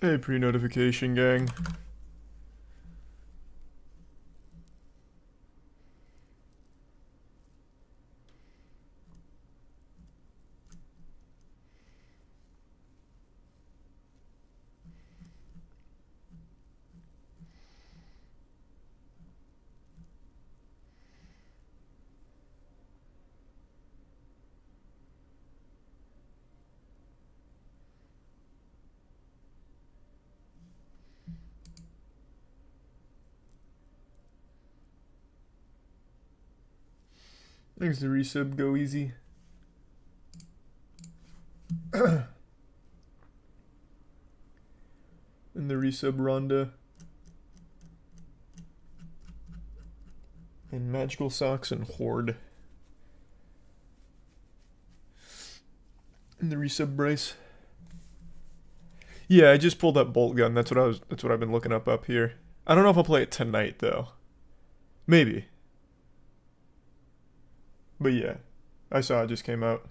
Hey, pre-notification gang. Thanks to resub, go easy. And the resub Ronda. And Magical Socks and Horde. And the resub Bryce. Yeah, I just pulled up Bolt Gun. That's what I've been looking up here. I don't know if I'll play it tonight though. Maybe. But yeah. I saw it just came out.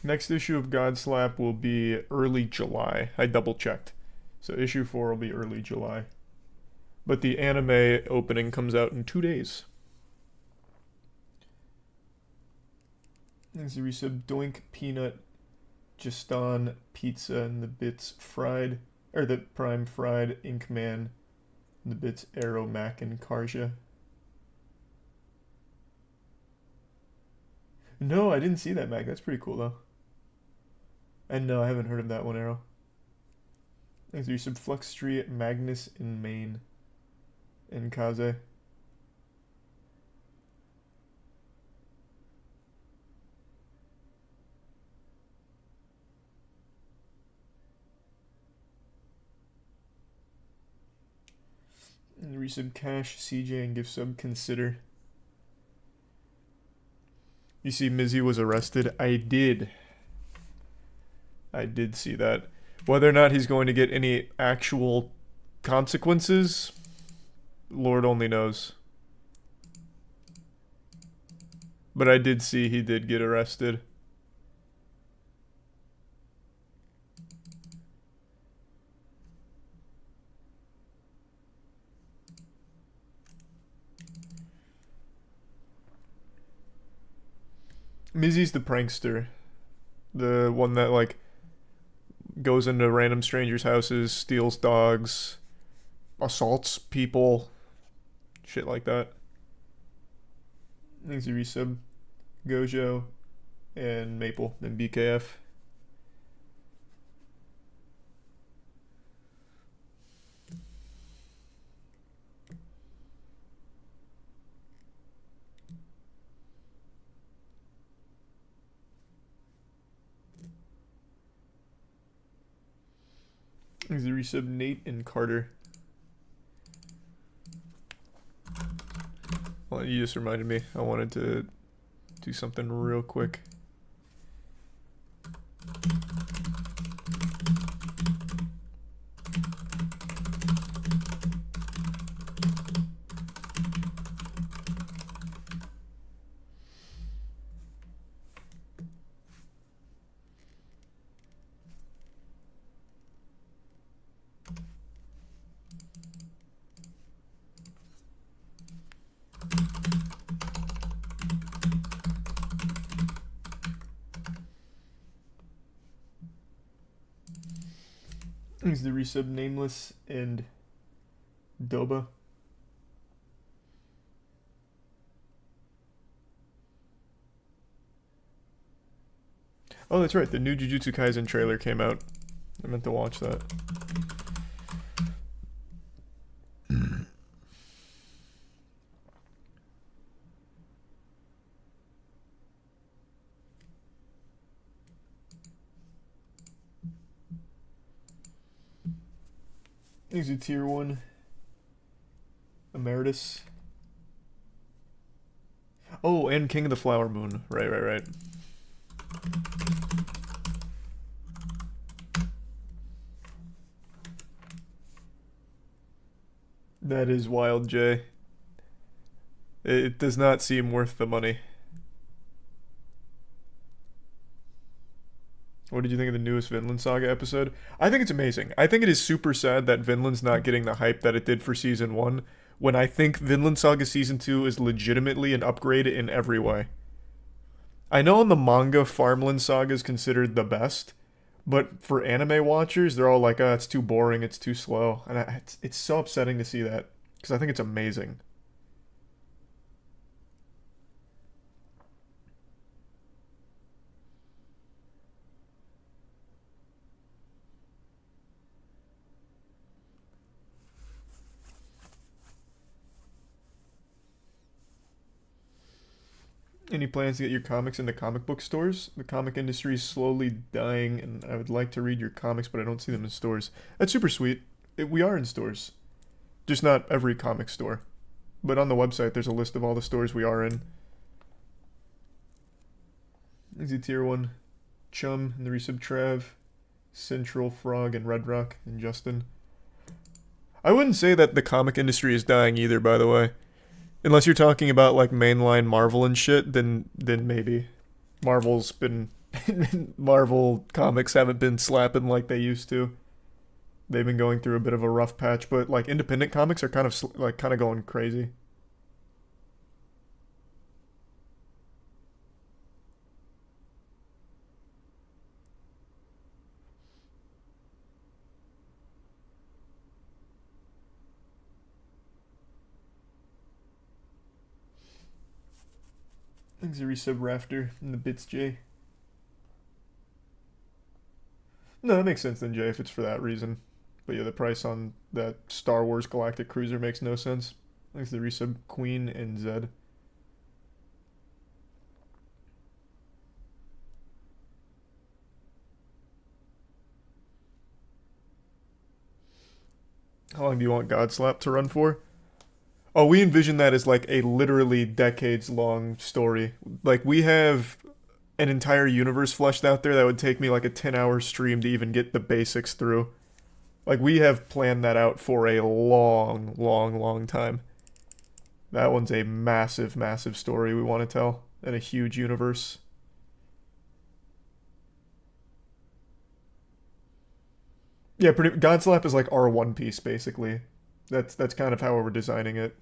Next issue of Godslap will be early July. I double checked. So issue 4 will be early July. But the anime opening comes out in 2 days. There's the resub Doink, Peanut, Juston, Pizza, and the Bits Fried. Or the Prime Fried, Inkman, and the Bits Arrow, Mac, and Karja. No, I didn't see that, Mac. That's pretty cool, though. And no, I haven't heard of that one, Arrow. There's your Subflux Street, Magnus in Maine, and Kaze. And resub Cash, CJ, and give sub Consider. You see Mizzy was arrested? I did. I did see that. Whether or not he's going to get any actual consequences, Lord only knows. But I did see he did get arrested. Mizzy's the prankster. The one that, like, goes into random strangers' houses, steals dogs, assaults people, shit like that. Thanks to resub Gojo and Maple and BKF. Thanks to resub Nate and Carter. Well, you just reminded me. I wanted to do something real quick. Thanks to resub Nameless and Doba. Oh, that's right. The new Jujutsu Kaisen trailer came out. I meant to watch that. He's a tier 1 Emeritus. Oh, and King of the Flower Moon. Right, right, right. That is wild, Jay. It does not seem worth the money. What did you think of the newest Vinland Saga episode? I think it's amazing. I think it is super sad that Vinland's not getting the hype that it did for season 1, when I think Vinland Saga season 2 is legitimately an upgrade in every way. I know in the manga, Farmland Saga is considered the best, but for anime watchers, they're all like, oh, it's too boring, it's too slow. And it's so upsetting to see that, because I think it's amazing. Any plans to get your comics into comic book stores? The comic industry is slowly dying, and I would like to read your comics, but I don't see them in stores. That's super sweet. We are in stores. Just not every comic store. But on the website, there's a list of all the stores we are in. Easy Tier 1. Chum and the Resub Trav. Central, Frog, and Red Rock, and Justin. I wouldn't say that the comic industry is dying either, by the way. Unless you're talking about like mainline Marvel and shit, then maybe. Marvel's been Marvel comics haven't been slapping like they used to. They've been going through a bit of a rough patch, but like independent comics are kind of going crazy. Thanks a resub Rafter and the bits, Jay. No, that makes sense then, Jay, if it's for that reason. But yeah, the price on that Star Wars Galactic Cruiser makes no sense. Thanks to the resub Queen and Zed. How long do you want Godslap to run for? Oh, we envision that as like a literally decades long story. Like we have an entire universe fleshed out there that would take me like a 10-hour stream to even get the basics through. Like we have planned that out for a long, long, long time. That one's a massive, massive story we want to tell in a huge universe. Yeah, Godslap is like our One Piece basically. That's kind of how we're designing it.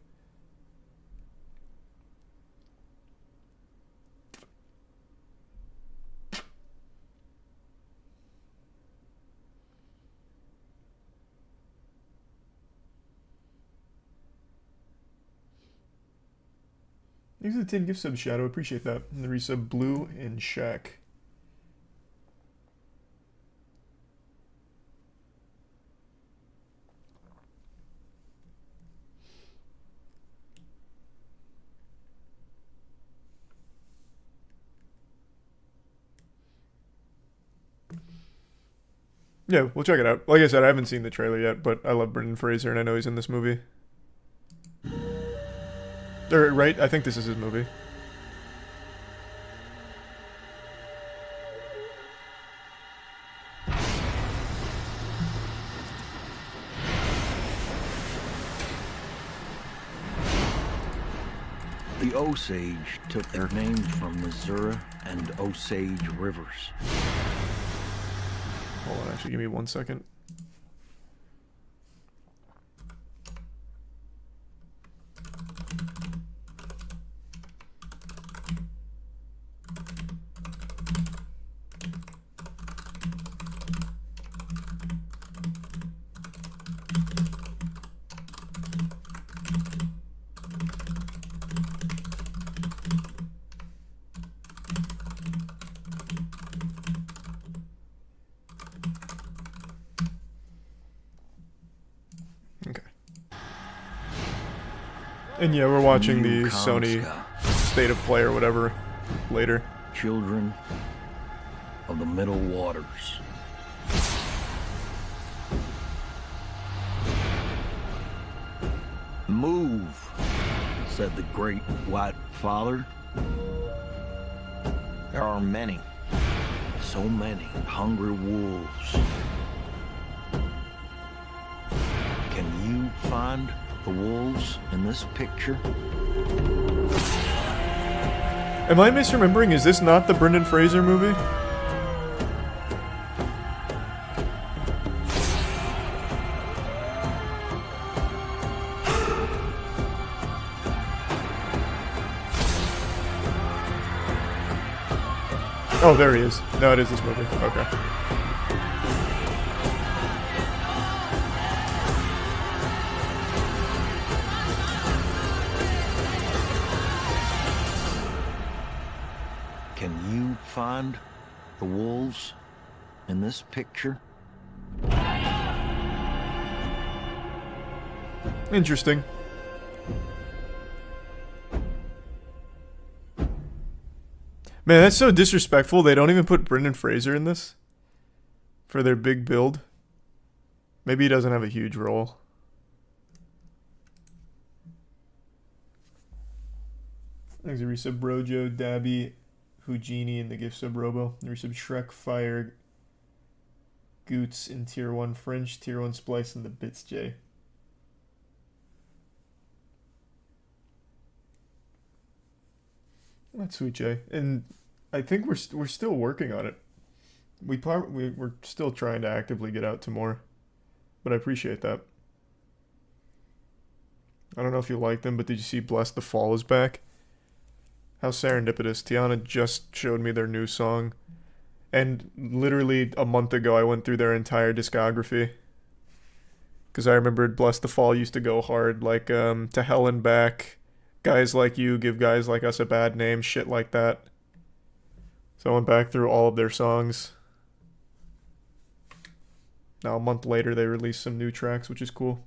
Thanks for the 10 gift sub, Shadow. Appreciate that. And the resub Blue and Shaq. Yeah, we'll check it out. Like I said, I haven't seen the trailer yet, but I love Brendan Fraser and I know he's in this movie. Right? I think this is his movie. The Osage took their name from Missouri and Osage rivers. Hold on, actually, give me 1 second. And yeah, we're watching the Sony State of Play or whatever later. Children of the Middle Waters. Move, said the great white father. There are many, so many hungry wolves. Can you find the wolves in this picture? Am I misremembering? Is this not the Brendan Fraser movie? Oh, there he is. No, it is this movie. Okay. Can you find the wolves in this picture? Interesting. Man, that's so disrespectful. They don't even put Brendan Fraser in this for their big build. Maybe he doesn't have a huge role. Thanks to resub Brojo, Dabby, Houdini, and the gift sub Robo. Resub Shrek, Fire, Goots in Tier 1 French, Tier 1 Splice, and the Bits J. That's sweet, Jay. And I think we're still working on it. We're still trying to actively get out to more, but I appreciate that. I don't know if you like them, but did you see Bless the Fall is back? How serendipitous. Tiana just showed me their new song, and literally a month ago I went through their entire discography. Because I remembered Bless the Fall used to go hard, like To Hell and Back, Guys Like You Give Guys Like Us a Bad Name, shit like that. So I went back through all of their songs. Now a month later they released some new tracks, which is cool.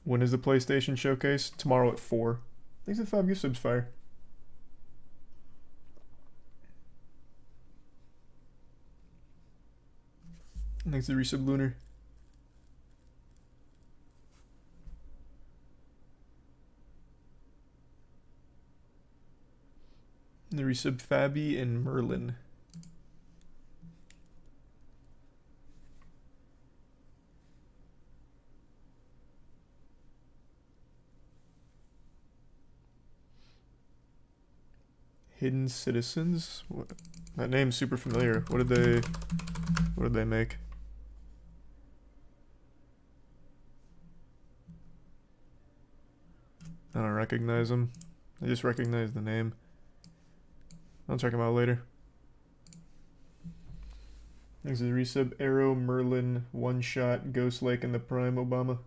When is the PlayStation Showcase? Tomorrow at 4. Thanks for the 5 gift subs, Fire. Thanks to resub Lunar. And the resub Fabi and Merlin. Hidden Citizens? What? That name's super familiar. What did they make? I don't recognize them. I just recognize the name. I'll check them out later. Thanks to the resub Arrow, Merlin, One Shot, Ghost Lake, and the Prime Obama.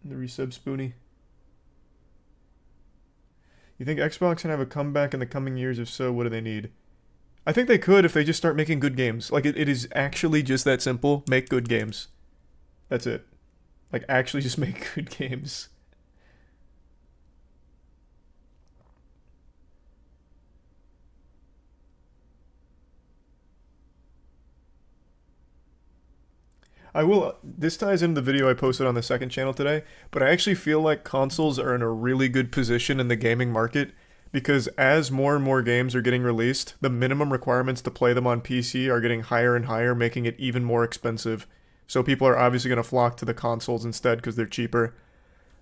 And the resub Spoonie. You think Xbox can have a comeback in the coming years? If so, what do they need? I think they could if they just start making good games. Like, it is actually just that simple. Make good games. That's it. Like, actually just make good games. I will, this ties into the video I posted on the second channel today, but I actually feel like consoles are in a really good position in the gaming market because as more and more games are getting released, the minimum requirements to play them on PC are getting higher and higher, making it even more expensive. So people are obviously going to flock to the consoles instead because they're cheaper.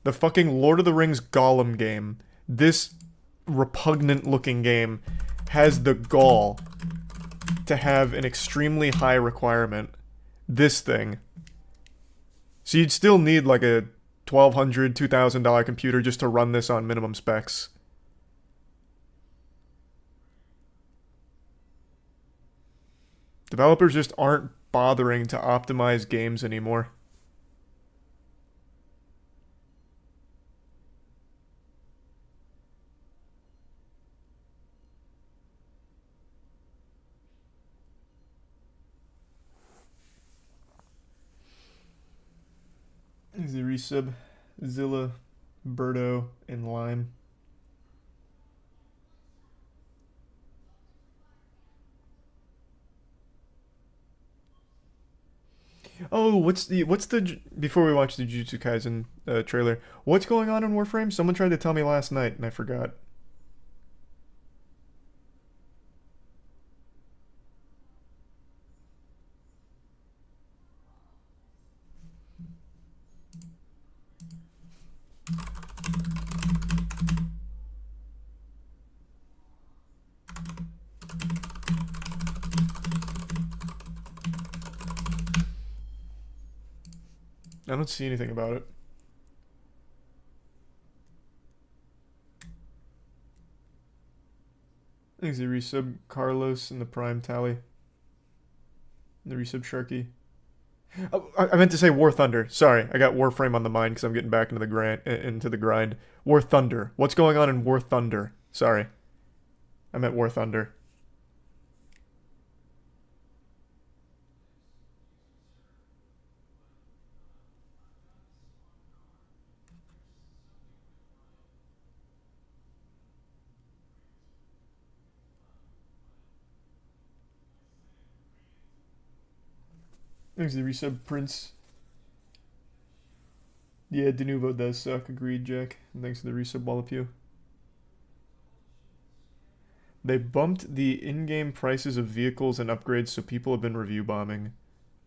The fucking Lord of the Rings Gollum game, this repugnant looking game, has the gall to have an extremely high requirement. This thing. So you'd still need like a $1,200, $2,000 computer just to run this on minimum specs. Developers just aren't bothering to optimize games anymore. Is the resub Zilla, Birdo, and Lime. Oh, before we watch the Jujutsu Kaisen trailer, what's going on in Warframe? Someone tried to tell me last night and I forgot. I don't see anything about it. Thanks the resub Carlos and the Prime Tally. And the resub Sharky. Oh, I meant to say War Thunder. Sorry, I got Warframe on the mind because I'm getting back into the grind. War Thunder. What's going on in War Thunder? Sorry, I meant War Thunder. Thanks the resub Prince. Yeah, Denuvo does suck. Agreed, Jack. And thanks for the resub, Wallapue. They bumped the in-game prices of vehicles and upgrades, so people have been review bombing.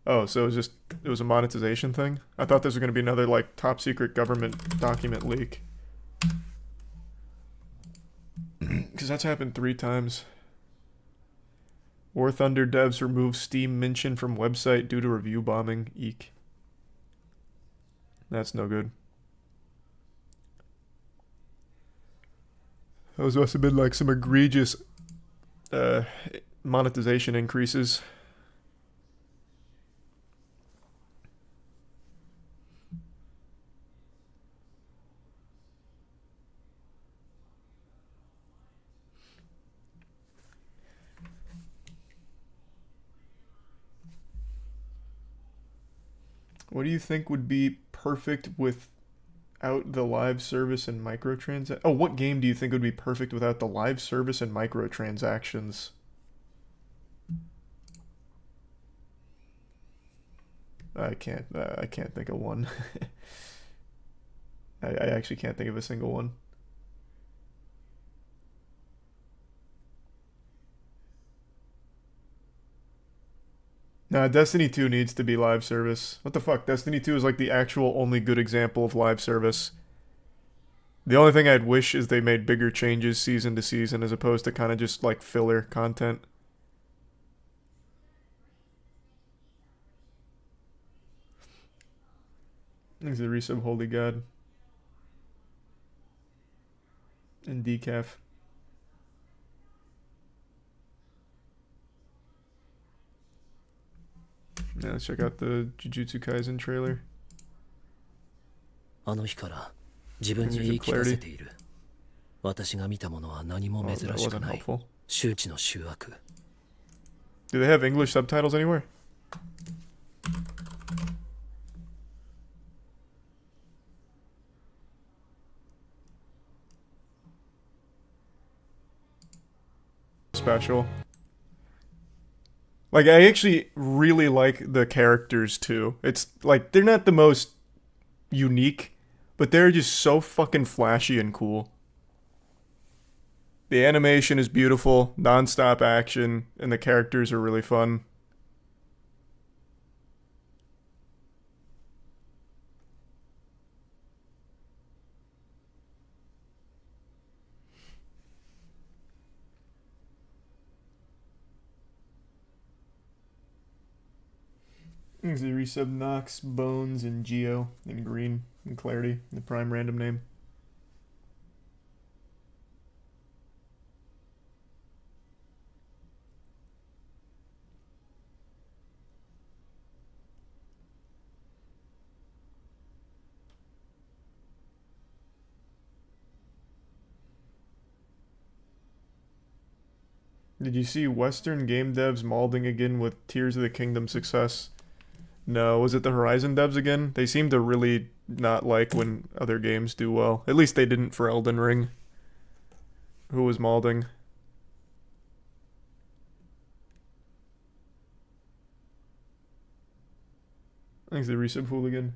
Oh, so it was a monetization thing? I thought this was going to be another, like, top secret government document leak. Because that's happened 3 times. War Thunder devs remove Steam mention from website due to review bombing. Eek. That's no good. Those must have been like some egregious monetization increases. What do you think would be perfect without the live service and microtransactions? Oh, what game do you think would be perfect without the live service and microtransactions? I can't think of one. I actually can't think of a single one. Nah, Destiny 2 needs to be live service. What the fuck? Destiny 2 is like the actual only good example of live service. The only thing I'd wish is they made bigger changes season to season as opposed to kind of just like filler content. Thanks to resub Holy God. And Decaf. Now let's check out the Jujutsu Kaisen trailer. あの日から自分に言い聞かせている。私が見たものは何も珍しくない。周知の醜悪。Do they have English subtitles anywhere? Special. Like, I actually really like the characters too. It's like they're not the most unique, but they're just so fucking flashy and cool. The animation is beautiful, non-stop action, and the characters are really fun. There's the resub Nox, Bones, and Geo in green, and Clarity, the prime random name. Did you see Western game devs malding again with Tears of the Kingdom success? No, was it the Horizon devs again? They seem to really not like when other games do well. At least they didn't for Elden Ring. Who was malding? Thanks, the resub hooligan.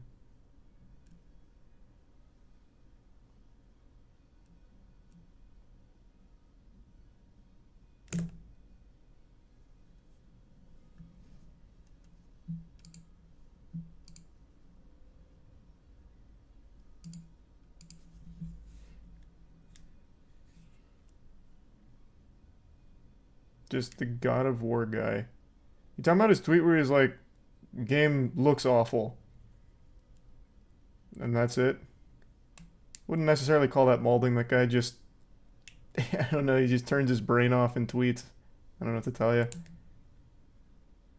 Just the God of War guy. You talking about his tweet where he's like, game looks awful. And that's it? Wouldn't necessarily call that molding. That guy just, I don't know, he just turns his brain off in tweets. I don't know what to tell you.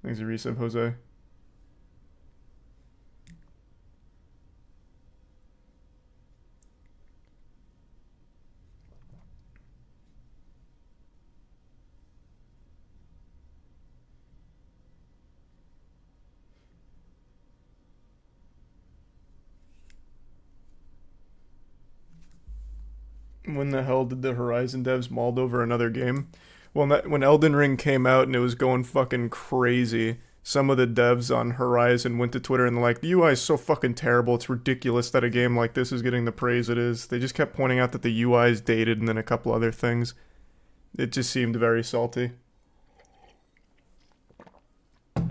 Thanks for resub, Jose. When the hell did the Horizon devs mauled over another game? Well, when Elden Ring came out and it was going fucking crazy, some of the devs on Horizon went to Twitter and they're like, the UI is so fucking terrible, it's ridiculous that a game like this is getting the praise it is. They just kept pointing out that the UI is dated and then a couple other things. It just seemed very salty. But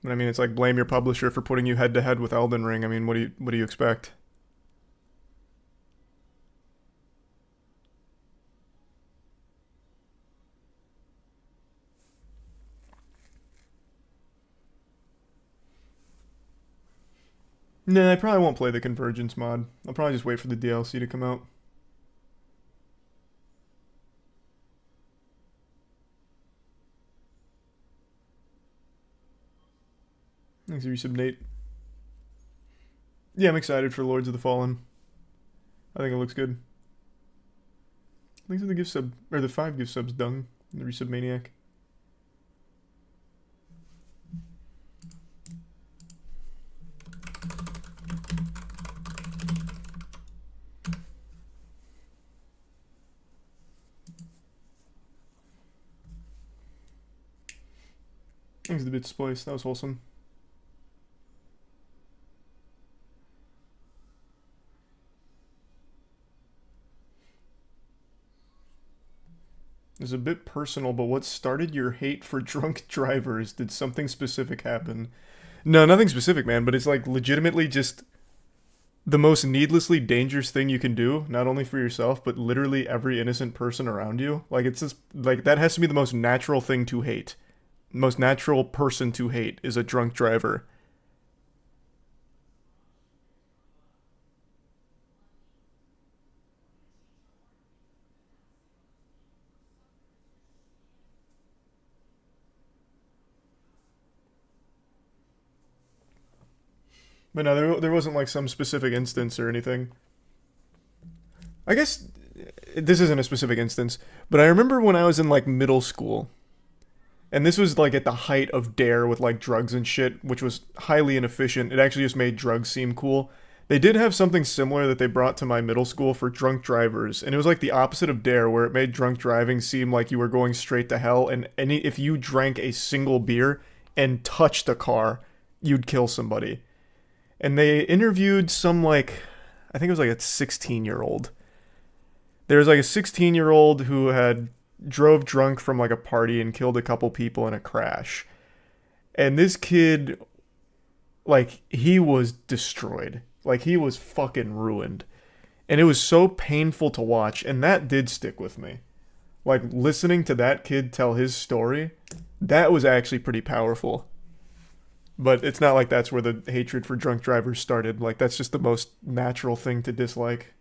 I mean, it's like blame your publisher for putting you head to head with Elden Ring. I mean, what do you expect? Nah, I probably won't play the Convergence mod. I'll probably just wait for the DLC to come out. Thanks for resub, Nate. Yeah, I'm excited for Lords of the Fallen. I think it looks good. Thanks for the gift sub, or the 5 gift subs, Dung, the resub maniac. Thanks for the bit splice, that was wholesome. It's a bit personal, but what started your hate for drunk drivers? Did something specific happen? No, nothing specific, man, but it's like legitimately just the most needlessly dangerous thing you can do, not only for yourself, but literally every innocent person around you. Like, it's just, like, that has to be the most natural thing to hate. Most natural person to hate is a drunk driver. But no, there wasn't like some specific instance or anything. I guess this isn't a specific instance, but I remember when I was in like middle school, and this was like at the height of Dare with like drugs and shit, which was highly inefficient. It actually just made drugs seem cool. They did have something similar that they brought to my middle school for drunk drivers, and it was like the opposite of Dare, where it made drunk driving seem like you were going straight to hell, and if you drank a single beer and touched a car, you'd kill somebody. And they interviewed some like, I think it was like a 16-year-old. There was like a 16-year-old who had drove drunk from like a party and killed a couple people in a crash. And this kid, like, he was destroyed. Like, he was fucking ruined. And it was so painful to watch, and that did stick with me. Like, listening to that kid tell his story, that was actually pretty powerful. But it's not like that's where the hatred for drunk drivers started. Like, that's just the most natural thing to dislike.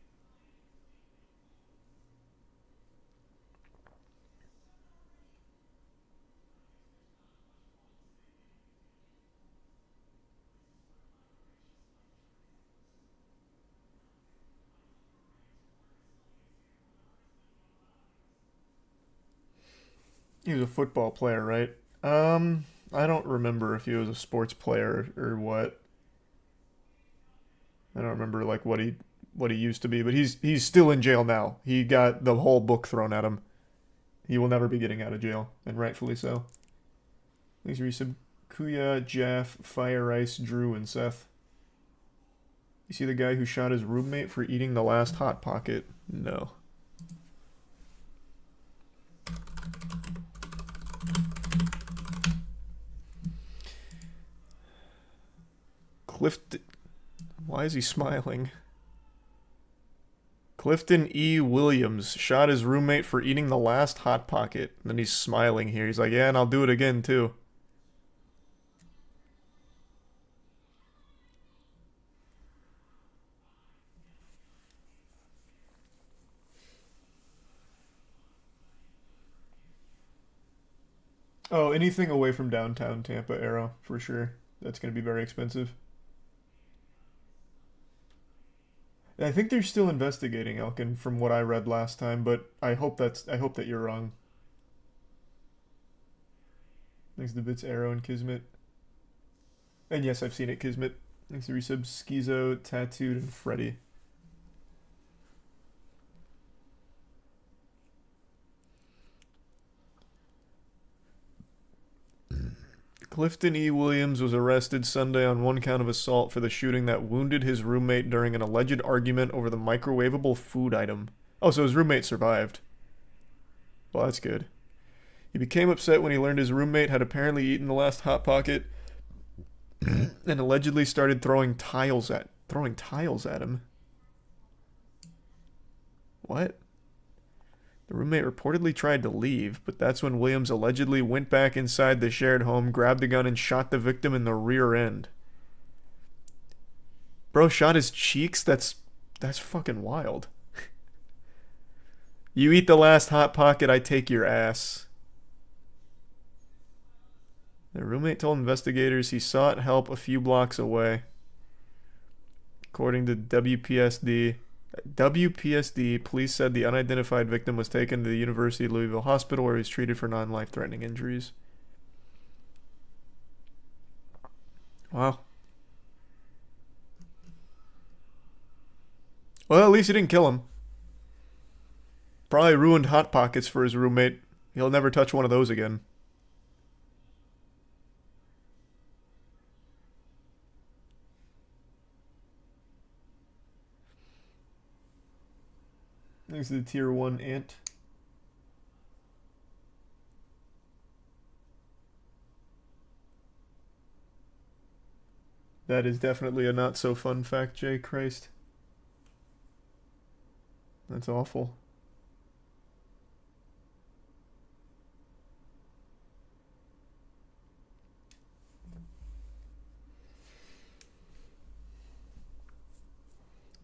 He was a football player, right? I don't remember if he was a sports player or what. I don't remember like what he used to be, but he's still in jail now. He got the whole book thrown at him. He will never be getting out of jail, and rightfully so. Thanks, resub, Kuya, Jaff, Fire Ice, Drew, and Seth. You see the guy who shot his roommate for eating the last Hot Pocket? No. Clifton... Why is he smiling? Clifton E. Williams shot his roommate for eating the last Hot Pocket. And then he's smiling here. He's like, yeah, and I'll do it again, too. Oh, anything away from downtown Tampa, Arrow, for sure. That's going to be very expensive. I think they're still investigating Elkin from what I read last time, but I hope that you're wrong. Thanks to the bits, Arrow and Kismet. And yes, I've seen it, Kismet. Thanks to resub, Schizo, Tattooed, and Freddy. Clifton E. Williams was arrested Sunday on one count of assault for the shooting that wounded his roommate during an alleged argument over the microwavable food item. Oh, so his roommate survived. Well, that's good. He became upset when he learned his roommate had apparently eaten the last Hot Pocket and allegedly started throwing tiles at him. What? The roommate reportedly tried to leave, but that's when Williams allegedly went back inside the shared home, grabbed the gun, and shot the victim in the rear end. Bro shot his cheeks? That's fucking wild. You eat the last Hot Pocket, I take your ass. The roommate told investigators he sought help a few blocks away. According to WPSD, police said the unidentified victim was taken to the University of Louisville Hospital where he was treated for non-life-threatening injuries. Wow. Well, at least he didn't kill him. Probably ruined Hot Pockets for his roommate. He'll never touch one of those again. Thanks to the tier 1 ant. That is definitely a not so fun fact, Jay. Christ. That's awful.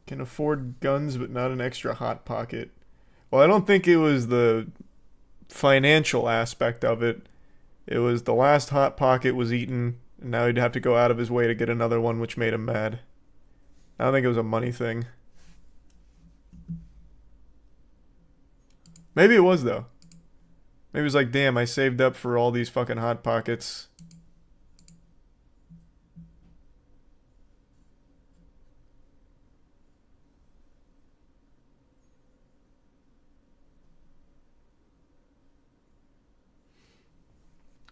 Can afford guns, but not an extra Hot Pocket. Well, I don't think it was the financial aspect of it. It was the last Hot Pocket was eaten, and now he'd have to go out of his way to get another one, which made him mad. I don't think it was a money thing. Maybe it was, though. Maybe it was like, damn, I saved up for all these fucking Hot Pockets.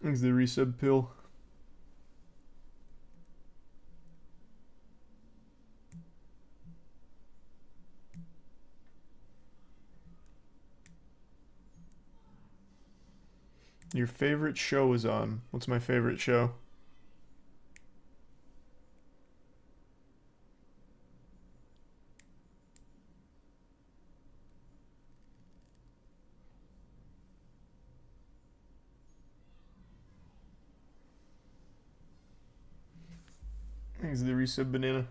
Thanks the resub pill. Your favorite show is on. What's my favorite show? Thanks the resub banana.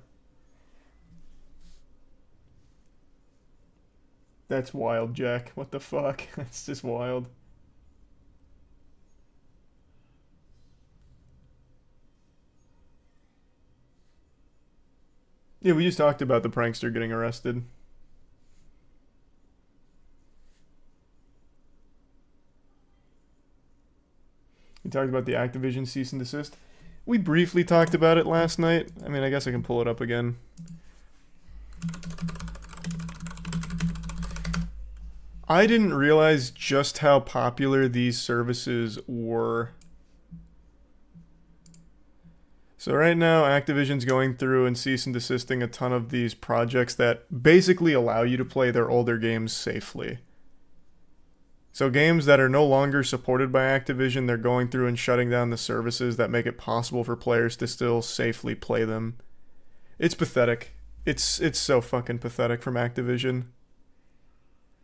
That's wild, Jack. What the fuck? That's just wild. Yeah, we just talked about the prankster getting arrested. We talked about the Activision cease and desist. We briefly talked about it last night. I mean, I guess I can pull it up again. I didn't realize just how popular these services were. So right now, Activision's going through and cease and desisting a ton of these projects that basically allow you to play their older games safely. So games that are no longer supported by Activision, they're going through and shutting down the services that make it possible for players to still safely play them. It's pathetic. It's so fucking pathetic from Activision.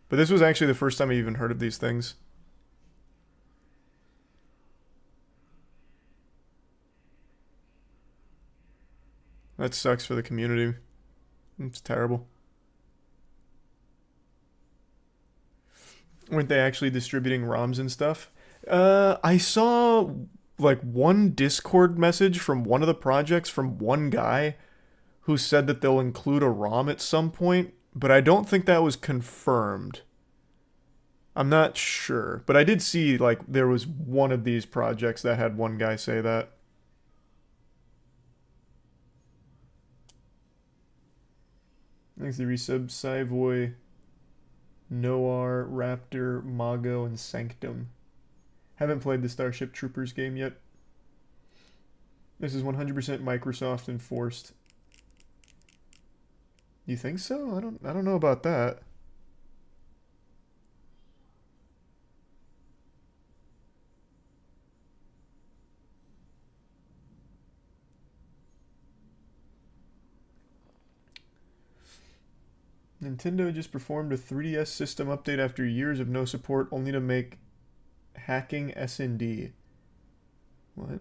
But this was actually the first time I even heard of these things. That sucks for the community. It's terrible. Weren't they actually distributing ROMs and stuff? I saw like one Discord message from one of the projects from one guy who said that they'll include a ROM at some point, but I don't think that was confirmed. I'm not sure, but I did see like there was one of these projects that had one guy say that. Thanks to resub Savoy, Noir, Raptor, Mago, and Sanctum. Haven't played the Starship Troopers game yet. This is 100% Microsoft enforced. You think so? I don't know about that. Nintendo just performed a 3DS system update after years of no support, only to make hacking SND. What?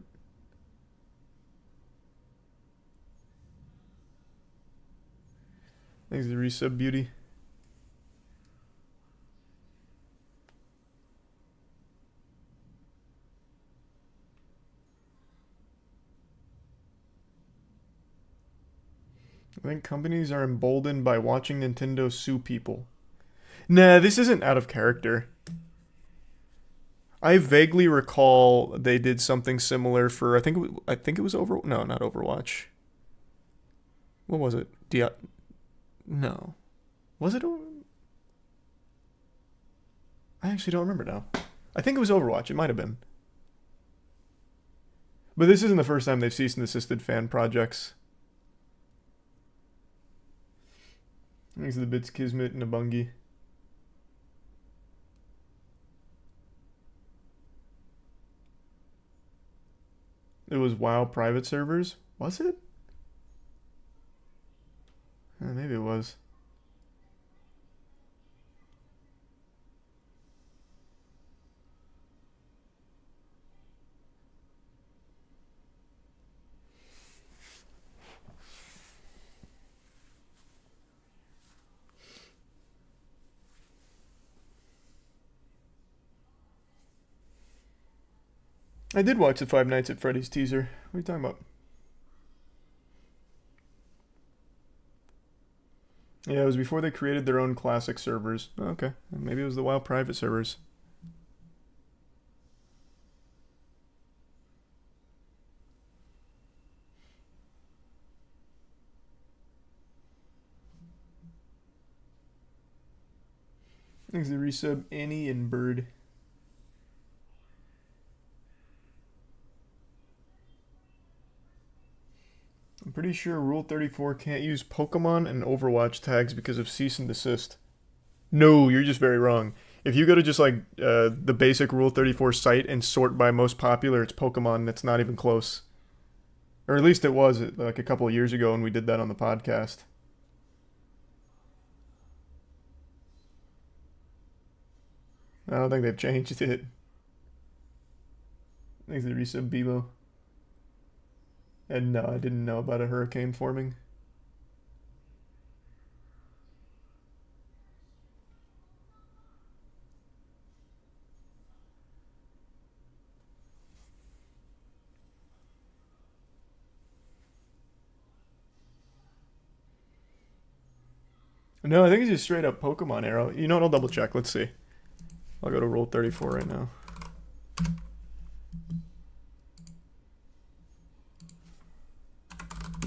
Thanks to the resub, Beauty. I think companies are emboldened by watching Nintendo sue people. Nah, this isn't out of character. I vaguely recall they did something similar for I think it was no, not Overwatch. What was it? No. Was it I actually don't remember now. I think it was Overwatch. It might have been. But this isn't the first time they've ceased and desisted fan projects. Thanks to the Bits Kismet and Abungi. It was WoW private servers? Was it? Maybe it was. I did watch the Five Nights at Freddy's teaser. What are you talking about? Yeah, it was before they created their own classic servers. Oh, okay, maybe it was the WoW private servers. Thanks to the resub, Annie and Bird. I'm pretty sure Rule 34 can't use Pokemon and Overwatch tags because of cease and desist. No, you're just very wrong. If you go to just like the basic Rule 34 site and sort by most popular, it's Pokemon. That's not even close. Or at least it was like a couple of years ago when we did that on the podcast. I don't think they've changed it. Thanks to the resub, Bebo. And no, I didn't know about a hurricane forming. No, I think it's just straight up Pokemon Arrow. You know what? I'll double check. Let's see. I'll go to Rule 34 right now.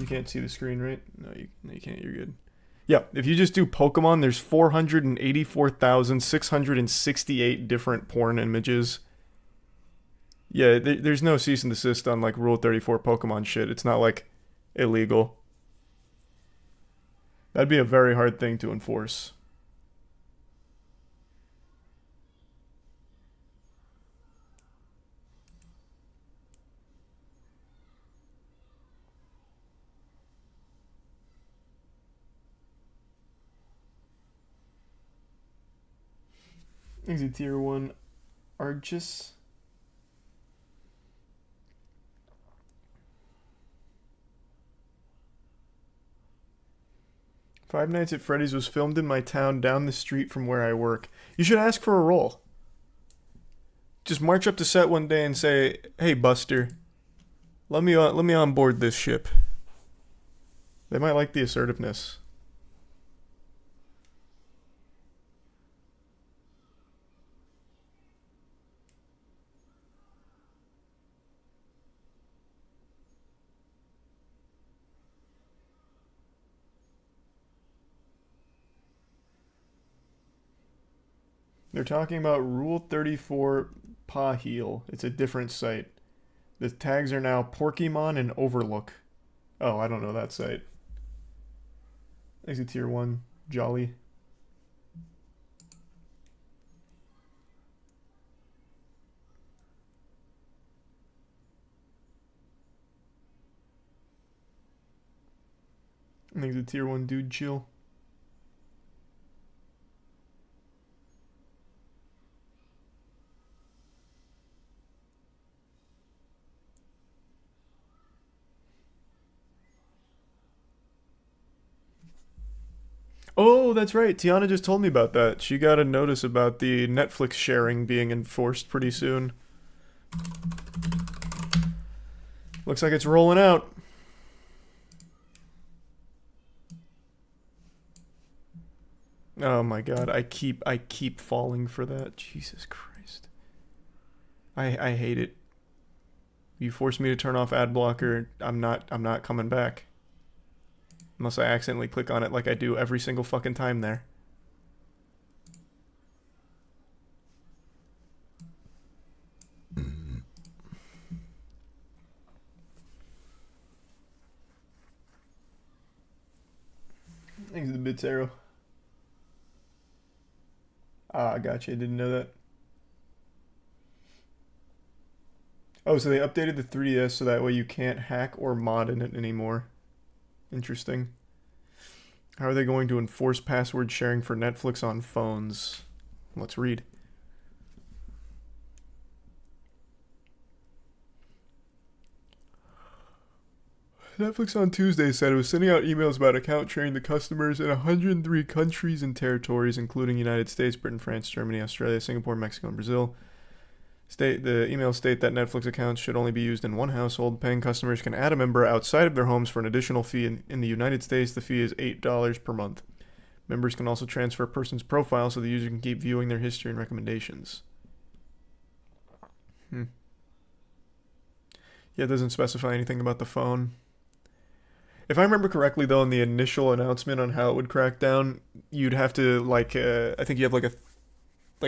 You can't see the screen, right? No, you can't. You're good. Yeah, if you just do Pokemon, there's 484,668 different porn images. Yeah, there's no cease and desist on like Rule 34 Pokemon shit. It's not like illegal. That'd be a very hard thing to enforce. Exit tier 1 Argus. Five Nights at Freddy's was filmed in my town down the street from where I work. You should ask for a role. Just march up to set one day and say, "Hey Buster, let me on board this ship." They might like the assertiveness. They're talking about Rule 34 Paheel. It's a different site. The tags are now Porkymon and Overlook. Oh, I don't know that site. Exit tier 1, Jolly. Exit tier 1, Dude Chill. Oh, that's right. Tiana just told me about that. She got a notice about the Netflix sharing being enforced pretty soon. Looks like it's rolling out. Oh my god, I keep falling for that. Jesus Christ. I hate it. You force me to turn off ad blocker, I'm not coming back. Unless I accidentally click on it like I do every single fucking time there. Thanks to the Bits Arrow. Ah, gotcha. I didn't know that. Oh, so they updated the 3DS so that way you can't hack or mod in it anymore. Interesting. How are they going to enforce password sharing for Netflix on phones? Let's read. Netflix on Tuesday said it was sending out emails about account sharing to customers in 103 countries and territories, including United States, Britain, France, Germany, Australia, Singapore, Mexico, and Brazil. The emails state that Netflix accounts should only be used in one household. Paying customers can add a member outside of their homes for an additional fee. In the United States, the fee is $8 per month. Members can also transfer a person's profile so the user can keep viewing their history and recommendations. Yeah, it doesn't specify anything about the phone. If I remember correctly, though, in the initial announcement on how it would crack down, you'd have to, like, I think you have like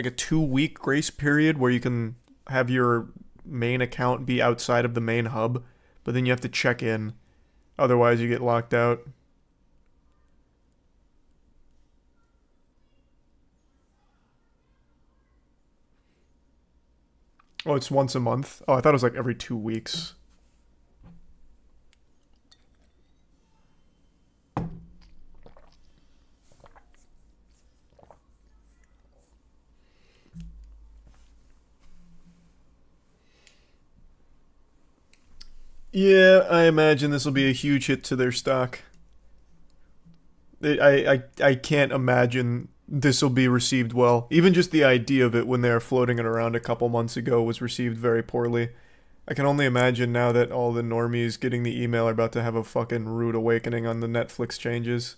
a 2-week grace period where you can have your main account be outside of the main hub, but then you have to check in. Otherwise, you get locked out. Oh, it's once a month? Oh, I thought it was like every 2 weeks. Yeah, I imagine this will be a huge hit to their stock. I can't imagine this will be received well. Even just the idea of it when they were floating it around a couple months ago was received very poorly. I can only imagine now that all the normies getting the email are about to have a fucking rude awakening on the Netflix changes.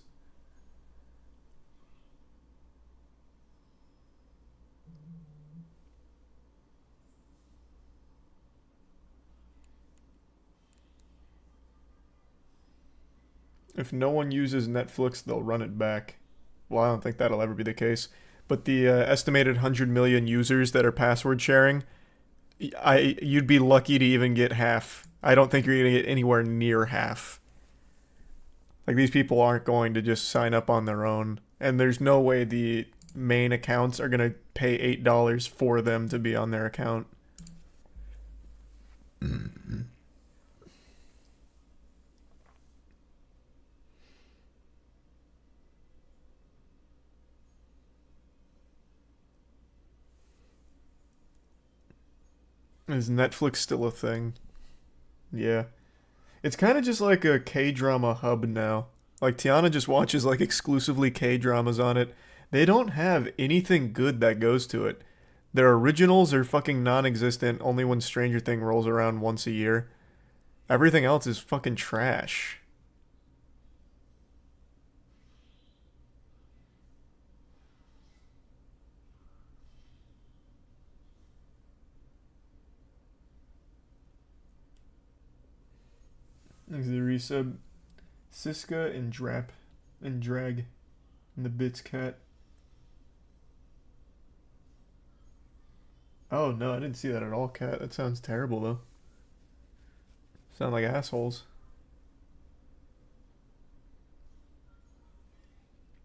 If no one uses Netflix, they'll run it back. Well, I don't think that'll ever be the case. But the estimated 100 million users that are password sharing, You'd be lucky to even get half. I don't think you're gonna get anywhere near half. Like, these people aren't going to just sign up on their own, and there's no way the main accounts are gonna pay $8 for them to be on their account. Is Netflix still a thing? Yeah. It's kind of just like a K-drama hub now. Like, Tiana just watches like exclusively K-dramas on it. They don't have anything good that goes to it. Their originals are fucking non-existent only when Stranger Things rolls around once a year. Everything else is fucking trash. There's the resub. Siska and Drap and Drag and the Bits Cat. Oh no, I didn't see that at all, Cat. That sounds terrible though. Sound like assholes.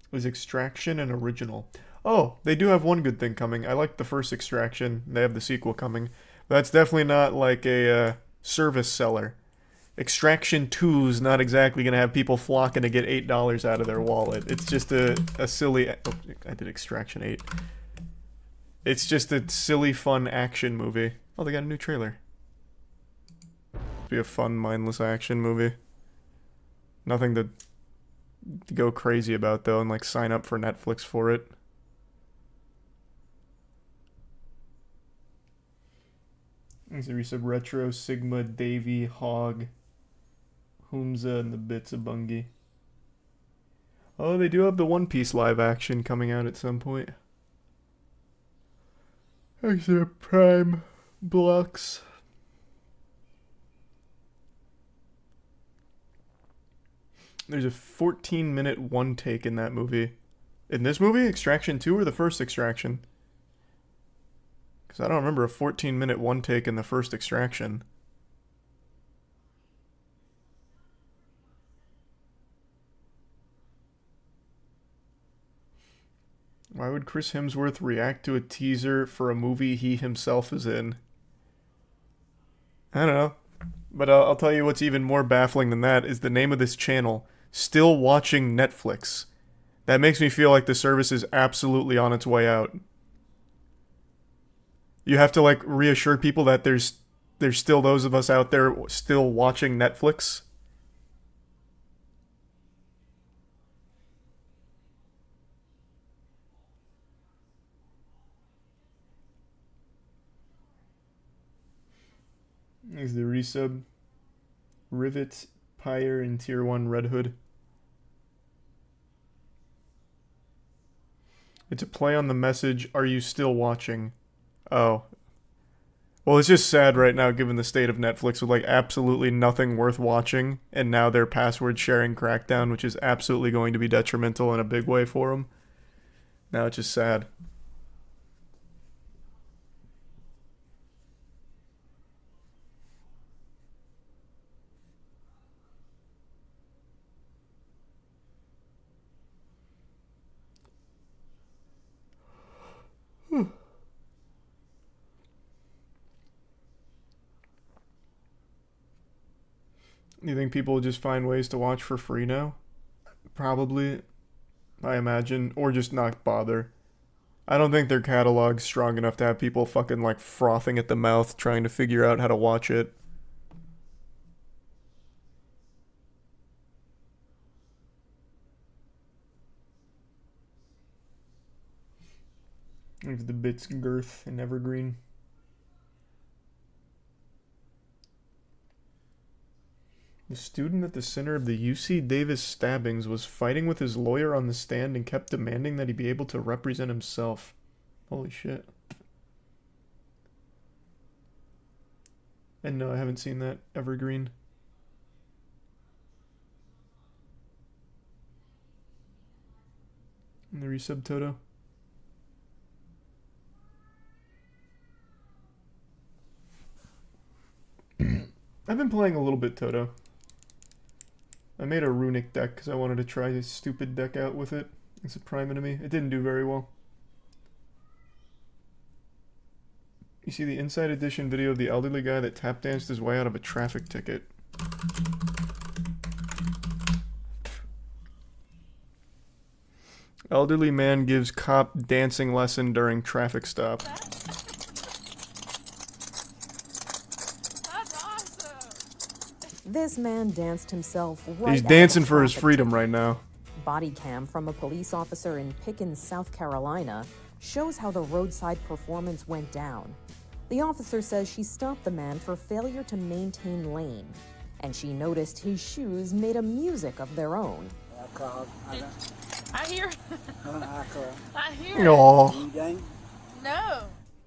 It was Extraction and Original. Oh, they do have one good thing coming. I like the first Extraction. They have the sequel coming. But that's definitely not like a service seller. Extraction 2 is not exactly going to have people flocking to get $8 out of their wallet. It's just a silly... Oh, I did Extraction 8. It's just a silly, fun action movie. Oh, they got a new trailer. Be a fun, mindless action movie. Nothing to go crazy about, though, and like sign up for Netflix for it. There's a resub Retro, Sigma, Davy, Hog, Humza, and the Bits of Bungie. Oh, they do have the One Piece live action coming out at some point. There's their Prime blocks. There's a 14-minute one take in that movie. In this movie, Extraction 2 or the first Extraction? Because I don't remember a 14-minute one take in the first Extraction. Why would Chris Hemsworth react to a teaser for a movie he himself is in? I don't know. But I'll tell you what's even more baffling than that is the name of this channel, Still Watching Netflix. That makes me feel like the service is absolutely on its way out. You have to like reassure people that there's still those of us out there still watching Netflix. There's the resub. Rivet, Pyre, and Tier 1 Red Hood. It's a play on the message, are you still watching? Oh. Well, it's just sad right now given the state of Netflix with like absolutely nothing worth watching, and now their password sharing crackdown, which is absolutely going to be detrimental in a big way for them. Now it's just sad. You think people will just find ways to watch for free now? Probably, I imagine, or just not bother. I don't think their catalog's strong enough to have people fucking like frothing at the mouth trying to figure out how to watch it. There's the Bits Girth and Evergreen. The student at the center of the UC Davis stabbings was fighting with his lawyer on the stand and kept demanding that he be able to represent himself. Holy shit. And no, I haven't seen that Evergreen. And the resub Toto. I've been playing a little bit Toto. I made a runic deck because I wanted to try this stupid deck out with it. It's a prime enemy. It didn't do very well. You see the Inside Edition video of the elderly guy that tap danced his way out of a traffic ticket. Elderly man gives cop dancing lesson during traffic stop. That's awesome. This man danced himself right He's out of dancing a for his traffic freedom ticket. right now. Body cam from a police officer in Pickens, South Carolina, shows how the roadside performance went down. The officer says she stopped the man for failure to maintain lane, and she noticed his shoes made a music of their own. I hear. I hear. it. Aww. No.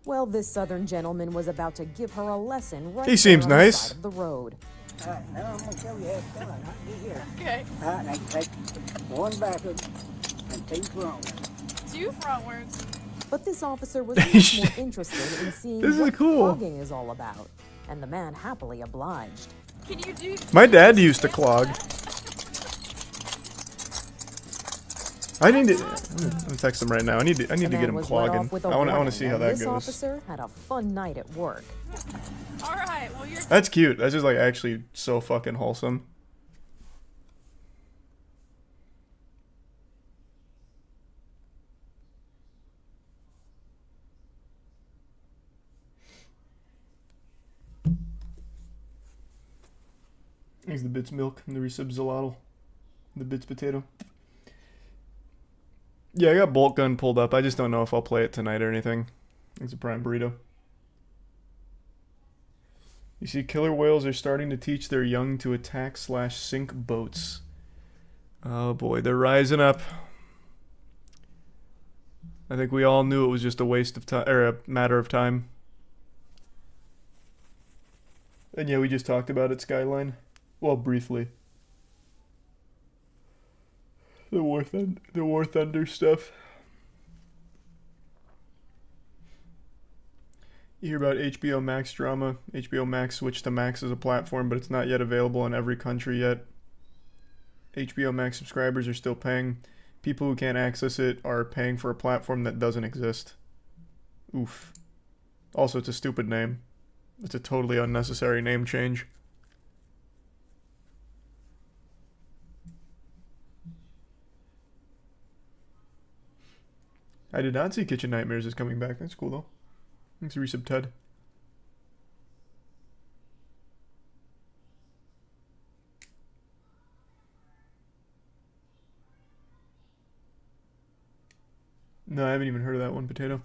Well, this southern gentleman was about to give her a lesson right He seems there on the nice. side of the road. Alright, now I'm gonna show you how it's done. Right here. Okay. Alright, now you take one backward and two frontward. 2 frontwards. But this officer was much more interested in seeing This is what cool. clogging is all about, and the man happily obliged. Can you do? My dad used to clog. I need to. I'm gonna text him right now. I need to The get man him was let clogging. off with a I want to warning, see how and that this goes. officer had a fun night at work. All right. Well, you're. That's cute. That's just like actually so fucking wholesome. Here's the bits milk and the resub zalotl. The bits potato. Yeah, I got bolt gun pulled up. I just don't know if I'll play it tonight or anything. It's a prime burrito. You see, killer whales are starting to teach their young to attack/sink boats. Oh boy, they're rising up. I think we all knew it was just a waste of time, or a matter of time. And yeah, we just talked about it, Skyline. Well, briefly. The War Thunder stuff. You hear about HBO Max drama. HBO Max switched to Max as a platform, but it's not yet available in every country yet. HBO Max subscribers are still paying. People who can't access it are paying for a platform that doesn't exist. Oof. Also, it's a stupid name. It's a totally unnecessary name change. I did not see Kitchen Nightmares is coming back. That's cool though. Thanks, resub Ted. No, I haven't even heard of that one, Potato.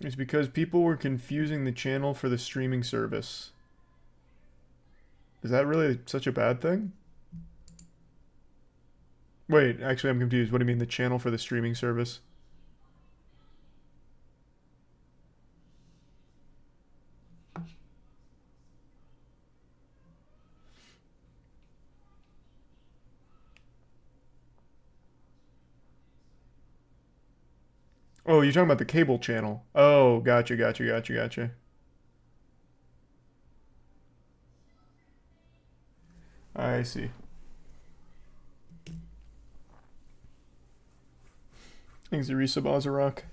It's because people were confusing the channel for the streaming service. Is that really such a bad thing? Wait, actually I'm confused. What do you mean the channel for the streaming service? Oh, you're talking about the cable channel. Oh, gotcha. I see. Thanks to resub Ozarok.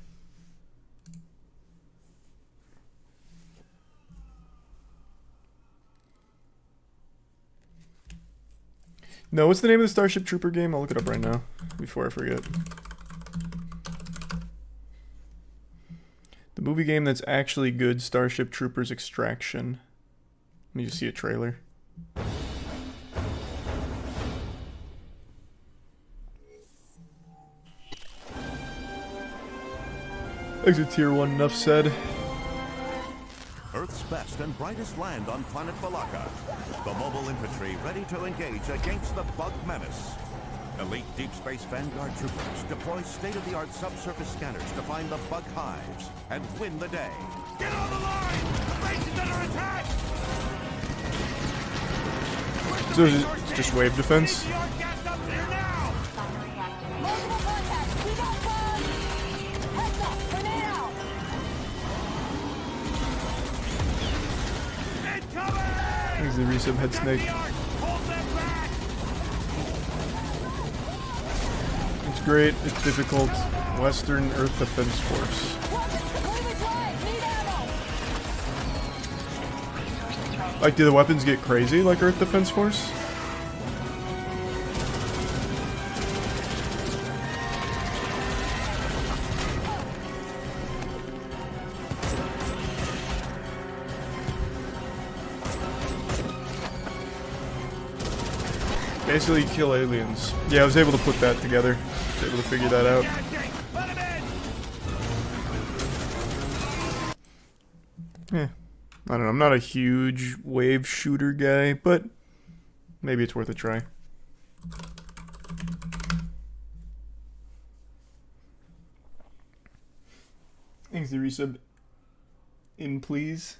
No, what's the name of the Starship Trooper game? I'll look it up right now before I forget. The movie game that's actually good, Starship Troopers Extraction. Let me just see a trailer. Exit Tier 1, enough said. Earth's best and brightest land on planet Valaka. The mobile infantry ready to engage against the bug menace. Elite Deep Space Vanguard troopers deploy state-of-the-art subsurface scanners to find the bug hives and win the day. Get on the line! The base is under attack! So is it just wave defense? Gas up there now! Multiple He's the resub head snake. It's great. It's difficult. Western Earth Defense Force. Like, do the weapons get crazy like Earth Defense Force? Basically kill aliens. Yeah, I was able to put that together. I was able to figure that out. Yeah. I don't know, I'm not a huge wave shooter guy, but maybe it's worth a try. Thanks the resub. In please.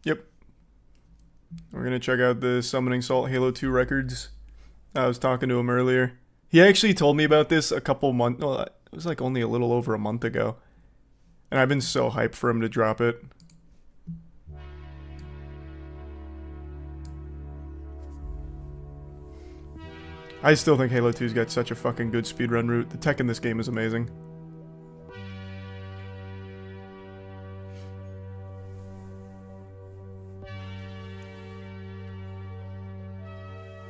Yep. We're gonna check out the Summoning Salt Halo 2 records. I was talking to him earlier. He actually told me about this a couple months... Well, it was like only a little over a month ago. And I've been so hyped for him to drop it. I still think Halo 2's got such a fucking good speedrun route. The tech in this game is amazing.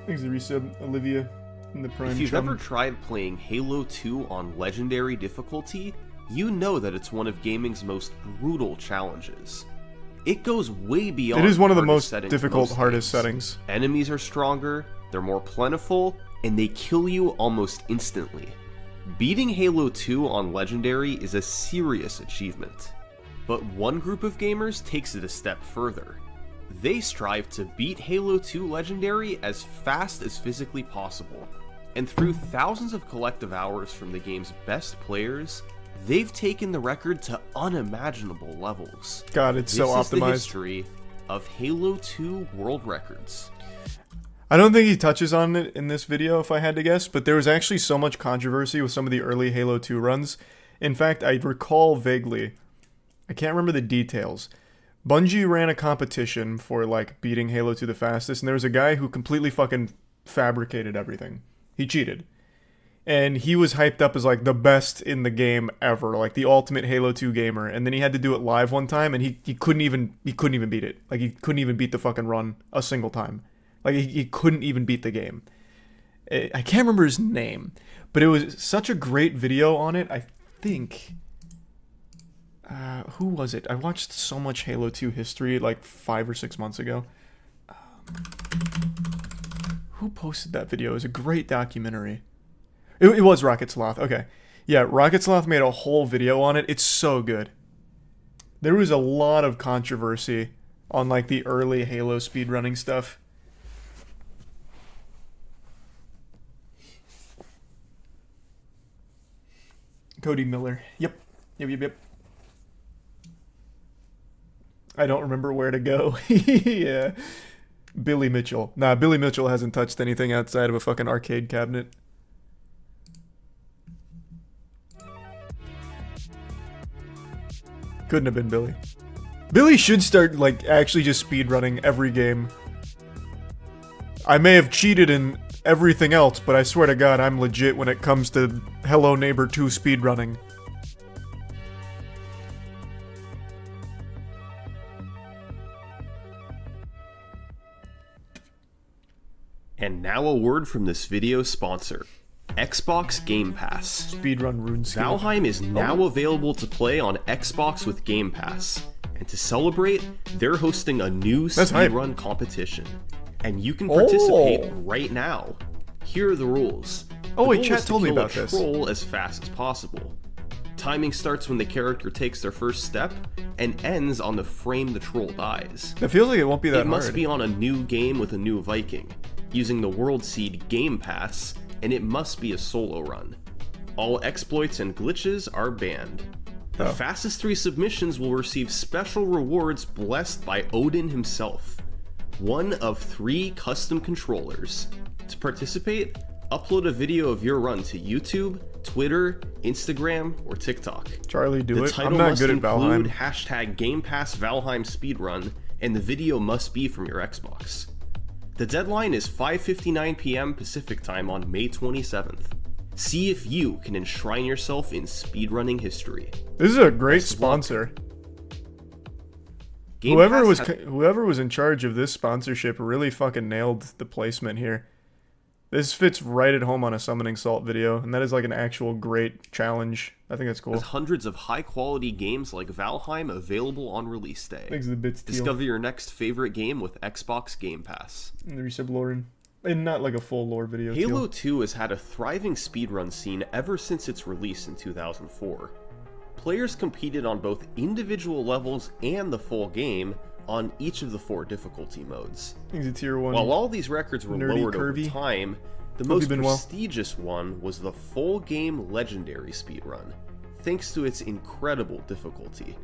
Thanks for the resub, Olivia. In the Prime if you've chum. ever tried playing Halo 2 on Legendary difficulty, you know that it's one of gaming's most brutal challenges. It goes way beyond. It is one of the hardest most difficult, hardest settings. Enemies are stronger, they're more plentiful, and they kill you almost instantly. Beating Halo 2 on Legendary is a serious achievement. But one group of gamers takes it a step further. They strive to beat Halo 2 Legendary as fast as physically possible. And through thousands of collective hours from the game's best players, they've taken the record to unimaginable levels. God, it's so optimized. This is the history of Halo 2 world records. I don't think he touches on it in this video, if I had to guess, but there was actually so much controversy with some of the early Halo 2 runs. In fact, I recall vaguely, I can't remember the details. Bungie ran a competition for, like, beating Halo 2 the fastest, and there was a guy who completely fucking fabricated everything. He cheated. And he was hyped up as, like, the best in the game ever, like, the ultimate Halo 2 gamer, and then he had to do it live one time, and he couldn't even beat it. Like, he couldn't even beat the fucking run a single time. Like, he couldn't even beat the game. I can't remember his name, but it was such a great video on it, I think... who was it? I watched so much Halo 2 history like 5 or 6 months ago. Who posted that video? It was a great documentary. It was Rocket Sloth. Okay. Yeah, Rocket Sloth made a whole video on it. It's so good. There was a lot of controversy on like the early Halo speedrunning stuff. Cody Miller. Yep. I don't remember where to go. Yeah. Billy Mitchell. Nah, Billy Mitchell hasn't touched anything outside of a fucking arcade cabinet. Couldn't have been Billy. Billy should start, like, actually just speedrunning every game. I may have cheated in everything else, but I swear to God, I'm legit when it comes to Hello Neighbor 2 speedrunning. And now a word from this video's sponsor, Xbox Game Pass. Speedrun RuneScape. Valheim is now available to play on Xbox with Game Pass. And to celebrate, they're hosting a new speedrun competition. And you can participate right now. Here are the rules. Oh wait, chat told me about this. Troll as fast as possible. Timing starts when the character takes their first step and ends on the frame the troll dies. It feels like it won't be that hard. It must be on a new game with a new Viking, using the World Seed Game Pass, and it must be a solo run. All exploits and glitches are banned. The fastest 3 submissions will receive special rewards blessed by Odin himself. 1 of 3 custom controllers. To participate, Upload a video of your run to YouTube, Twitter, Instagram, or TikTok. Charlie, do the it. title I'm not must good at include Valheim. hashtag Game Pass Valheim speedrun, and the video must be from your Xbox. The deadline is 5:59 p.m. Pacific time on May 27th. See if you can enshrine yourself in speedrunning history. This is a great Best of luck. sponsor. Game Whoever Pass whoever was in charge of this sponsorship really fucking nailed the placement here. This fits right at home on a Summoning Salt video, and that is like an actual great challenge. I think that's cool. has hundreds of high-quality games like Valheim available on release day. Thanks to the bits deal. Discover your next favorite game with Xbox Game Pass. And the resub Lauren. And not like a full lore video. Halo Teal. 2 has had a thriving speedrun scene ever since its release in 2004. Players competed on both individual levels and the full game on each of the 4 difficulty modes. He's a tier 1. While all these records were Nerdy lowered curvy. over time, the Hope most you've been well. prestigious one was the full game Legendary speedrun, thanks to its incredible difficulty.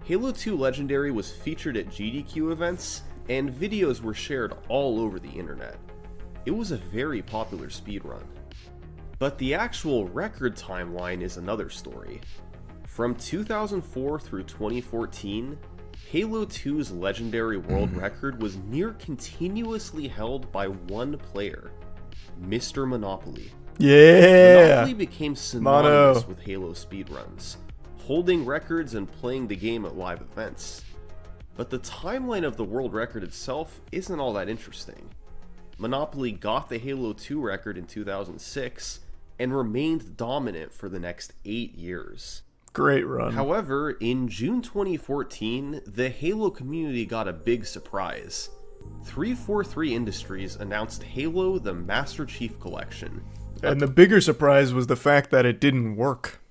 Halo 2 Legendary was featured at GDQ events, and videos were shared all over the internet. It was a very popular speedrun. But the actual record timeline is another story. From 2004 through 2014, Halo 2's legendary world record was near continuously held by one player, Mr. Monopoly. Yeah! Monopoly became synonymous Mono. with Halo speedruns, holding records and playing the game at live events. But the timeline of the world record itself isn't all that interesting. Monopoly got the Halo 2 record in 2006 and remained dominant for the next 8 years. Great run. However, in June 2014, the Halo community got a big surprise. 343 Industries announced Halo the Master Chief Collection. And the bigger surprise was the fact that it didn't work.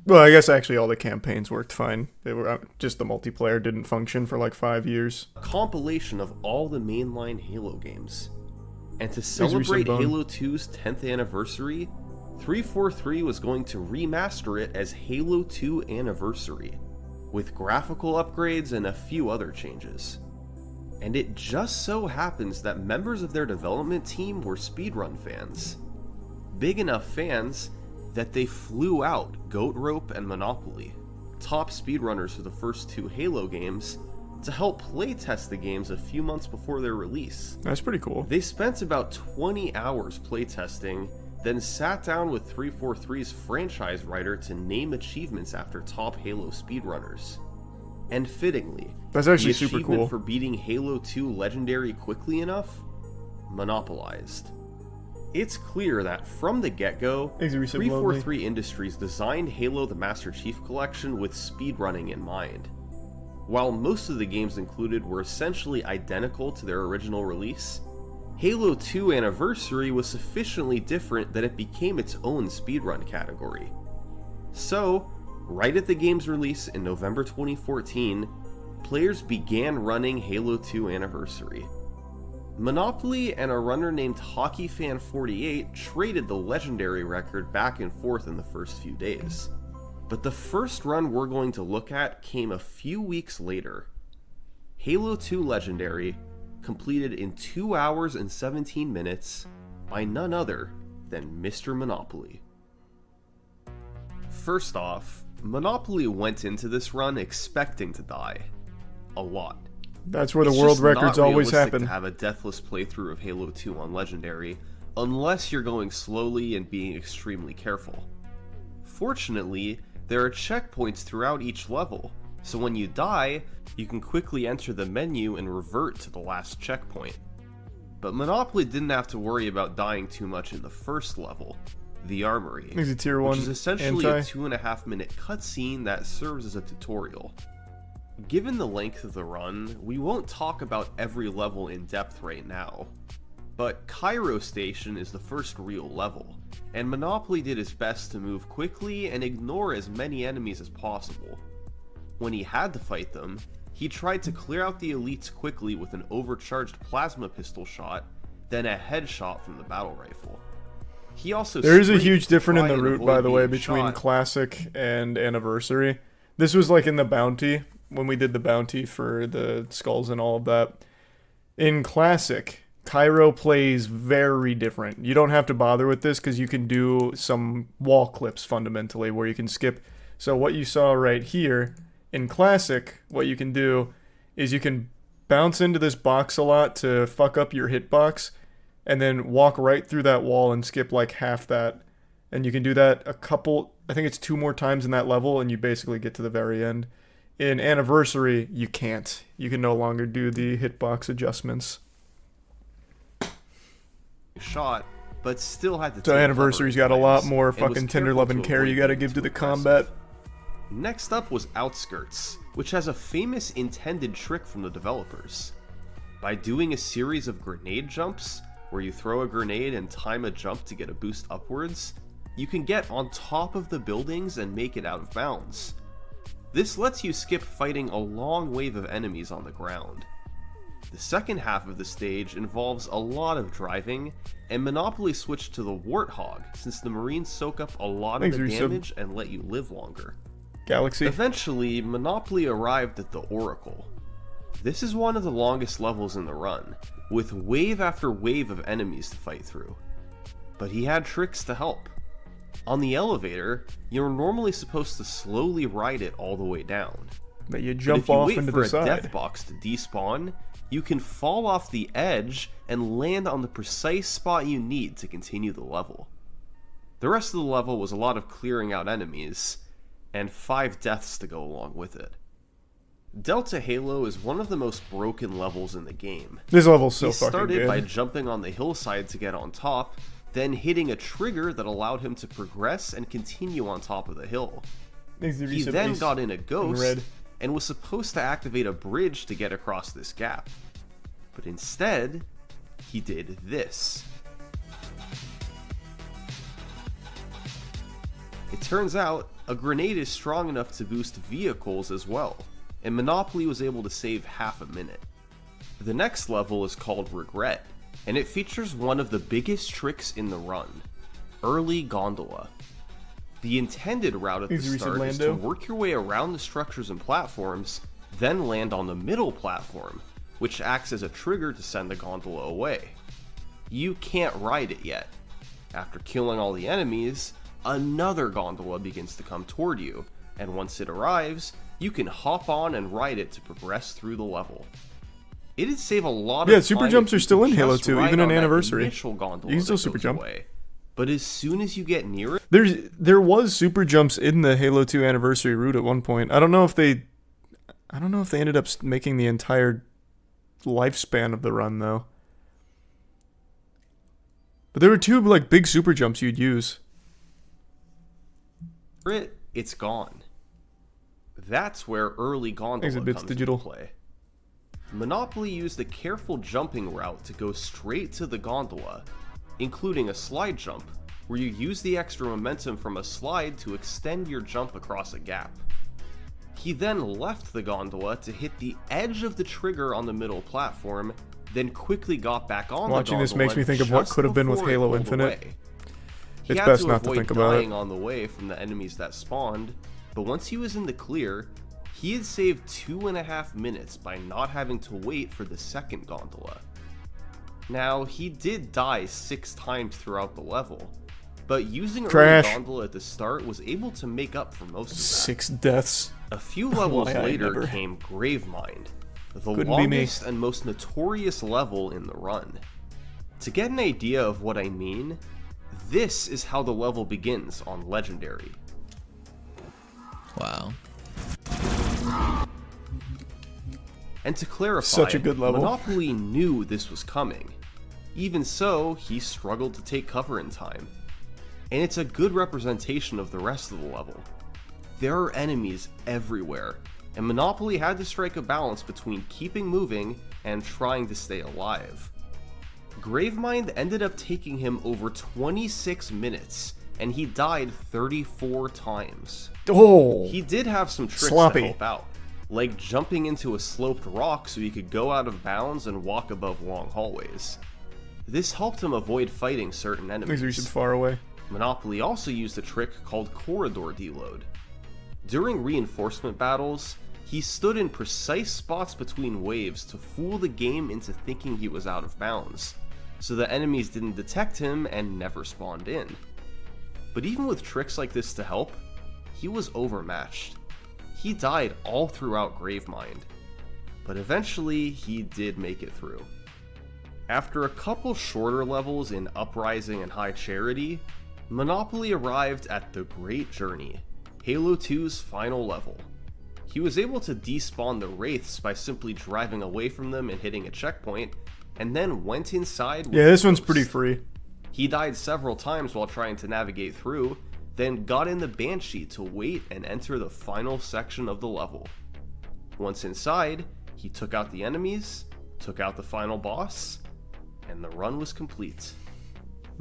Well, I guess actually all the campaigns worked fine. They were just the multiplayer didn't function for like 5 years. A compilation of all the mainline Halo games. And to celebrate Bone. Halo 2's 10th anniversary, 343 was going to remaster it as Halo 2 Anniversary, with graphical upgrades and a few other changes. And it just so happens that members of their development team were speedrun fans. Big enough fans that they flew out Goat Rope and Monopoly, top speedrunners for the first 2 Halo games, to help playtest the games a few months before their release. That's pretty cool. They spent about 20 hours playtesting, then sat down with 343's franchise writer to name achievements after top Halo speedrunners. And fittingly, That's actually the super achievement cool. for beating Halo 2 Legendary quickly enough, monopolized. It's clear that from the get-go, Easy reset 343 Industries designed Halo the Master Chief Collection with speedrunning in mind. While most of the games included were essentially identical to their original release, Halo 2 Anniversary was sufficiently different that it became its own speedrun category. So, right at the game's release in November 2014, players began running Halo 2 Anniversary. Monopoly and a runner named HockeyFan48 traded the legendary record back and forth in the first few days. But the first run we're going to look at came a few weeks later. Halo 2 Legendary, completed in 2 hours and 17 minutes by none other than Mr. Monopoly. First off, Monopoly went into this run expecting to die. A lot. That's where the It's world just records not always realistic happen. to have a deathless playthrough of Halo 2 on Legendary, unless you're going slowly and being extremely careful. Fortunately, there are checkpoints throughout each level, so when you die, you can quickly enter the menu and revert to the last checkpoint. But Monopoly didn't have to worry about dying too much in the first level, the Armory, He's a tier which 1 is essentially a anti. 2.5 minute cutscene that serves as a tutorial. Given the length of the run, we won't talk about every level in depth right now. But Cairo Station is the first real level, and Monopoly did his best to move quickly and ignore as many enemies as possible. When he had to fight them, he tried to clear out the elites quickly with an overcharged plasma pistol shot, then a headshot from the battle rifle. He also There is a sprayed huge to difference in try the and route, by avoid the way, being between shot. Classic and Anniversary. This was like in the Bounty, when we did the Bounty for the skulls and all of that. In Classic, Cairo plays very different. You don't have to bother with this because you can do some wall clips fundamentally where you can skip. So what you saw right here in Classic, what you can do is you can bounce into this box a lot to fuck up your hitbox and then walk right through that wall and skip like half that. And you can do that a couple, I think it's 2 more times in that level, and you basically get to the very end. In Anniversary, you can't. You can no longer do the hitbox adjustments. Shot, but still had to. So Anniversary's got a lot more fucking tender love and care you gotta give to the combat. Next up was Outskirts, which has a famous intended trick from the developers. By doing a series of grenade jumps, where you throw a grenade and time a jump to get a boost upwards, you can get on top of the buildings and make it out of bounds. This lets you skip fighting a long wave of enemies on the ground. The second half of the stage involves a lot of driving, and Monopoly switched to the Warthog since the Marines soak up a lot of the damage and let you live longer. Galaxy. Eventually, Monopoly arrived at the Oracle. This is one of the longest levels in the run, with wave after wave of enemies to fight through. But he had tricks to help. On the elevator, you're normally supposed to slowly ride it all the way down. But you jump off into the side. If you wait for a death box to despawn, you can fall off the edge and land on the precise spot you need to continue the level. The rest of the level was a lot of clearing out enemies, and 5 deaths to go along with it. Delta Halo is one of the most broken levels in the game. This level's so he fucking good. He started by jumping on the hillside to get on top, then hitting a trigger that allowed him to progress and continue on top of the hill. He then got in a ghost and was supposed to activate a bridge to get across this gap. But instead, he did this. It turns out, a grenade is strong enough to boost vehicles as well, and Monopoly was able to save half a minute. The next level is called Regret, and it features one of the biggest tricks in the run, Early Gondola. The intended route at the start is to work your way around the structures and platforms, then land on the middle platform, which acts as a trigger to send the gondola away. You can't ride it yet. After killing all the enemies, another gondola begins to come toward you, and once it arrives, you can hop on and ride it to progress through the level. It'd save a lot of time. super jumps are still in Halo 2, even in Anniversary. You can still super jump. Away. But as soon as you get near it, there was super jumps in the Halo 2 Anniversary route at one point. I don't know if they ended up making the entire lifespan of the run though. But there were 2 like big super jumps you'd use. It's gone. That's where Early Gondola comes into play. Monopoly used a careful jumping route to go straight to the gondola, including a slide jump, where you use the extra momentum from a slide to extend your jump across a gap. He then left the gondola to hit the edge of the trigger on the middle platform, then quickly got back on the gondola. Watching this makes me think of what could have been with Halo Infinite. It's best not to think about it. He had to avoid dying on the way from the enemies that spawned, but once he was in the clear, he had saved 2.5 minutes by not having to wait for the second gondola. Now, he did die 6 times throughout the level, but using Early Gondola at the start was able to make up for most of that. 6 deaths. A few levels later came Gravemind, the longest and most notorious level in the run. To get an idea of what I mean, this is how the level begins on Legendary. Wow. And to clarify, such a good level. Monopoly knew this was coming. Even so, he struggled to take cover in time. And it's a good representation of the rest of the level. There are enemies everywhere, and Monopoly had to strike a balance between keeping moving and trying to stay alive. Gravemind ended up taking him over 26 minutes, and he died 34 times. Oh! He did have some tricks to help out, like jumping into a sloped rock so he could go out of bounds and walk above long hallways. This helped him avoid fighting certain enemies. Makes him far away. Monopoly also used a trick called Corridor Deload. During reinforcement battles, He stood in precise spots between waves to fool the game into thinking he was out of bounds, so the enemies didn't detect him and never spawned in. But even with tricks like this to help, he was overmatched. He died all throughout Gravemind, but eventually he did make it through. After a couple shorter levels in Uprising and High Charity, Monopoly arrived at the Great Journey, Halo 2's final level. He was able to despawn the Wraiths by simply driving away from them and hitting a checkpoint, and then went inside with this one's Ghost. pretty free. He died several times while trying to navigate through, then got in the Banshee to wait and enter the final section of the level. Once inside, he took out the enemies, took out the final boss, and the run was complete.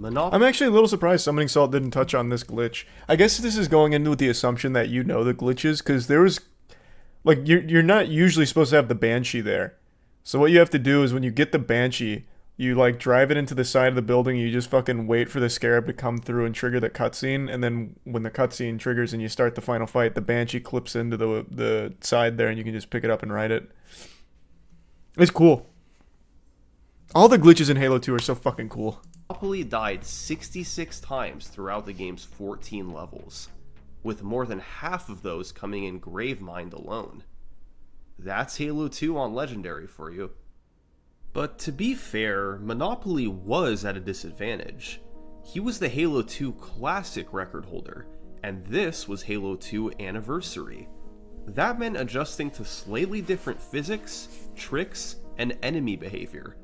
I'm actually a little surprised Summoning Salt didn't touch on this glitch. I guess this is going into with the assumption that you know the glitches, because there was, like, you're not usually supposed to have the Banshee there. So what you have to do is when you get the Banshee, you, like, drive it into the side of the building, you just fucking wait for the Scarab to come through and trigger the cutscene, and then when the cutscene triggers and you start the final fight, the Banshee clips into the side there, and you can just pick it up and ride it. It's cool. All the glitches in Halo 2 are so fucking cool. Monopoly died 66 times throughout the game's 14 levels, with more than half of those coming in Gravemind alone. That's Halo 2 on Legendary for you. But to be fair, Monopoly was at a disadvantage. He was the Halo 2 Classic record holder, and this was Halo 2 Anniversary. That meant adjusting to slightly different physics, tricks, and enemy behavior.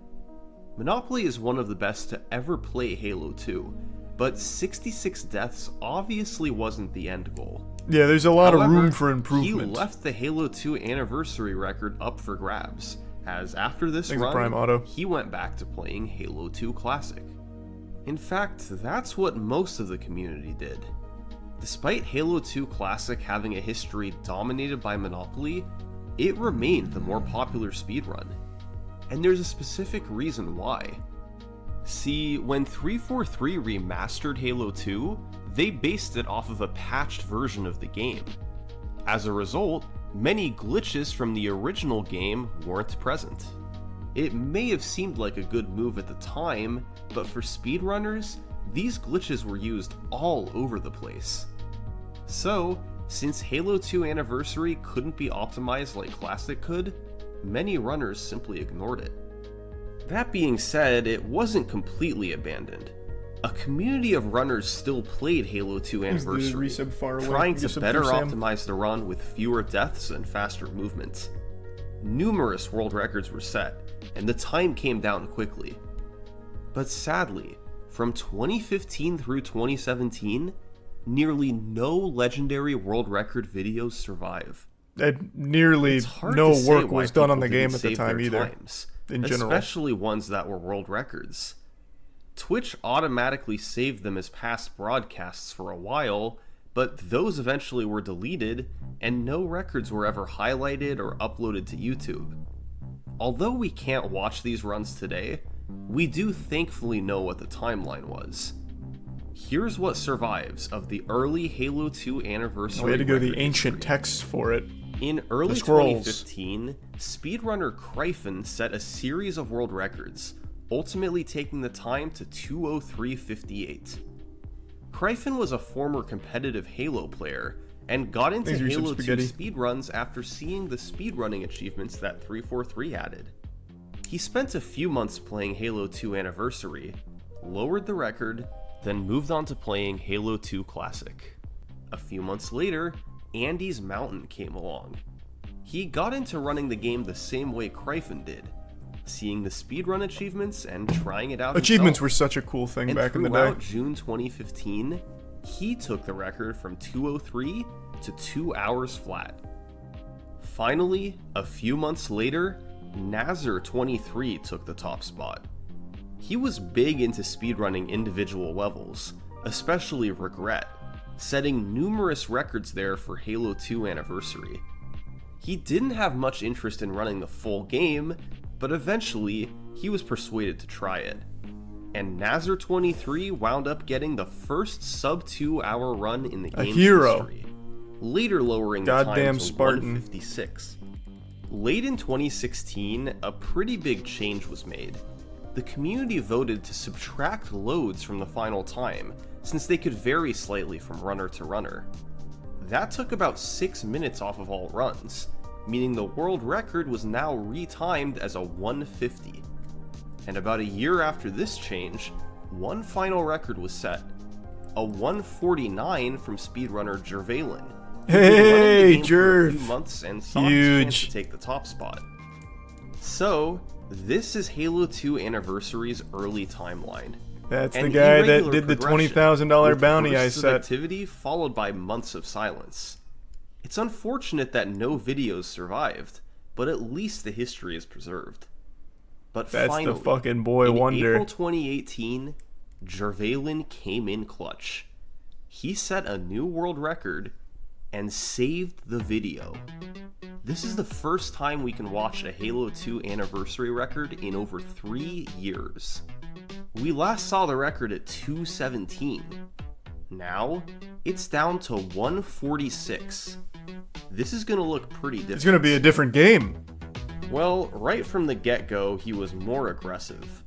Monopoly is one of the best to ever play Halo 2, but 66 deaths obviously wasn't the end goal. Yeah, there's a lot of However, room for improvement. He left the Halo 2 Anniversary record up for grabs, as after this Thanks to run, Prime Auto. he went back to playing Halo 2 Classic. In fact, that's what most of the community did. Despite Halo 2 Classic having a history dominated by Monopoly, it remained the more popular speedrun. And there's a specific reason why. See, when 343 remastered Halo 2, they based it off of a patched version of the game. As a result, many glitches from the original game weren't present. It may have seemed like a good move at the time, but for speedrunners, these glitches were used all over the place. So, since Halo 2 Anniversary couldn't be optimized like Classic could, many runners simply ignored it. That being said, it wasn't completely abandoned. A community of runners still played Halo 2 Anniversary, trying to better optimize the run with fewer deaths and faster movements. Numerous world records were set, and the time came down quickly. But sadly, from 2015 through 2017, nearly no legendary world record videos survive. Nearly no work was done on the game at the time either, in general. Especially ones that were world records. Twitch automatically saved them as past broadcasts for a while, but those eventually were deleted, and no records were ever highlighted or uploaded to YouTube. Although we can't watch these runs today, we do thankfully know what the timeline was. Here's what survives of the early Halo 2 Anniversary. We had to go to the ancient texts for it. In early 2015, speedrunner Kryphon set a series of world records, ultimately taking the time to 2:03:58. Kryphon was a former competitive Halo player, and got into Halo 2 speedruns after seeing the speedrunning achievements that 343 added. He spent a few months playing Halo 2 Anniversary, lowered the record, then moved on to playing Halo 2 Classic. A few months later, Andy's Mountain came along. He got into running the game the same way Kryphon did, seeing the speedrun achievements and trying it out Achievements himself. were such a cool thing back in the day. Throughout June 2015, he took the record from 2:03 to 2 hours flat. Finally, a few months later, Nazar23 took the top spot. He was big into speedrunning individual levels, especially Regret, setting numerous records there for Halo 2 Anniversary. He didn't have much interest in running the full game, but eventually he was persuaded to try it. And Nazar23 wound up getting the first sub 2 hour run in the game's history. later lowering the Goddamn time to Spartan. 1:56. Late in 2016, a pretty big change was made. The community voted to subtract loads from the final time, since they could vary slightly from runner to runner. That took about 6 minutes off of all runs, meaning the world record was now retimed as a 150. And about a year after this change, one final record was set, a 149 from speedrunner Jervalen. Hey, For a Jerv! few months and saw his chance Huge. to take the top spot. So, this is Halo 2 Anniversary's early timeline. That's the An guy that irregular did the progression, $20,000 with bounty I bursts of set. activity followed by months of silence. It's unfortunate that no videos survived, but at least the history is preserved. But That's finally, the fucking boy in wonder. April 2018, Jervalen came in clutch. He set a new world record and saved the video. This is the first time we can watch a Halo 2 Anniversary record in over 3 years. We last saw the record at 217. Now, it's down to 146. This is going to look pretty different. It's gonna be a different game. Well, right from the get-go, he was more aggressive.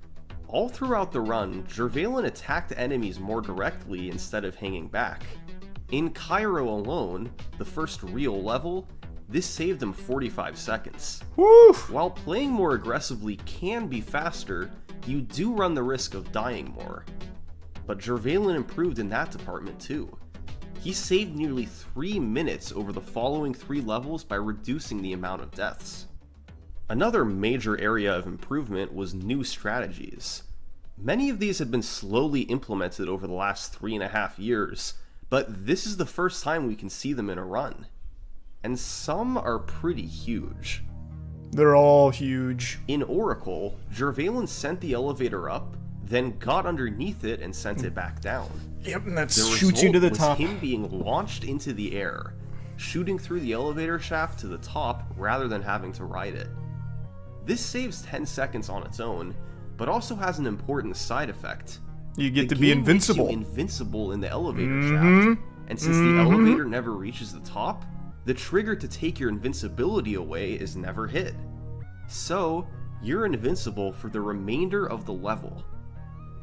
All throughout the run, Jervalen attacked enemies more directly instead of hanging back. In Cairo alone, the first real level, this saved him 45 seconds. Woo! While playing more aggressively can be faster, you do run the risk of dying more. But Jervalen improved in that department too. He saved nearly 3 minutes over the following 3 levels by reducing the amount of deaths. Another major area of improvement was new strategies. Many of these had been slowly implemented over the last 3.5 years, but this is the first time we can see them in a run. And some are pretty huge. They're all huge. In Oracle, Jervalen sent the elevator up, then got underneath it and sent it back down. Yep, and that The shoots you to the result was top. him being launched into the air, shooting through the elevator shaft to the top rather than having to ride it. This saves 10 seconds on its own, but also has an important side effect. You get The to be game invincible. Makes you invincible in the elevator shaft, and since the elevator never reaches the top, the trigger to take your invincibility away is never hit. So, you're invincible for the remainder of the level.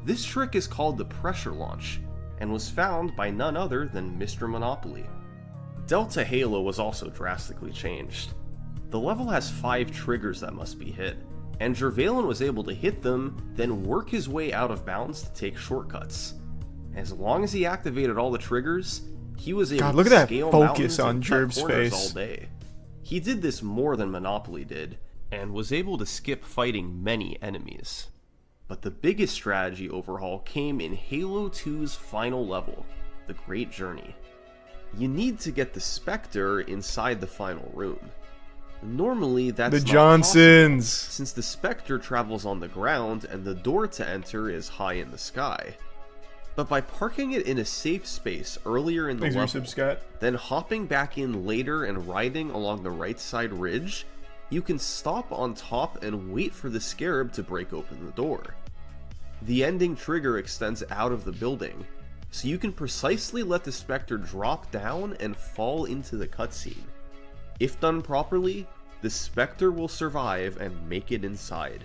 This trick is called the pressure launch, and was found by none other than Mr. Monopoly. Delta Halo was also drastically changed. The level has 5 triggers that must be hit, and Jervalen was able to hit them, then work his way out of bounds to take shortcuts. As long as he activated all the triggers, he was able God, look to at that scale focus mountains on and cut Jerv's corners face. all day. He did this more than Monopoly did, and was able to skip fighting many enemies. But the biggest strategy overhaul came in Halo 2's final level, the Great Journey. You need to get the Spectre inside the final room. Normally, that's The not Johnsons. possible, since the Spectre travels on the ground and the door to enter is high in the sky. But by parking it in a safe space earlier in the Thanks for your level, sub, Scott. then hopping back in later and riding along the right side ridge, you can stop on top and wait for the Scarab to break open the door. The ending trigger extends out of the building, so you can precisely let the Spectre drop down and fall into the cutscene. If done properly, the Spectre will survive and make it inside.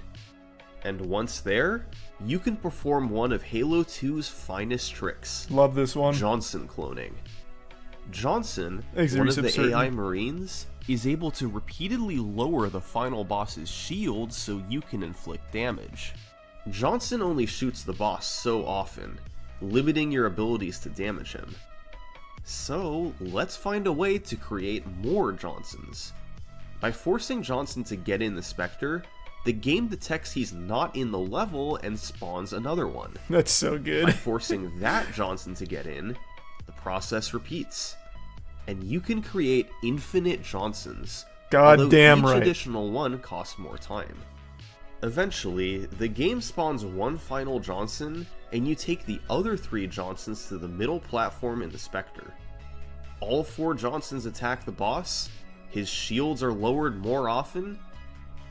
And once there, you can perform one of Halo 2's finest tricks, Love this one. Johnson cloning. Johnson, Thanks, one of Resub the Certain. AI Marines, is able to repeatedly lower the final boss's shield so you can inflict damage. Johnson only shoots the boss so often, limiting your abilities to damage him. So, let's find a way to create more Johnsons. By forcing Johnson to get in the Spectre, the game detects he's not in the level and spawns another one. That's so By good. forcing that Johnson to get in, the process repeats. And you can create infinite Johnsons, God although damn each right. additional one costs more time. Eventually, the game spawns one final Johnson, and you take the other 3 Johnsons to the middle platform in the Spectre. All 4 Johnsons attack the boss, his shields are lowered more often,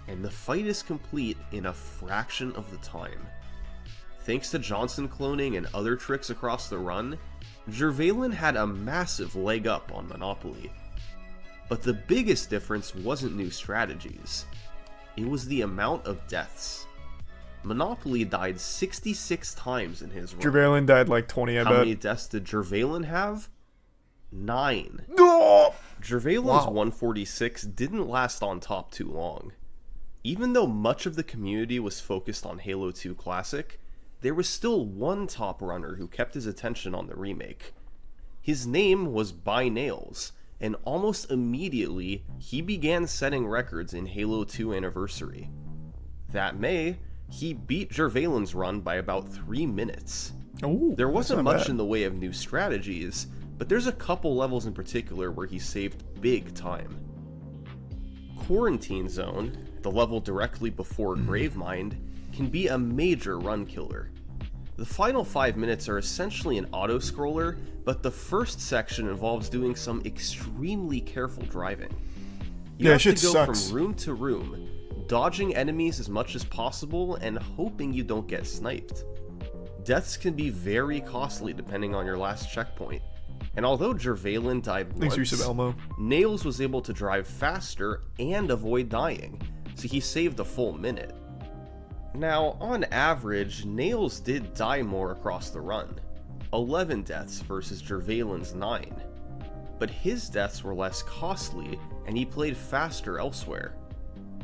and the fight is complete in a fraction of the time. Thanks to Johnson cloning and other tricks across the run, Jervalen had a massive leg up on Monopoly. But the biggest difference wasn't new strategies. It was the amount of deaths. Monopoly died 66 times in his run. Jervalen died like 20, I How bet. many deaths did Jervalen have? 9. Oh! Jervalen's Wow. 146 didn't last on top too long. Even though much of the community was focused on Halo 2 Classic, there was still one top runner who kept his attention on the remake. His name was By Nails, and almost immediately, he began setting records in Halo 2 Anniversary. That May, he beat Jervalen's run by about 3 minutes. Ooh, There wasn't that's not much bad. in the way of new strategies, but there's a couple levels in particular where he saved big time. Quarantine Zone, the level directly before Gravemind, can be a major run killer. The final 5 minutes are essentially an auto-scroller, but the first section involves doing some extremely careful driving. You Yeah, have to shit go sucks. from room to room, dodging enemies as much as possible and hoping you don't get sniped. Deaths can be very costly depending on your last checkpoint, and although Jervalen died Thanks, once, Yusuf Elmo. Nails was able to drive faster and avoid dying, so he saved a full minute. Now, on average, Nails did die more across the run, 11 deaths versus Jervalen's 9. But his deaths were less costly, and he played faster elsewhere.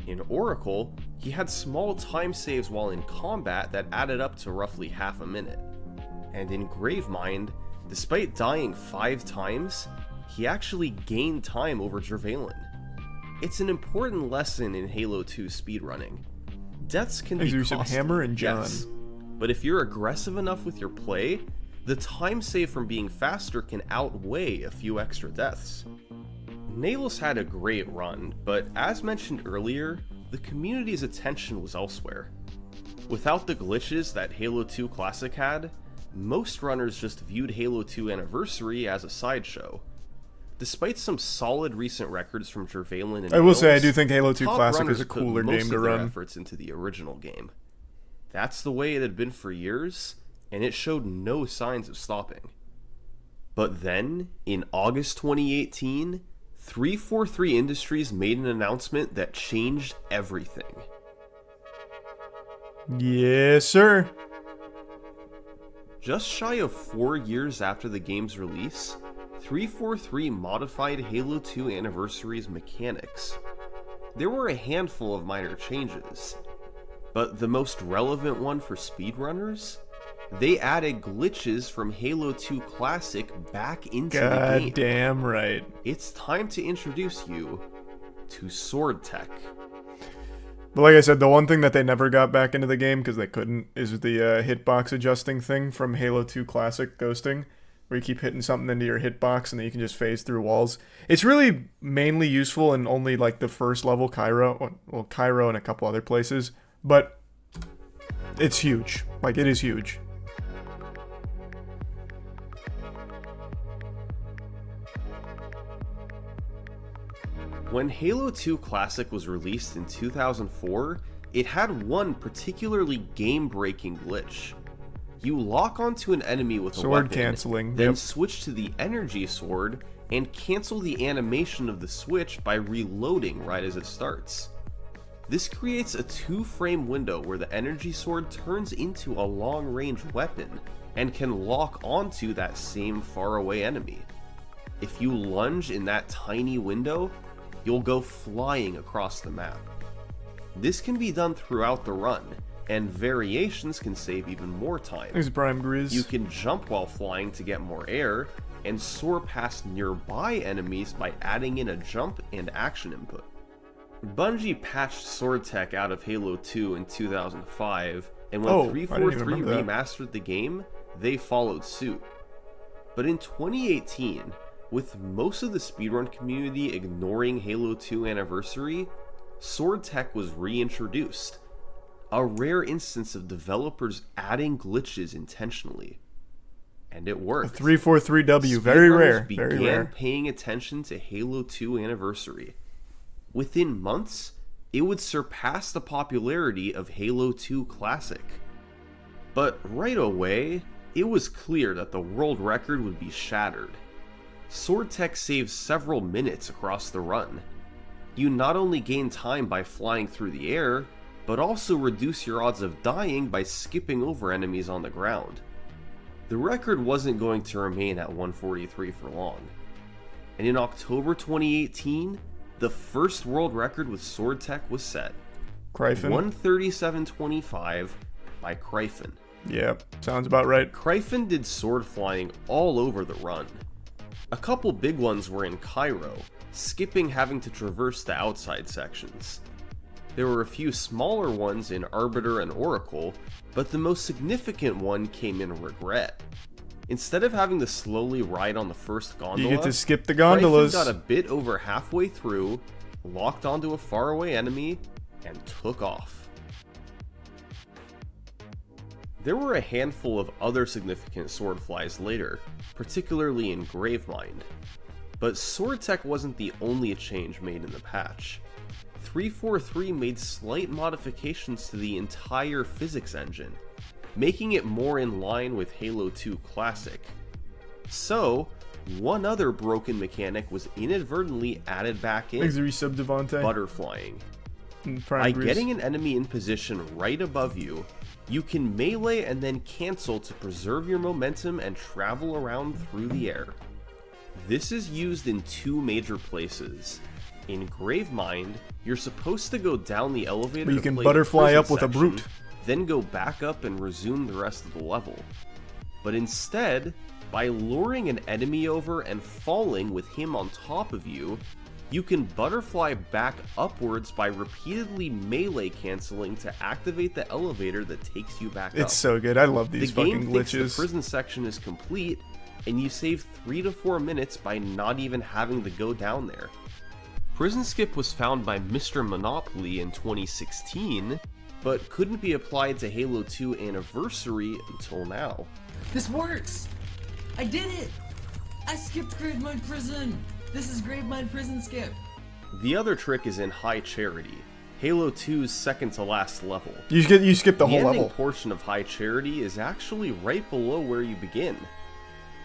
In Oracle, he had small time saves while in combat that added up to roughly half a minute. And in Gravemind, despite dying 5 times, he actually gained time over Jervalen. It's an important lesson in Halo 2 speedrunning. Deaths can be Thanks, Yusuf costly, Hammer and John. yes, but if you're aggressive enough with your play, the time saved from being faster can outweigh a few extra deaths. Nails had a great run, but as mentioned earlier, the community's attention was elsewhere. Without the glitches that Halo 2 Classic had, most runners just viewed Halo 2 Anniversary as a sideshow. Despite some solid recent records from Jervalen and I will say I Nails, do think Halo 2 top Classic runners is a put cooler most game to of their run. efforts into the original game. That's the way it had been for years, and it showed no signs of stopping. But then, in August 2018, 343 Industries made an announcement that changed everything. Yes, sir. Just shy of 4 years after the game's release, 343 modified Halo 2 Anniversary's mechanics. There were a handful of minor changes, but the most relevant one for speedrunners? They added glitches from Halo 2 Classic back into the game. God damn right. It's time to introduce you to Sword Tech. But like I said, the one thing that they never got back into the game because they couldn't is the hitbox adjusting thing from Halo 2 Classic Ghosting, where you keep hitting something into your hitbox and then you can just phase through walls. It's really mainly useful in only like the first level Cairo, well, Cairo and a couple other places, but it's huge. Like, it is huge. When Halo 2 Classic was released in 2004, it had one particularly game-breaking glitch. You lock onto an enemy with a Sword weapon, canceling, then yep. switch to the energy sword, and cancel the animation of the switch by reloading right as it starts. This creates a 2-frame window where the energy sword turns into a long-range weapon, and can lock onto that same faraway enemy. If you lunge in that tiny window, you'll go flying across the map. This can be done throughout the run, and variations can save even more time. Thanks, Prime Grizz. You can jump while flying to get more air, and soar past nearby enemies by adding in a jump and action input. Bungie patched Sword Tech out of Halo 2 in 2005, and when Oh, I didn't even 343 remember that. remastered the game, they followed suit. But in 2018, with most of the speedrun community ignoring Halo 2 Anniversary, Sword Tech was reintroduced. A rare instance of developers adding glitches intentionally. And it worked. 343W, very rare, Speedrunners very began rare. paying attention to Halo 2 Anniversary. Within months, it would surpass the popularity of Halo 2 Classic. But right away, It was clear that the world record would be shattered. Sword Tech saves several minutes across the run. You not only gain time by flying through the air, but also reduce your odds of dying by skipping over enemies on the ground. The record wasn't going to remain at 143 for long. And in October 2018, the first world record with Sword Tech was set. Kryphin? 137.25 by Kryphin. Yep, sounds about right. Kryphin did sword flying all over the run. A couple big ones were in Cairo, skipping having to traverse the outside sections. There were a few smaller ones in Arbiter and Oracle, but the most significant one came in Regret. Instead of having to slowly ride on the first gondola, You get to skip the gondolas. Kryphin got a bit over halfway through, locked onto a faraway enemy, and took off. There were a handful of other significant sword flies later, particularly in Gravemind. But Sword Tech wasn't the only change made in the patch. 343 made slight modifications to the entire physics engine, making it more in line with Halo 2 Classic. So, one other broken mechanic was inadvertently added back in: Thanks to resub Devontae. butterflying. Prime By Bruce. getting an enemy in position right above you, you can melee and then cancel to preserve your momentum and travel around through the air. This is used in two major places. In Gravemind, you're supposed to go down the elevator But you to can play the butterfly prison up with a section, brute. then go back up and resume the rest of the level. But instead, by luring an enemy over and falling with him on top of you, you can butterfly back upwards by repeatedly melee canceling to activate the elevator that takes you back up. It's so good. I love these The game fucking thinks glitches. the prison section is complete, and you save 3 to 4 minutes by not even having to go down there. Prison Skip was found by Mr. Monopoly in 2016, but couldn't be applied to Halo 2 Anniversary until now. This works! I did it! I skipped Gravemind Prison! This is Gravemind Prison Skip! The other trick is in High Charity, Halo 2's second to last level. You skip the whole ending level. portion of High Charity is actually right below where you begin.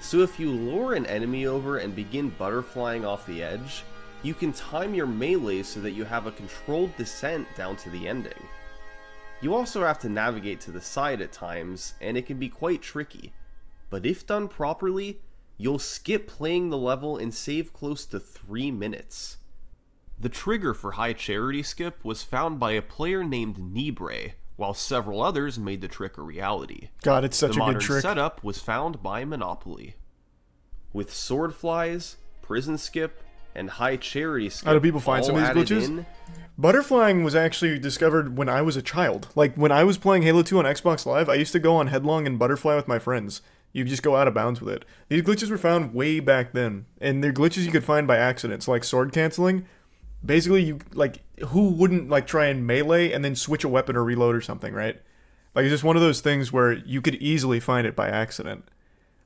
So if you lure an enemy over and begin butterflying off the edge, you can time your melee so that you have a controlled descent down to the ending. You also have to navigate to the side at times, and it can be quite tricky. But if done properly, you'll skip playing the level and save close to 3 minutes. The trigger for High Charity Skip was found by a player named Nibre, while several others made the trick a reality. God, it's such the a modern good trick. setup was found by Monopoly. With Sword Flies, Prison Skip, and High Charity Skip How do people find some all of these added glitches? in, Butterflying was actually discovered when I was a child. Like, when I was playing Halo 2 on Xbox Live, I used to go on Headlong and butterfly with my friends. You just go out of bounds with it. These glitches were found way back then, and they're glitches you could find by accident. So, like, sword canceling. Basically, you, like, who wouldn't, like, try and melee and then switch a weapon or reload or something, right? Like, it's just one of those things where you could easily find it by accident.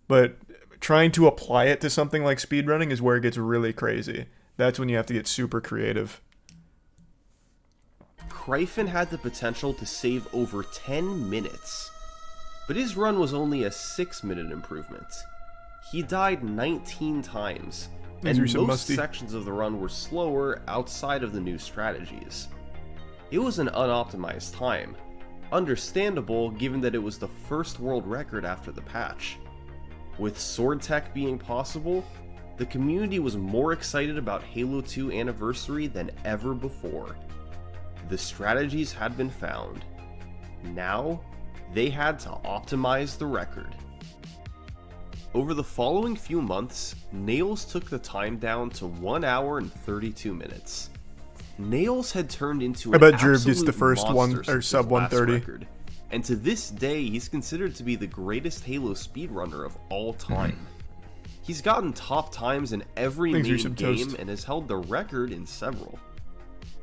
But trying to apply it to something like speedrunning is where it gets really crazy. That's when you have to get super creative. Kryphin had the potential to save over 10 minutes, but his run was only a 6-minute improvement. He died 19 times, and most sections of the run were slower outside of the new strategies. It was an unoptimized time, understandable given that it was the first world record after the patch. With Sword Tech being possible, the community was more excited about Halo 2 Anniversary than ever before. The strategies had been found. Now, they had to optimize the record. Over the following few months, Nails took the time down to 1 hour and 32 minutes. Nails had turned into I bet an Jerv gets the first monster one, since or his sub last 130. record, and to this day, he's considered to be the greatest Halo speedrunner of all time. He's gotten top times in every Thanks for main some game toast. and has held the record in several.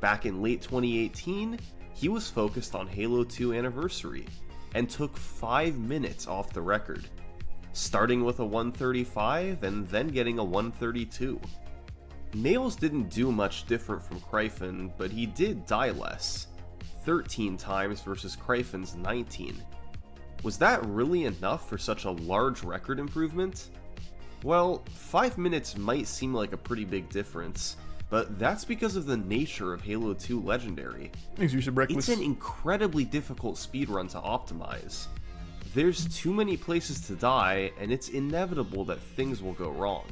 Back in late 2018, he was focused on Halo 2 Anniversary and took 5 minutes off the record, starting with a 135 and then getting a 132. Nails didn't do much different from Kryphin, but he did die less, 13 times versus Kryphin's 19. Was that really enough for such a large record improvement? Well, 5 minutes might seem like a pretty big difference, but that's because of the nature of Halo 2 Legendary. It's an incredibly difficult speedrun to optimize. There's too many places to die, and it's inevitable that things will go wrong.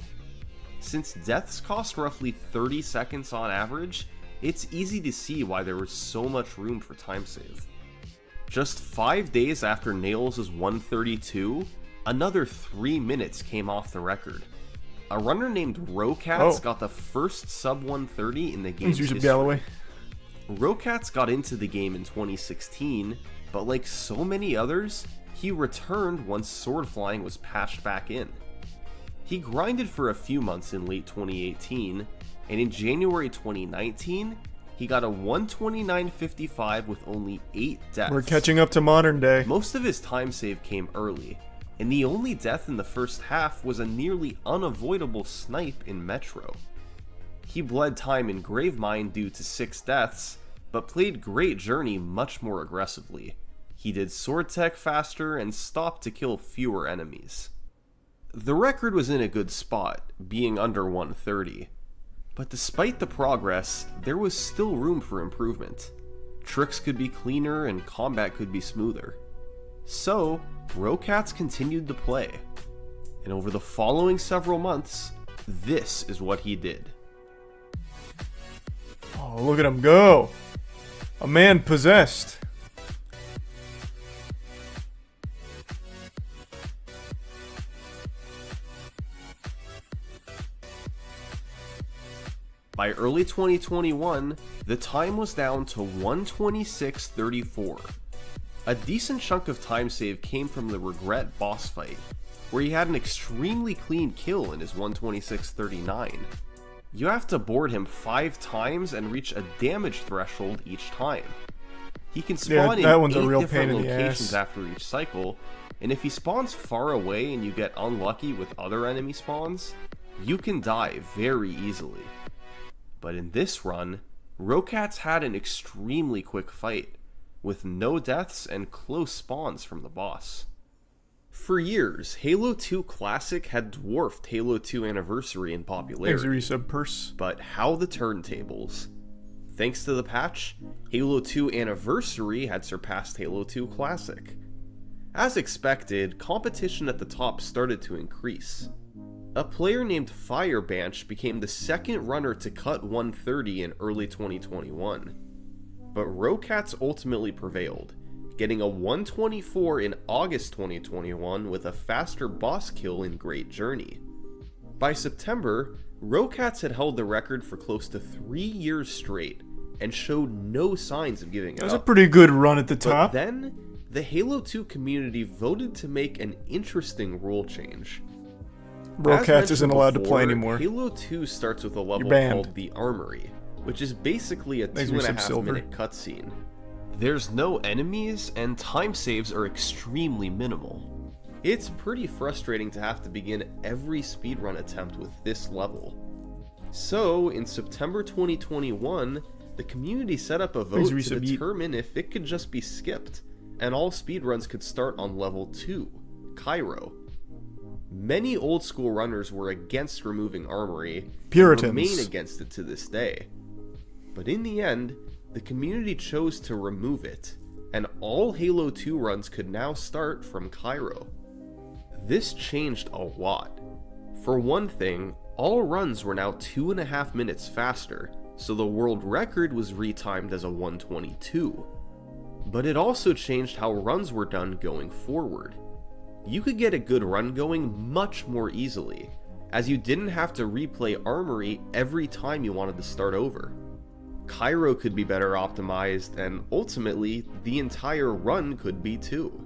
Since deaths cost roughly 30 seconds on average, it's easy to see why there was so much room for time save. Just 5 days after Nails' 132, another 3 minutes came off the record. A runner named Rocats got the first sub 130 in the game's history. Rocats got into the game in 2016, but like so many others, he returned once sword flying was patched back in. He grinded for a few months in late 2018, and in January 2019, he got a 129.55 with only 8 deaths. We're catching up to modern day. Most of his time save came early, and the only death in the first half was a nearly unavoidable snipe in Metro. He bled time in Gravemind due to 6 deaths, but played Great Journey much more aggressively. He did sword tech faster and stopped to kill fewer enemies. The record was in a good spot, being under 130. But despite the progress, there was still room for improvement. Tricks could be cleaner and combat could be smoother. So, Rocats continued to play. And over the following several months, this is what he did. Oh, look at him go! A man possessed. By early 2021, the time was down to 126.34. A decent chunk of time save came from the Regret boss fight, where he had an extremely clean kill in his 126.39. You have to board him 5 times and reach a damage threshold each time. He can spawn in 8 different locations after each cycle, and if he spawns far away and you get unlucky with other enemy spawns, you can die very easily. But in this run, Rocats had an extremely quick fight, with no deaths and close spawns from the boss. For years, Halo 2 Classic had dwarfed Halo 2 Anniversary in popularity. But how the turntables. Thanks to the patch, Halo 2 Anniversary had surpassed Halo 2 Classic. As expected, competition at the top started to increase. A player named Firebanch became the second runner to cut 130 in early 2021. But Rocats ultimately prevailed, getting a 124 in August 2021 with a faster boss kill in Great Journey. By September, Rocats had held the record for close to 3 years straight and showed no signs of giving it up. That was a pretty good run at the top. But then, the Halo 2 community voted to make an interesting rule change. Rocats isn't allowed to play anymore. Halo 2 starts with a level called the Armory, which is basically a 2.5 minute cutscene. There's no enemies, and time saves are extremely minimal. It's pretty frustrating to have to begin every speedrun attempt with this level. So, in September 2021, the community set up a vote to determine if it could just be skipped, and all speedruns could start on level 2, Cairo. Many old school runners were against removing Armory, Puritans, and remain against it to this day. But in the end, the community chose to remove it, and all Halo 2 runs could now start from Cairo. This changed a lot. For one thing, all runs were now 2.5 minutes faster, so the world record was retimed as a 122. But it also changed how runs were done going forward. You could get a good run going much more easily, as you didn't have to replay Armory every time you wanted to start over. Cairo could be better optimized, and ultimately, the entire run could be too.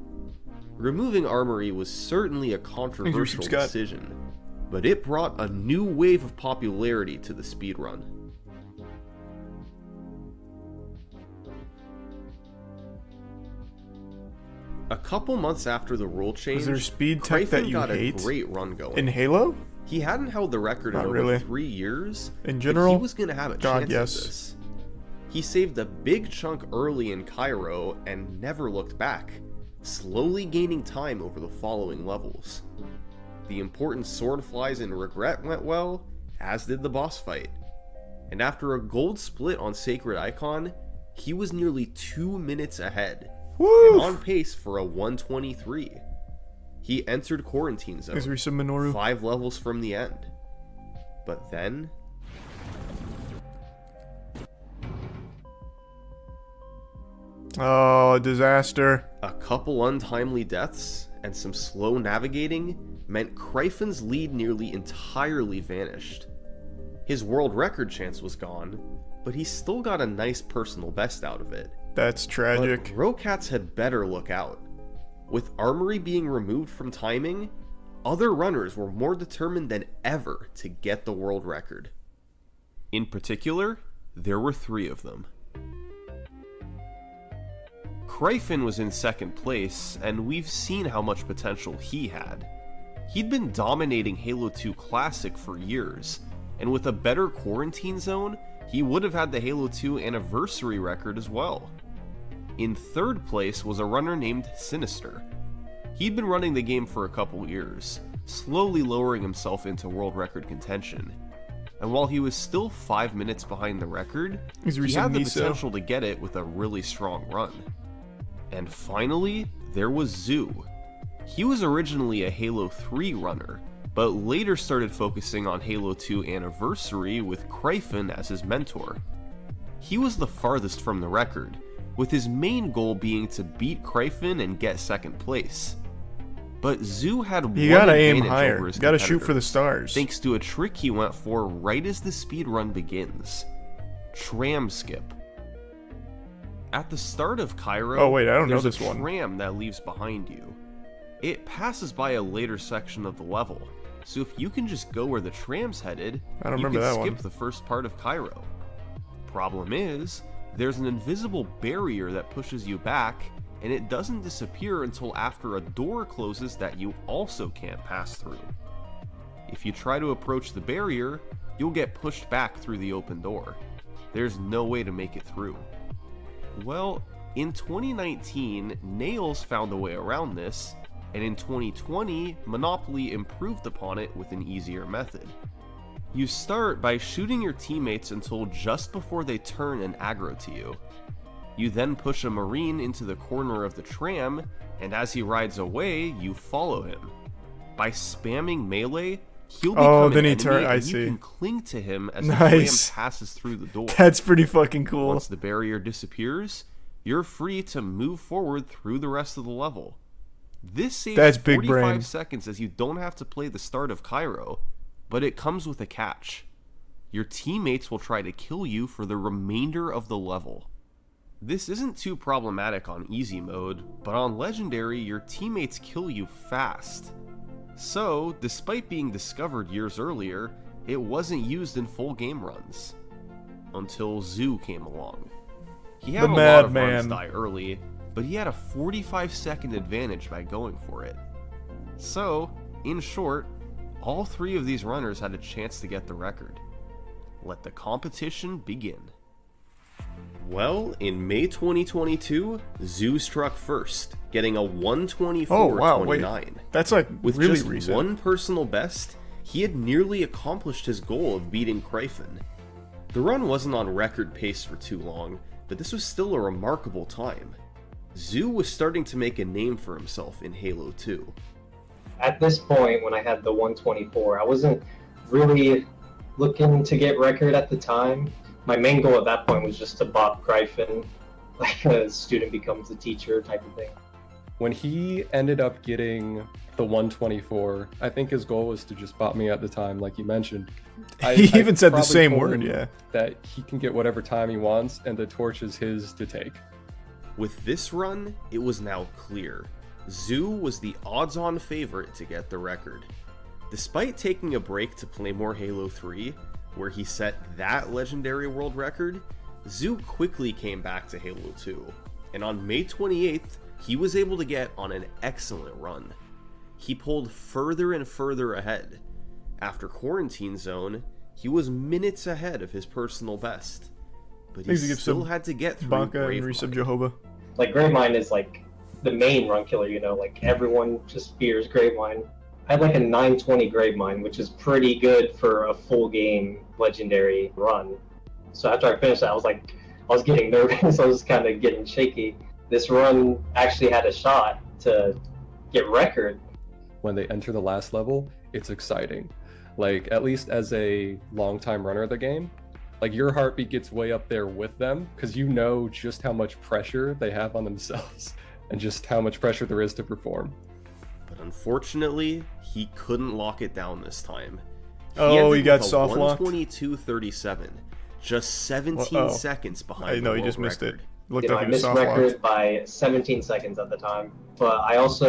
Removing Armory was certainly a controversial decision, but it brought a new wave of popularity to the speedrun. A couple months after the rule change, is there speed tech that you got hate a great run going. in Halo? He hadn't held the record in over 3 years. In general, he was going to have a chance at this. He saved a big chunk early in Cairo and never looked back. slowly gaining time over the following levels. The important Swordflies and Regret went well, as did the boss fight. And after a gold split on Sacred Icon, he was nearly 2 minutes ahead, and on pace for a 123. He entered Quarantine Zone, 5 levels from the end. But then... oh, disaster. A couple untimely deaths and some slow navigating meant Cryphon's lead nearly entirely vanished. His world record chance was gone, but he still got a nice personal best out of it. That's tragic. But Rocats had better look out. With Armory being removed from timing, other runners were more determined than ever to get the world record. In particular, there were 3 of them. Cryphon was in second place, and we've seen how much potential he had. He'd been dominating Halo 2 Classic for years, and with a better Quarantine Zone, he would have had the Halo 2 Anniversary record as well. In third place was a runner named Sinister. He'd been running the game for a couple years, slowly lowering himself into world record contention. And while he was still 5 minutes behind the record, he had the potential to get it with a really strong run. And finally, there was Zoo. He was originally a Halo 3 runner, but later started focusing on Halo 2 Anniversary with Cryphon as his mentor. He was the farthest from the record, with his main goal being to beat Cryphon and get second place. But Zoo had one advantage over his competitor. Gotta shoot for the stars. Thanks to a trick he went for right as the speedrun begins. Tram skip. At the start of Cairo, there's a tram that leaves behind you. It passes by a later section of the level, so if you can just go where the tram's headed, you can skip the first part of Cairo. Problem is, there's an invisible barrier that pushes you back, and it doesn't disappear until after a door closes that you also can't pass through. If you try to approach the barrier, you'll get pushed back through the open door. There's no way to make it through. Well, in 2019, Nails found a way around this, and in 2020, Monopoly improved upon it with an easier method. You start by shooting your teammates until just before they turn and aggro to you. You then push a Marine into the corner of the tram, and as he rides away, you follow him. By spamming melee, he'll become an enemy and you can cling to him as the tram passes through the door. That's pretty fucking cool. Once the barrier disappears, you're free to move forward through the rest of the level. This saves 45 seconds as you don't have to play the start of Cairo, but it comes with a catch. Your teammates will try to kill you for the remainder of the level. This isn't too problematic on easy mode, but on legendary, your teammates kill you fast. So, despite being discovered years earlier, it wasn't used in full game runs. Until Zoo came along. He had a lot of runs die early, but he had a 45-second advantage by going for it. So, in short, all 3 of these runners had a chance to get the record. Let the competition begin. Well, in May 2022, Zoo struck first, getting a 124.29. That's like with really just recent. One personal best, he had nearly accomplished his goal of beating Cryphon. The run wasn't on record pace for too long, but this was still a remarkable time. Zoo was starting to make a name for himself in Halo 2. At this point, when I had the 124, I wasn't really looking to get record at the time. My main goal at that point was just to bop Cryphon, like a student becomes a teacher type of thing. When he ended up getting the 124, I think his goal was to just bop me at the time, like you mentioned. He even said the same word, yeah. That he can get whatever time he wants, and the torch is his to take. With this run, it was now clear. Zoo was the odds-on favorite to get the record. Despite taking a break to play more Halo 3, where he set that legendary world record, Zoo quickly came back to Halo 2, and on May 28th, he was able to get on an excellent run. He pulled further and further ahead. After Quarantine Zone, he was minutes ahead of his personal best, but he still had to get through Banka and Resub Jehovah. Like, Gravemind is like the main run killer, you know, like everyone just fears Gravemind. I had like a 920 Gravemind, which is pretty good for a full game legendary run. So after I finished that, I was getting nervous. I was kind of getting shaky. This run actually had a shot to get record. When they enter the last level, it's exciting. Like, at least as a longtime runner of the game, like your heartbeat gets way up there with them because you know just how much pressure they have on themselves and just how much pressure there is to perform. But unfortunately, he couldn't lock it down this time. He got soft locked. 122.37, just 17 seconds behind. I know, you just missed it. Looked I missed record by 17 seconds at the time, but I was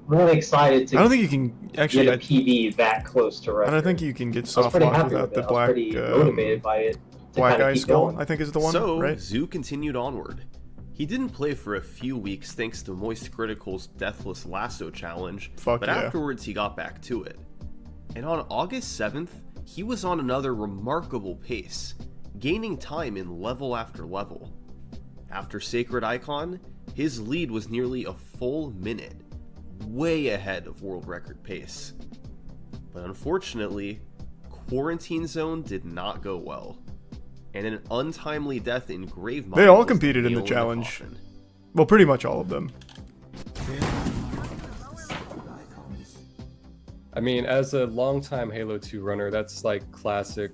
really excited to. I don't think you can actually get a PB that close to record. I don't think you can get soft locked without the black. I was pretty motivated by it. Black Eye Skull, I think, is the one. So right? Zoo continued onward. He didn't play for a few weeks thanks to Moist Critical's Deathless Lasso challenge, but afterwards he got back to it. And on August 7th, he was on another remarkable pace, gaining time in level after level. After Sacred Icon, his lead was nearly a full minute, way ahead of world record pace. But unfortunately, Quarantine Zone did not go well, and an untimely death in Gravemind. They all competed in the challenge. Well, pretty much all of them. I mean, as a longtime Halo 2 runner, that's like classic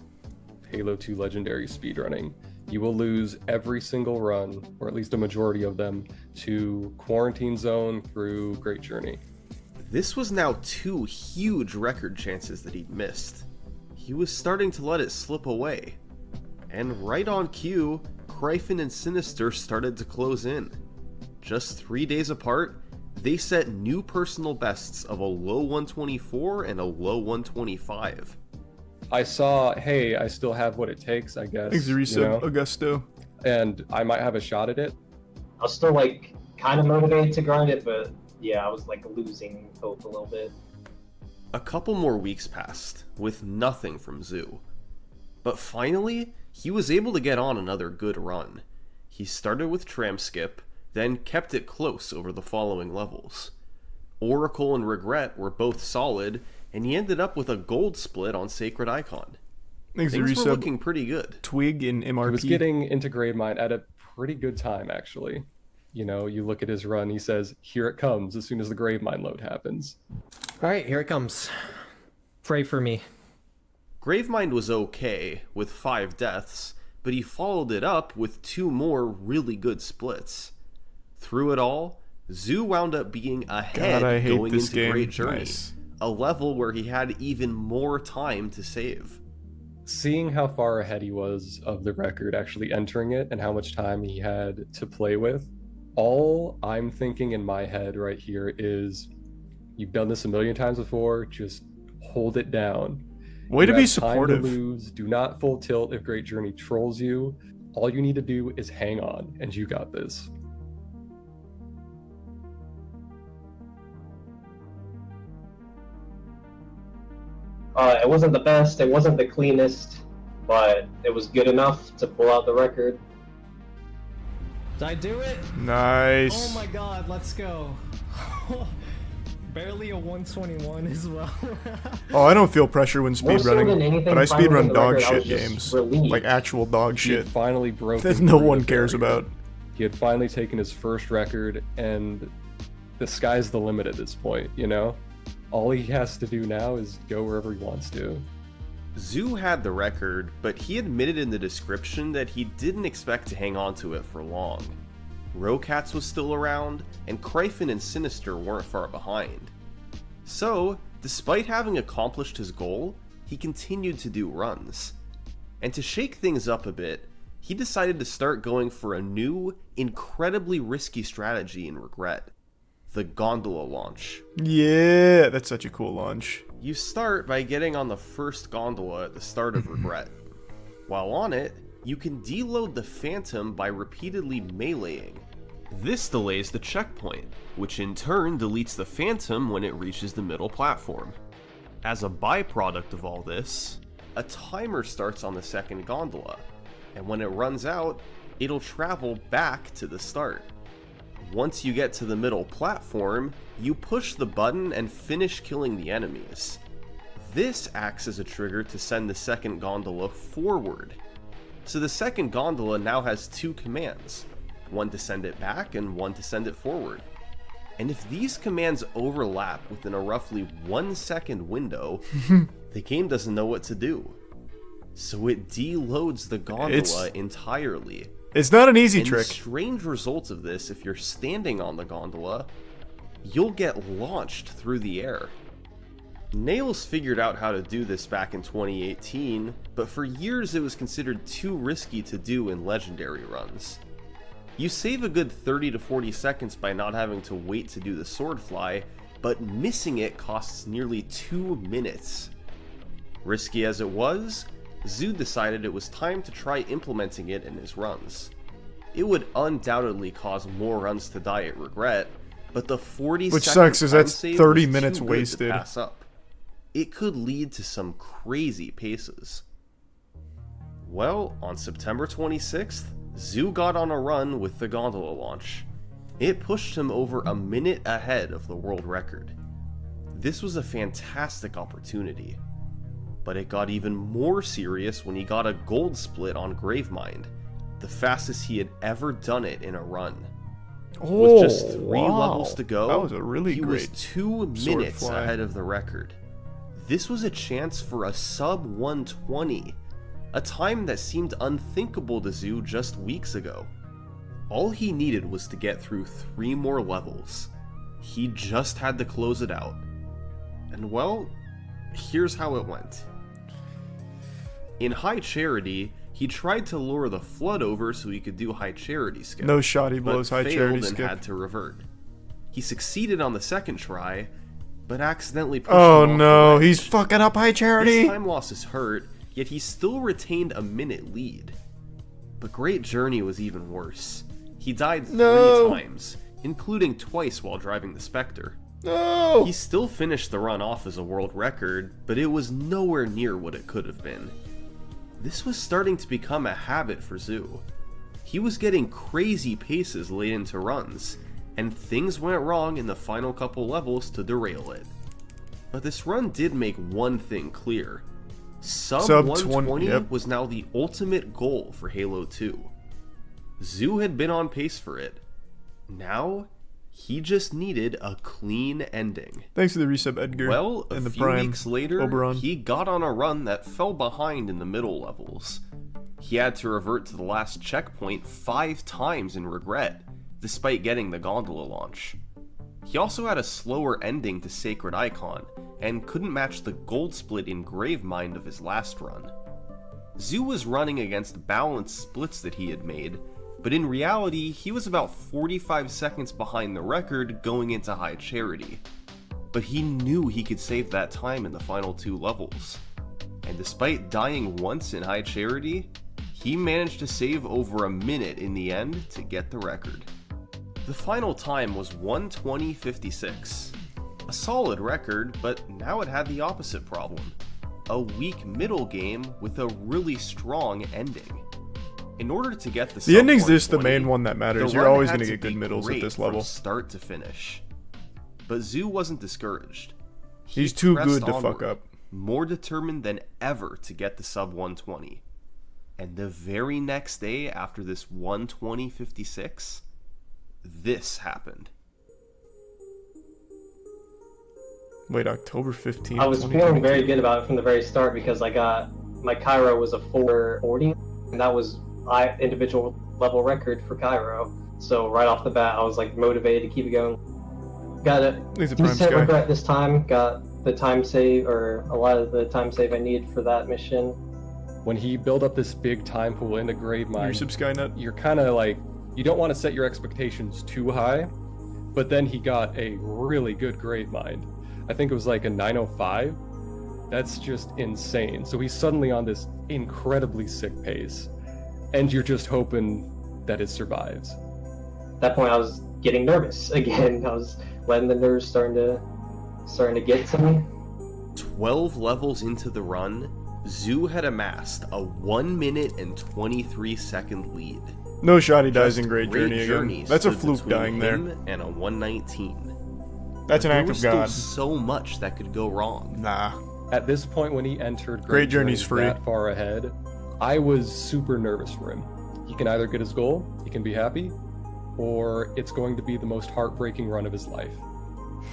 Halo 2 legendary speedrunning. You will lose every single run, or at least a majority of them, to Quarantine Zone through Great Journey. This was now 2 huge record chances that he'd missed. He was starting to let it slip away. And right on cue, Cryphon and Sinister started to close in. Just 3 days apart, they set new personal bests of a low 124 and a low 125. I saw, hey, I still have what it takes, I guess. Thanks, Risa, Augusto. And I might have a shot at it. I was still like kind of motivated to grind it, but yeah, I was like losing hope a little bit. A couple more weeks passed, with nothing from Zoo. But finally, he was able to get on another good run. He started with Tramskip, then kept it close over the following levels. Oracle and Regret were both solid, and he ended up with a gold split on Sacred Icon. Things were looking pretty good. Twig in MRP. He was getting into Gravemind at a pretty good time, actually. You know, you look at his run, he says, here it comes as soon as the Gravemind load happens. Alright, here it comes. Pray for me. Gravemind was okay, with 5 deaths, but he followed it up with 2 more really good splits. Through it all, Zoo wound up being ahead going into Great Journey, a level where he had even more time to save. Seeing how far ahead he was of the record actually entering it and how much time he had to play with, all I'm thinking in my head right here is, you've done this a million times before, just hold it down. Way to be supportive. Time to lose. Do not full tilt if Great Journey trolls you. All you need to do is hang on, and you got this. It wasn't the best, it wasn't the cleanest, but it was good enough to pull out the record. Did I do it? Nice. Oh my god, let's go. Barely a 121 as well. Oh, I don't feel pressure when speedrunning, but I speedrun dog shit games. Like actual dog shit. He finally broke that no one cares about. He had finally taken his first record, and the sky's the limit at this point, you know? All he has to do now is go wherever he wants to. Zoo had the record, but he admitted in the description that he didn't expect to hang on to it for long. Rocats was still around, and Cryphon and Sinister weren't far behind. So, despite having accomplished his goal, he continued to do runs. And to shake things up a bit, he decided to start going for a new, incredibly risky strategy in Regret. The Gondola launch. Yeah, that's such a cool launch. You start by getting on the first gondola at the start of Regret. While on it, you can deload the Phantom by repeatedly meleeing. This delays the checkpoint, which in turn deletes the Phantom when it reaches the middle platform. As a byproduct of all this, a timer starts on the second gondola, and when it runs out, it'll travel back to the start. once you get to the middle platform, you push the button and finish killing the enemies. This acts as a trigger to send the second gondola forward. So the second gondola now has two commands, one to send it back and one to send it forward. And if these commands overlap within a roughly 1 second window, the game doesn't know what to do. So it deloads the gondola entirely. It's not an easy and trick. The strange results of this, if you're standing on the gondola, you'll get launched through the air. Nails figured out how to do this back in 2018, but for years it was considered too risky to do in legendary runs. You save a good 30 to 40 seconds by not having to wait to do the sword fly, but missing it costs nearly 2 minutes. Risky as it was, Zoo decided it was time to try implementing it in his runs. It would undoubtedly cause more runs to die at regret, but the 40 Which second sucks, is that's time save 30 was minutes too good wasted. to pass up. It could lead to some crazy paces. Well, on September 26th, Zoo got on a run with the gondola launch. It pushed him over a minute ahead of the world record. This was a fantastic opportunity, but it got even more serious when he got a gold split on Gravemind, the fastest he had ever done it in a run. With just 3 levels to go, that was a really he great was 2 minutes ahead of the record. This was a chance for a sub 120, a time that seemed unthinkable to Zoo just weeks ago. All he needed was to get through 3 more levels. He just had to close it out. And well, here's how it went. In High Charity, he tried to lure the Flood over so he could do High Charity skip. No shot he blows High Charity and skip. had to revert. He succeeded on the second try, but accidentally pushed Oh him off no, the ledge. he's fucking up High Charity! His time loss is hurt, yet he still retained a minute lead. But Great Journey was even worse. He died 3 times, including twice while driving the Spectre. No! He still finished the run off as a world record, but it was nowhere near what it could have been. This was starting to become a habit for Zoo. He was getting crazy paces late into runs, and things went wrong in the final couple levels to derail it. But this run did make one thing clear. Sub 120 was now the ultimate goal for Halo 2. Zoo had been on pace for it. Now, he just needed a clean ending. Thanks to the resub, Edgar. Well, a and the few Prime, weeks later, Oberon. he got on a run that fell behind in the middle levels. He had to revert to the last checkpoint 5 times in regret, despite getting the gondola launch. He also had a slower ending to Sacred Icon, and couldn't match the gold split in Gravemind of his last run. Zoo was running against balanced splits that he had made, but in reality, he was about 45 seconds behind the record going into High Charity. But he knew he could save that time in the final 2 levels. And despite dying once in High Charity, he managed to save over a minute in the end to get the record. The final time was 1:20:56. A solid record, but now it had the opposite problem. A weak middle game with a really strong ending. In order to get the ending's just the main one that matters. You're always going to get good middles at this level. From start to finish. But Zoo wasn't discouraged. He's too pressed good to onward, fuck up. More determined than ever to get the sub 120. And the very next day after this 1:20:56, this happened. Wait, October 15th. I was feeling very good about it from the very start because I got my Cairo was a 440, and that was individual level record for Cairo. So right off the bat, I was like motivated to keep it going. Got a decent regret this time. Got the time save, or a lot of the time save I needed for that mission. When he built up this big time pool into Gravemind, Skynet, you're kind of like, you don't want to set your expectations too high, but then he got a really good Gravemind. I think it was like a 905. That's just insane. So he's suddenly on this incredibly sick pace, and you're just hoping that it survives. At that point, I was getting nervous again. I was letting the nerves starting to get to me. 12 levels into the run, Zoo had amassed a 1 minute and 23 second lead. No shot he dies Just in Great Journey again. That's a stood fluke between dying there. him and a 119. That's an But act there of was God. still so much that could go wrong. Nah. At this point, when he entered Great Journey's free. that far ahead, I was super nervous for him. He can either get his goal, he can be happy, or it's going to be the most heartbreaking run of his life.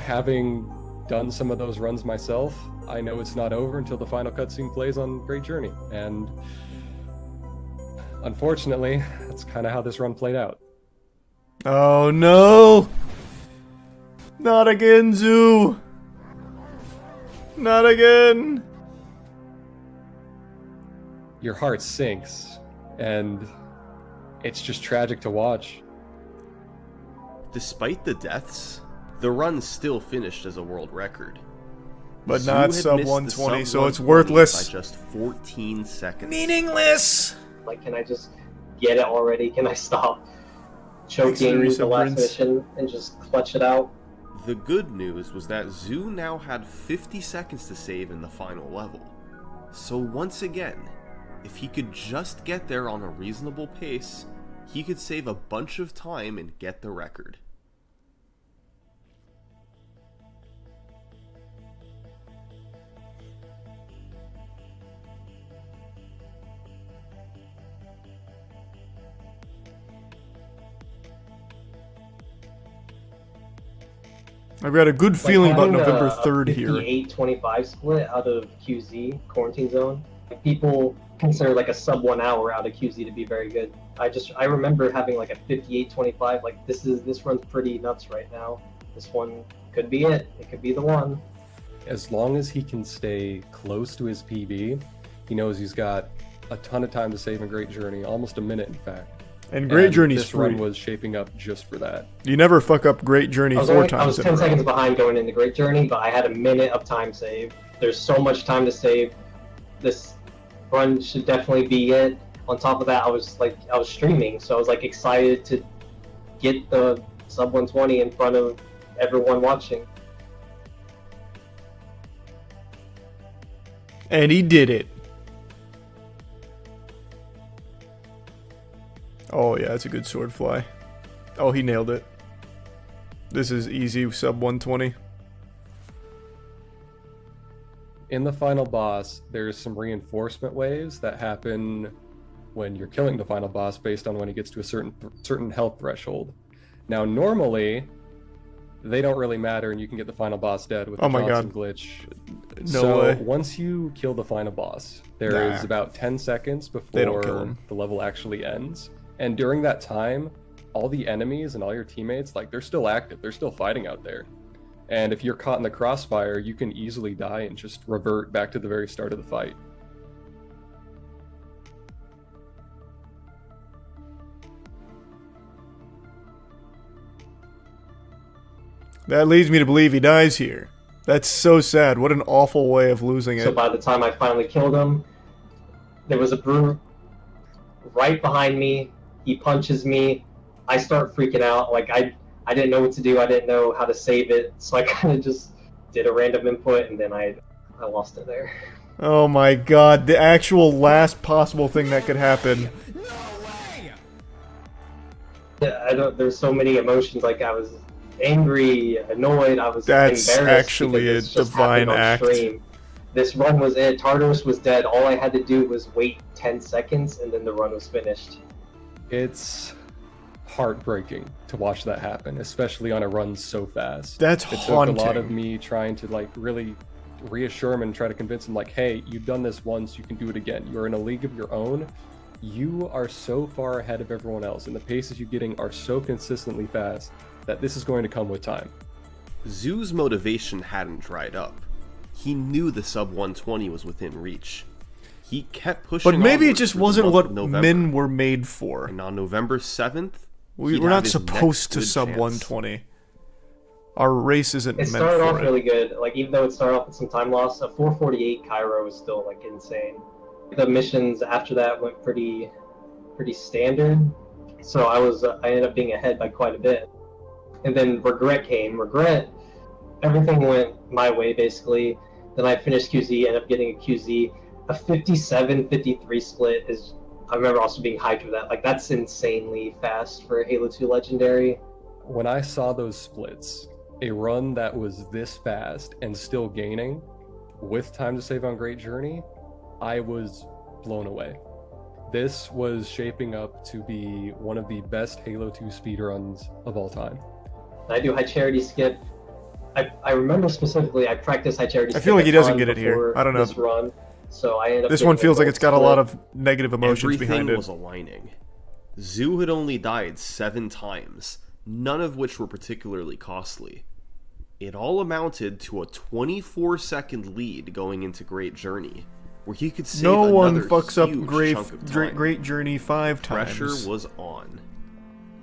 Having done some of those runs myself, I know it's not over until the final cutscene plays on Great Journey, and unfortunately, that's kind of how this run played out. Oh no! Not again, Zoo! Not again! Your heart sinks, and it's just tragic to watch. Despite the deaths, the run still finished as a world record. But Zoo not had sub missed the 120, sub so it's 120 worthless. By just 14 seconds. Meaningless! Like, can I just get it already? Can I stop choking the last mission and just clutch it out? The good news was that Zoo now had 50 seconds to save in the final level. So once again, if he could just get there on a reasonable pace, he could save a bunch of time and get the record. I've got a good feeling about having November a 3rd here. 58-25 split out of QZ, Quarantine Zone. People consider like a sub 1 hour out of QZ to be very good. I remember having like a 58-25, like this run's pretty nuts right now. This one could be it. It could be the one. As long as he can stay close to his PB, he knows he's got a ton of time to save in Great Journey, almost a minute in fact. And Great Journey's this run free. was shaping up just for that. You never fuck up Great Journey I was 4 times. I was in 10 a row. seconds behind going into Great Journey, but I had a minute of time save. There's so much time to save. This run should definitely be it. On top of that, I was streaming, so I was like excited to get the sub 120 in front of everyone watching. And he did it. Oh yeah, that's a good sword fly. Oh, he nailed it. This is easy sub 120. In the final boss, there's some reinforcement waves that happen when you're killing the final boss based on when he gets to a certain health threshold. Now, normally, they don't really matter, and you can get the final boss dead with the Johnson glitch. No way. Once you kill the final boss, there is about 10 seconds before the level actually ends. And during that time, all the enemies and all your teammates, like, they're still active. They're still fighting out there. And if you're caught in the crossfire, you can easily die and just revert back to the very start of the fight. That leads me to believe he dies here. That's so sad. What an awful way of losing it. So by the time I finally killed him, there was a brute right behind me. He punches me. I start freaking out. Like, I didn't know what to do. I didn't know how to save it. So I kind of just did a random input, and then I lost it there. Oh my god, the actual last possible thing that could happen. Yeah, there's so many emotions. Like, I was angry, annoyed, I was That's embarrassed. actually because a this just happened divine on act. stream. This run was it. Tartarus was dead. All I had to do was wait 10 seconds, and then the run was finished. It's heartbreaking to watch that happen, especially on a run so fast. That's It took a lot haunting. of me trying to like really reassure him and try to convince him like, hey, you've done this once, you can do it again. You're in a league of your own. You are so far ahead of everyone else, and the paces you're getting are so consistently fast that this is going to come with time. Zoo's motivation hadn't dried up. He knew the sub 120 was within reach. He kept pushing. But maybe it onward just through the wasn't month what of November. men were made for. And on November 7th, We're not supposed to sub 120. Our race isn't It meant started off for it. really good. Like, even though it started off with some time loss, a 448 Cairo was still like insane. The missions after that went pretty standard. So I ended up being ahead by quite a bit. And then Regret came. Regret, everything went my way basically. Then I finished QZ, ended up getting a QZ. A 57-53 split is I remember also being hyped for that. Like, that's insanely fast for Halo 2 Legendary. When I saw those splits, a run that was this fast and still gaining with time to save on Great Journey, I was blown away. This was shaping up to be one of the best Halo 2 speedruns of all time. I do High Charity Skip. I remember specifically I practiced High Charity Skip. I feel like he doesn't get it here. I don't know. This run, so I ended up this one feels like it's got a lot of negative emotions behind it. Everything was aligning. Zoo had only died 7 times, none of which were particularly costly. It all amounted to a 24-second lead going into Great Journey, where he could save no one another fucks up huge Great, chunk of time. Great Journey 5 times. Pressure was on.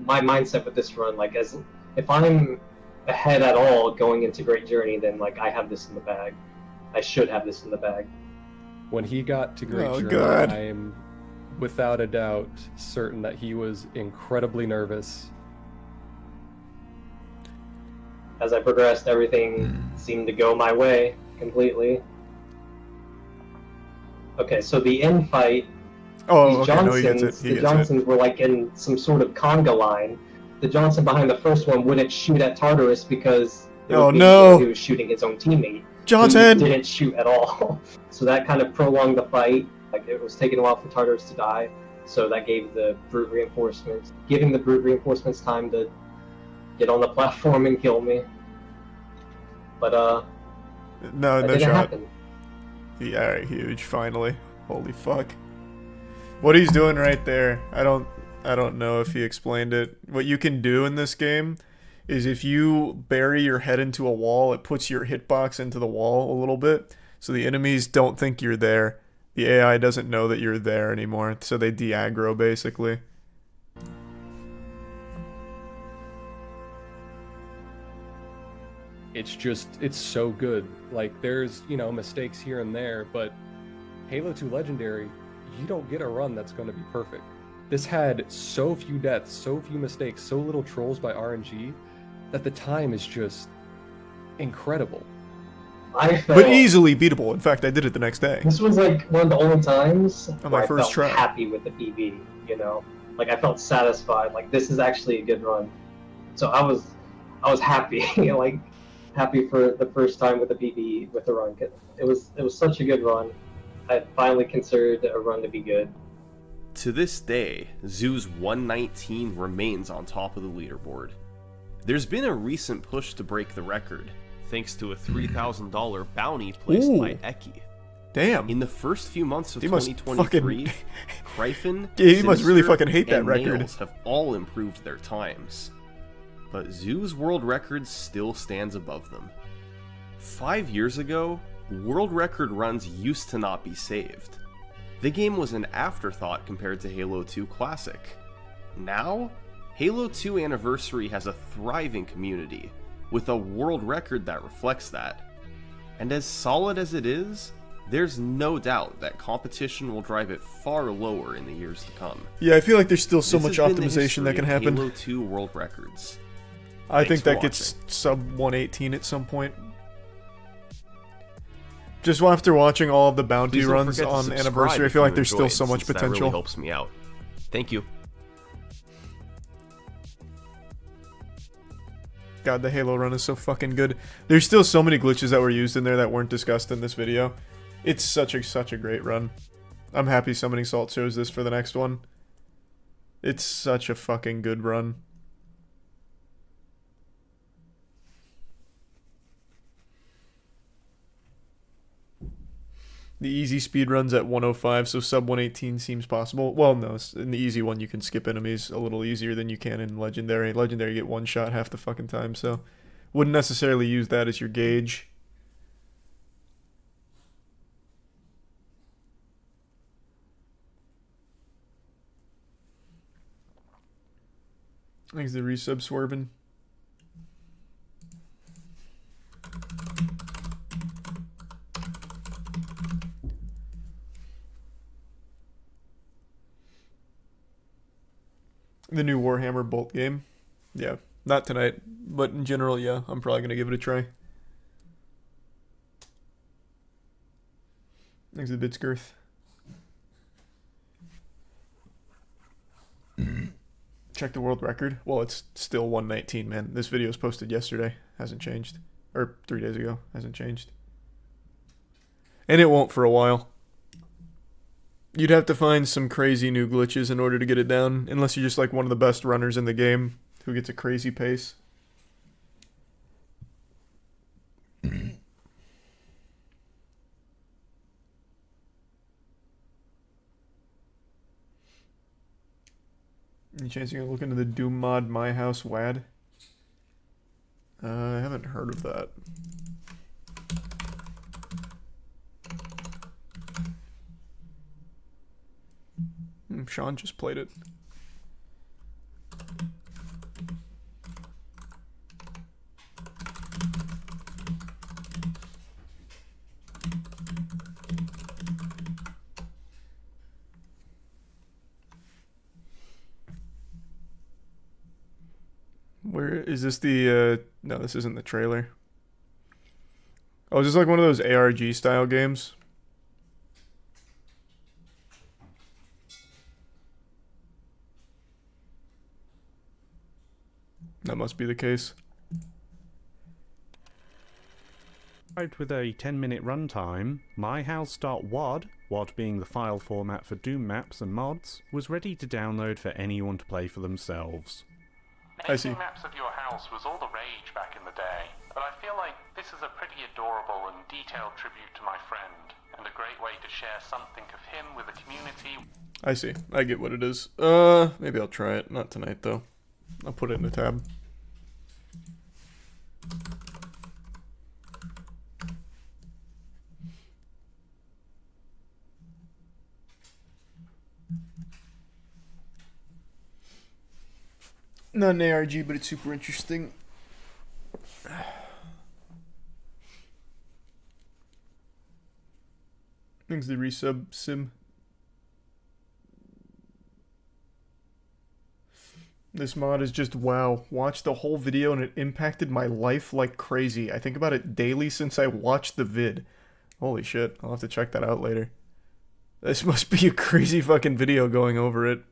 My mindset with this run, like, as if I'm ahead at all going into Great Journey, then like I have this in the bag. I should have this in the bag. When he got to Great Journey, God. I'm without a doubt certain that he was incredibly nervous. As I progressed, everything seemed to go my way completely. Okay, so the end fight, these Johnsons, the Johnsons were like in some sort of conga line. The Johnson behind the first one wouldn't shoot at Tartarus because he was shooting his own teammate. Johnson didn't shoot at all. So that kind of prolonged the fight. Like, it was taking a while for Tartarus to die. So that gave the brute reinforcements, giving the brute reinforcements time to get on the platform and kill me. But no didn't shot. happen. Yeah, alright, huge. Finally, holy fuck. What he's doing right there, I don't know if he explained it. What you can do in this game is if you bury your head into a wall, it puts your hitbox into the wall a little bit, so the enemies don't think you're there. The AI doesn't know that you're there anymore, so they de-aggro basically. It's so good. Like, there's, mistakes here and there, but Halo 2 Legendary, you don't get a run that's going to be perfect. This had so few deaths, so few mistakes, so little trolls by RNG, that the time is just incredible. But easily beatable. In fact, I did it the next day. This was like one of the only times on where my first I felt try. Happy with the PB, Like, I felt satisfied. Like, this is actually a good run. So I was happy, like, happy for the first time with the PB with the run. It was such a good run. I finally considered a run to be good. To this day, Zoo's 119 remains on top of the leaderboard. There's been a recent push to break the record, thanks to a $3,000 bounty placed by Eki. Damn. In the first few months of He must 2023, Kryphin, he must really Sinister, fucking hate that and record. Nails have all improved their times. But Zoo's world record still stands above them. 5 years ago, world record runs used to not be saved. The game was an afterthought compared to Halo 2 Classic. Now, Halo 2 Anniversary has a thriving community, with a world record that reflects that. And as solid as it is, there's no doubt that competition will drive it far lower in the years to come. Yeah, I feel like there's still so This much has been the optimization that can history of happen. Halo 2 world records. I Thanks think for that gets sub 118 at some point. Just after watching all of the bounty Please don't runs forget to on subscribe Anniversary, I if feel you like there's still enjoyed, so much since that potential. really helps me out. Thank you. God, the Halo run is so fucking good. There's still so many glitches that were used in there that weren't discussed in this video. It's such a great run. I'm happy Summoning Salt shows this for the next one. It's such a fucking good run. The easy speed runs at 105, so sub 118 seems possible. Well, no, in the easy one you can skip enemies a little easier than you can in Legendary. Legendary you get one shot half the fucking time, so wouldn't necessarily use that as your gauge. Thanks the resub swerving. The new Warhammer Bolt game. Yeah, not tonight, but in general, yeah, I'm probably going to give it a try. Thanks to Bitskirth. check the world record. Well, it's still 119, man. This video was posted yesterday. Hasn't changed. Or 3 days ago. Hasn't changed. And it won't for a while. You'd have to find some crazy new glitches in order to get it down. Unless you're just like one of the best runners in the game who gets a crazy pace. Any chance you're gonna look into the Doom mod My House WAD? I haven't heard of that. Sean just played it. Where is this the no, this isn't the trailer. Oh, is this like one of those ARG style games? That must be the case. With a 10-minute runtime, myhouse.wad, WAD being the file format for Doom maps and mods, was ready to download for anyone to play for themselves. Making maps of your house was all the rage back in the day, but I feel like this is a pretty adorable and detailed tribute to my friend, and a great way to share something of him with the community. I see. I get what it is. Maybe I'll try it. Not tonight, though. I'll put it in the tab. Not an ARG, but it's super interesting. Thanks the resub sim. This mod is just wow. Watched the whole video and it impacted my life like crazy. I think about it daily since I watched the vid. Holy shit, I'll have to check that out later. This must be a crazy fucking video going over it.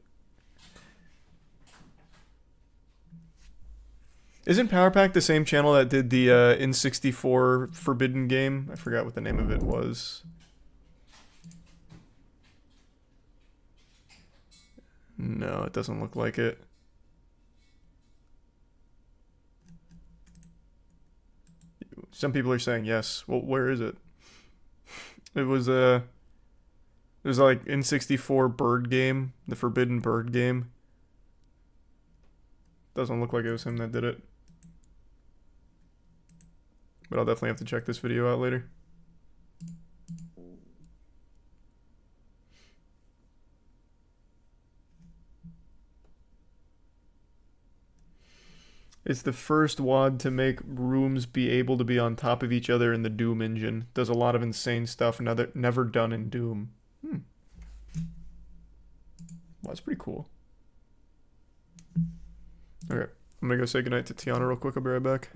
Isn't PowerPack the same channel that did the N64 Forbidden game? I forgot what the name of it was. No, it doesn't look like it. Some people are saying yes. Well, where is it? It was like N64 bird game, the Forbidden Bird game. Doesn't look like it was him that did it. But I'll definitely have to check this video out later. It's the first WAD to make rooms be able to be on top of each other in the Doom engine. Does a lot of insane stuff never done in Doom. Well, that's pretty cool. Okay, I'm gonna go say goodnight to Tiana real quick. I'll be right back.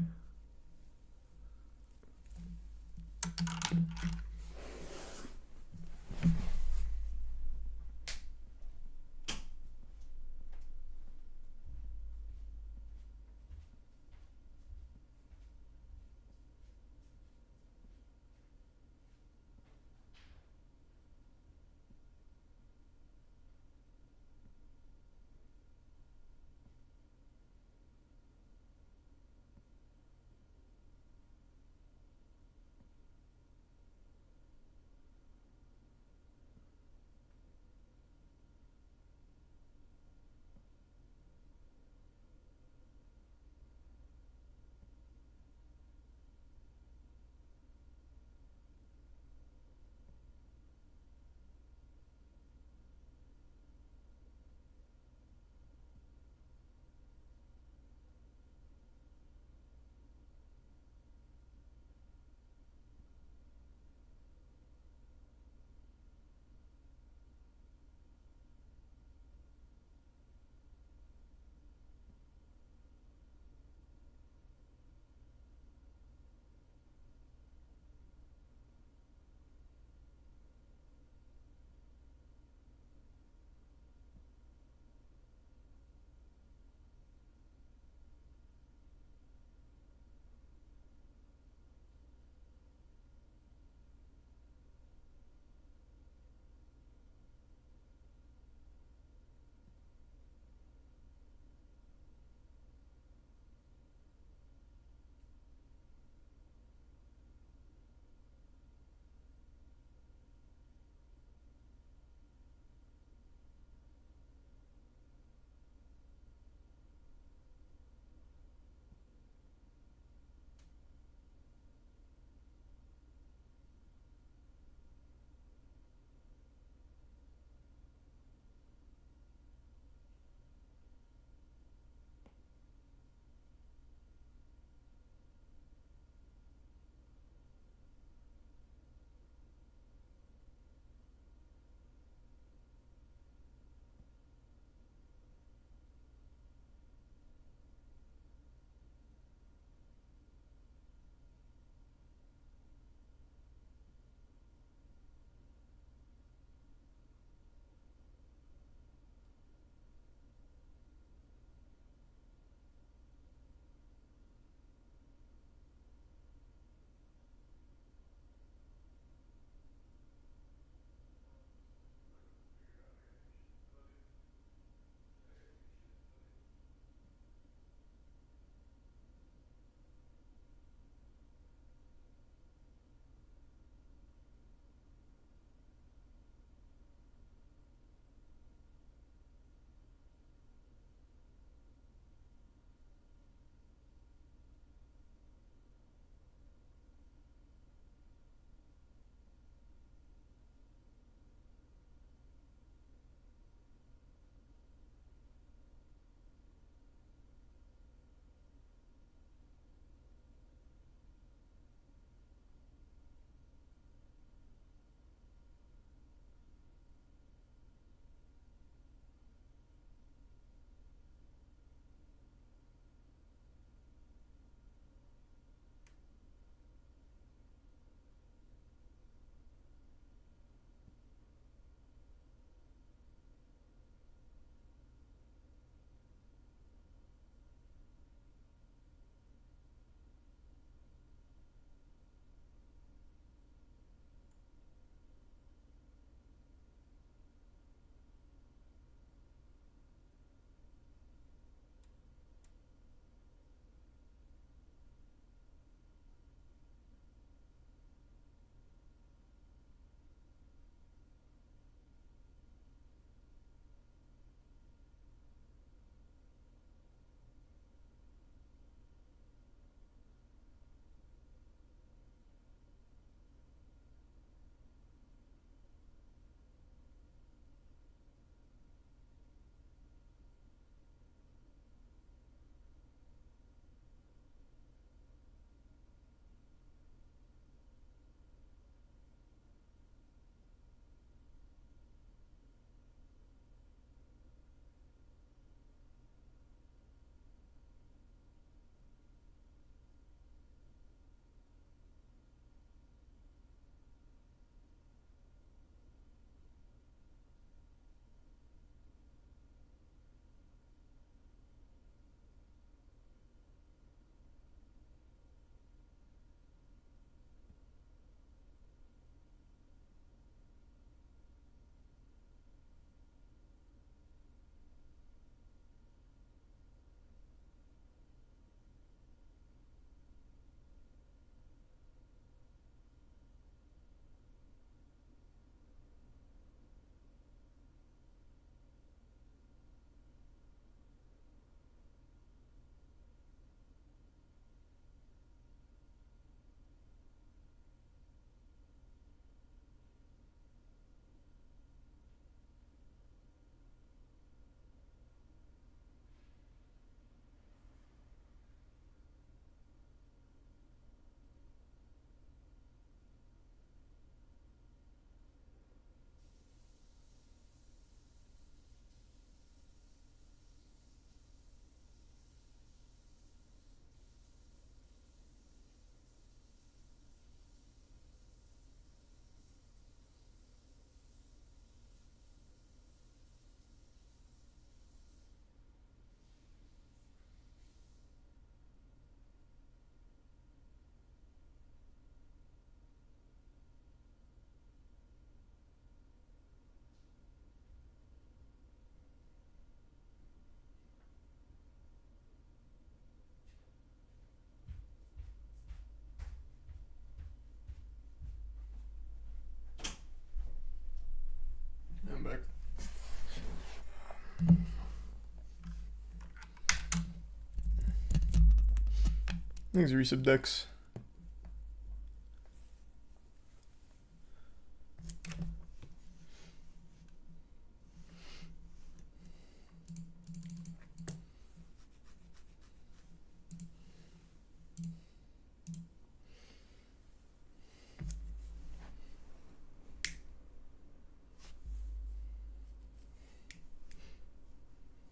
Thanks, resub Dex.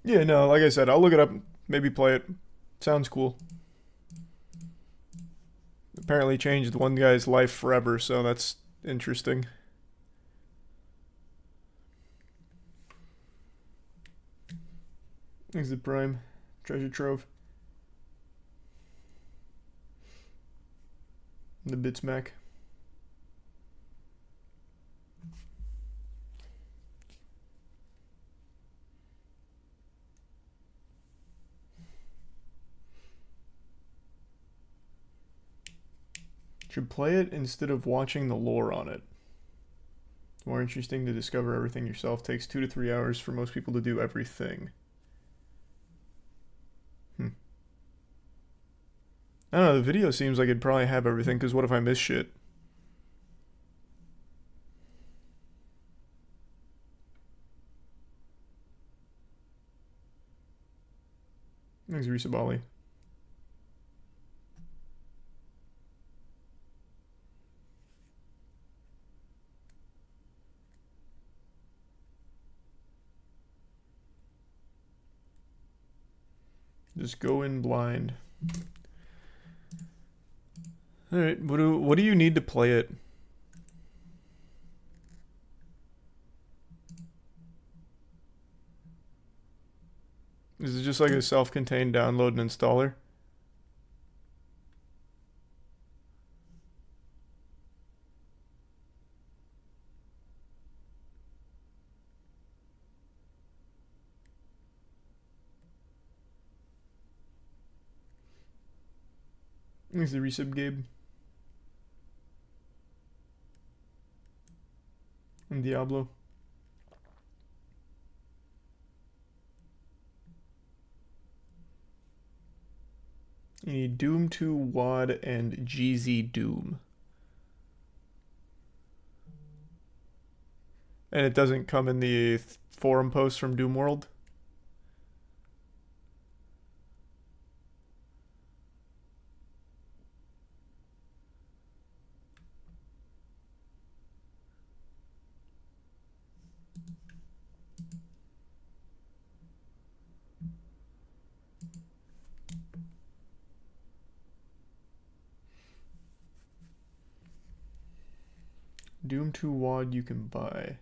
Yeah, no, like I said, I'll look it up, maybe play it. Sounds cool. Apparently changed one guy's life forever, so that's interesting. Thanks to Prime. Treasure Trove. The Bitsmack. Should play it instead of watching the lore on it. It's more interesting to discover everything yourself. Takes 2 to 3 hours for most people to do everything. I don't know, the video seems like it'd probably have everything, because what if I miss shit? Thanks, Risabali. Just go in blind. Alright, what do you need to play it? Is it just like a self-contained download and installer? Thanks the resub, Gabe. And Diablo. You need Doom 2, WAD, and GZ Doom. And it doesn't come in the forum post from Doom World? Doom 2 WAD you can buy.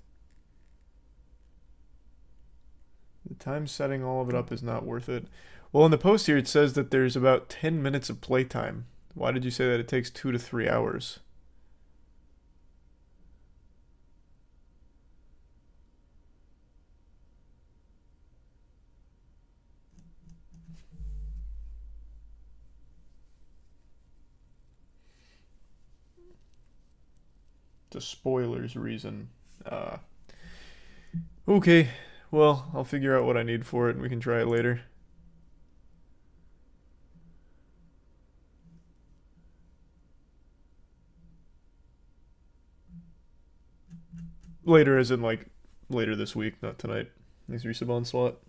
The time setting all of it up is not worth it. Well, in the post here it says that there's about 10 minutes of playtime. Why did you say that it takes 2 to 3 hours? The spoilers reason. Okay, well, I'll figure out what I need for it and we can try it later. Later as in like later this week, not tonight. Thanks, resub Onslaught.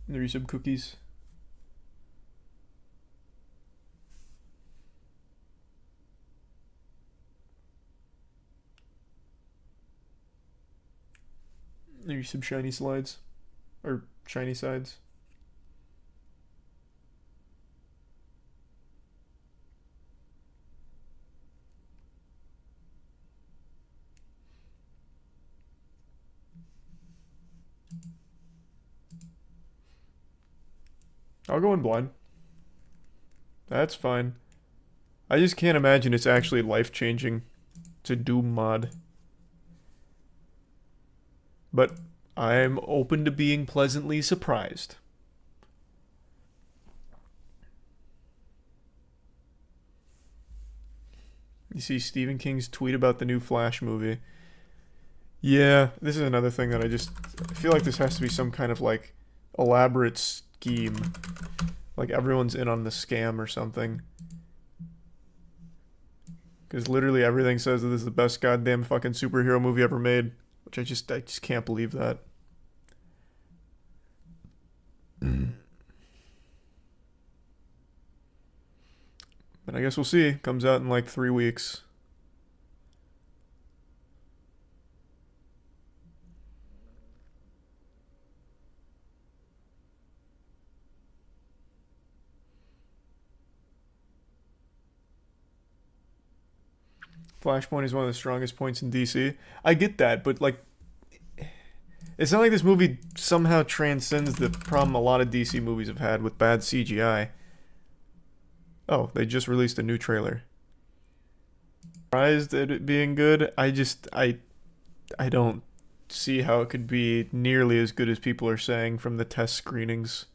The resub cookies. Maybe some shiny slides. Or shiny sides. I'll go in blind. That's fine. I just can't imagine it's actually life-changing. It's a Doom mod. But I'm open to being pleasantly surprised. You see Stephen King's tweet about the new Flash movie. Yeah, this is another thing that I feel like this has to be some kind of like elaborate scheme. Like everyone's in on the scam or something. Because literally everything says that this is the best goddamn fucking superhero movie ever made. Which I just can't believe that. But I guess we'll see. Comes out in like 3 weeks. Flashpoint is one of the strongest points in DC. I get that, but like, it's not like this movie somehow transcends the problem a lot of DC movies have had with bad CGI. Oh, they just released a new trailer. Surprised at it being good. I don't see how it could be nearly as good as people are saying from the test screenings.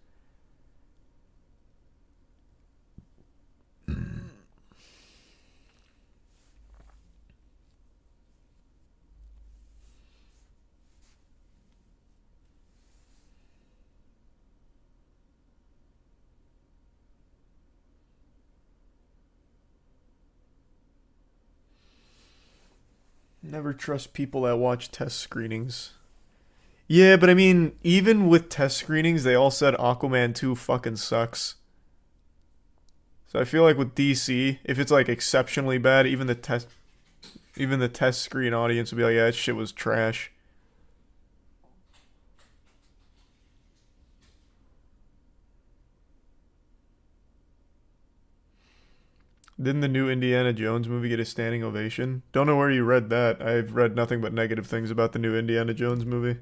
Never trust people that watch test screenings. Yeah, but I mean, even with test screenings, they all said Aquaman 2 fucking sucks. So I feel like with DC, if it's like exceptionally bad, even the test screen audience will be like, yeah, that shit was trash. Didn't the new Indiana Jones movie get a standing ovation? Don't know where you read that. I've read nothing but negative things about the new Indiana Jones movie.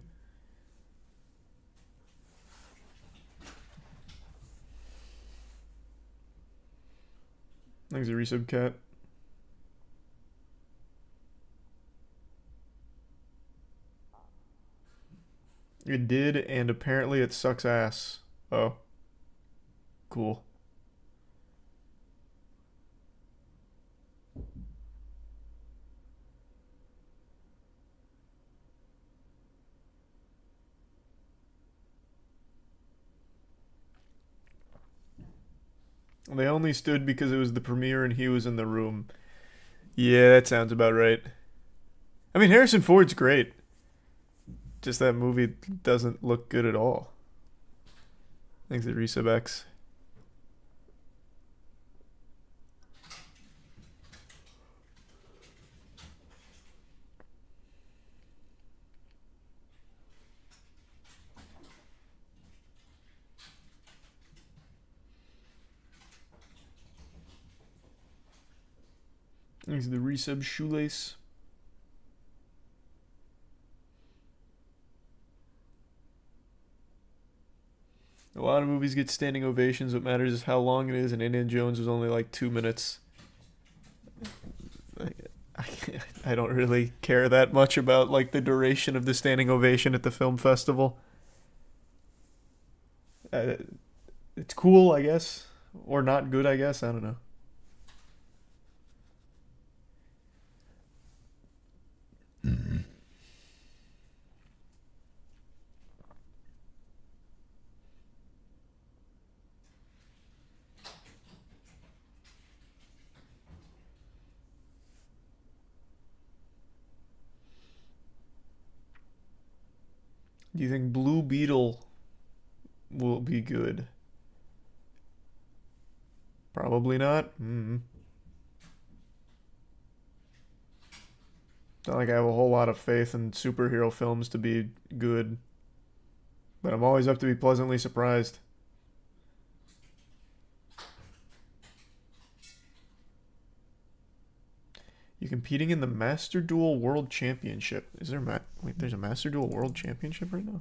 Thanks, a resub cat. It did, and apparently it sucks ass. Oh. Cool. They only stood because it was the premiere and he was in the room. Yeah, that sounds about right. I mean, Harrison Ford's great. Just that movie doesn't look good at all. Thanks to Resub X. Thanks to the resub Shoelace. A lot of movies get standing ovations. What matters is how long it is, and Indiana Jones was only like 2 minutes. I don't really care that much about like the duration of the standing ovation at the film festival. It's cool, I guess, or not good, I guess. I don't know. Do you think Blue Beetle will be good? Probably not. Not like I have a whole lot of faith in superhero films to be good. But I'm always up to be pleasantly surprised. You're competing in the Master Duel World Championship. Is there wait, there's a Master Duel World Championship right now?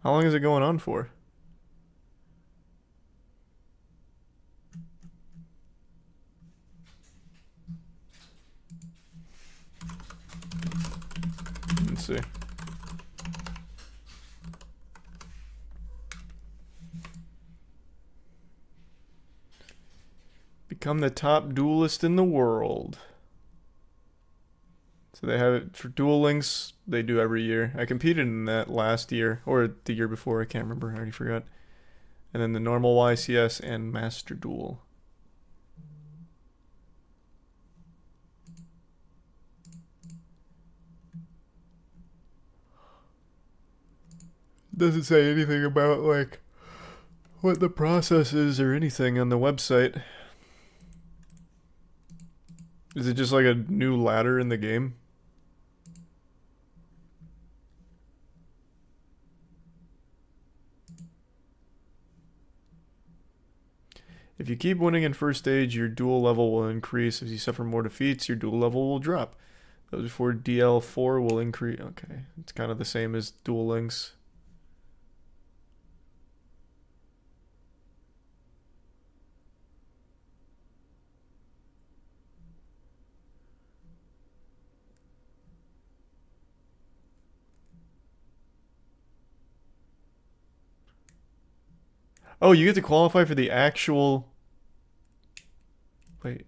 How long is it going on for? Let's see. Become the top duelist in the world. So they have it for Duel Links. They do every year. I competed in that last year or the year before. I can't remember. I already forgot. And then the normal YCS and Master Duel. Doesn't say anything about like what the process is or anything on the website. Is it just like a new ladder in the game? If you keep winning in first stage, your duel level will increase. If you suffer more defeats, your duel level will drop. Those before DL4 will increase. Okay, it's kind of the same as Duel Links. Oh, you get to qualify for the actual... Wait.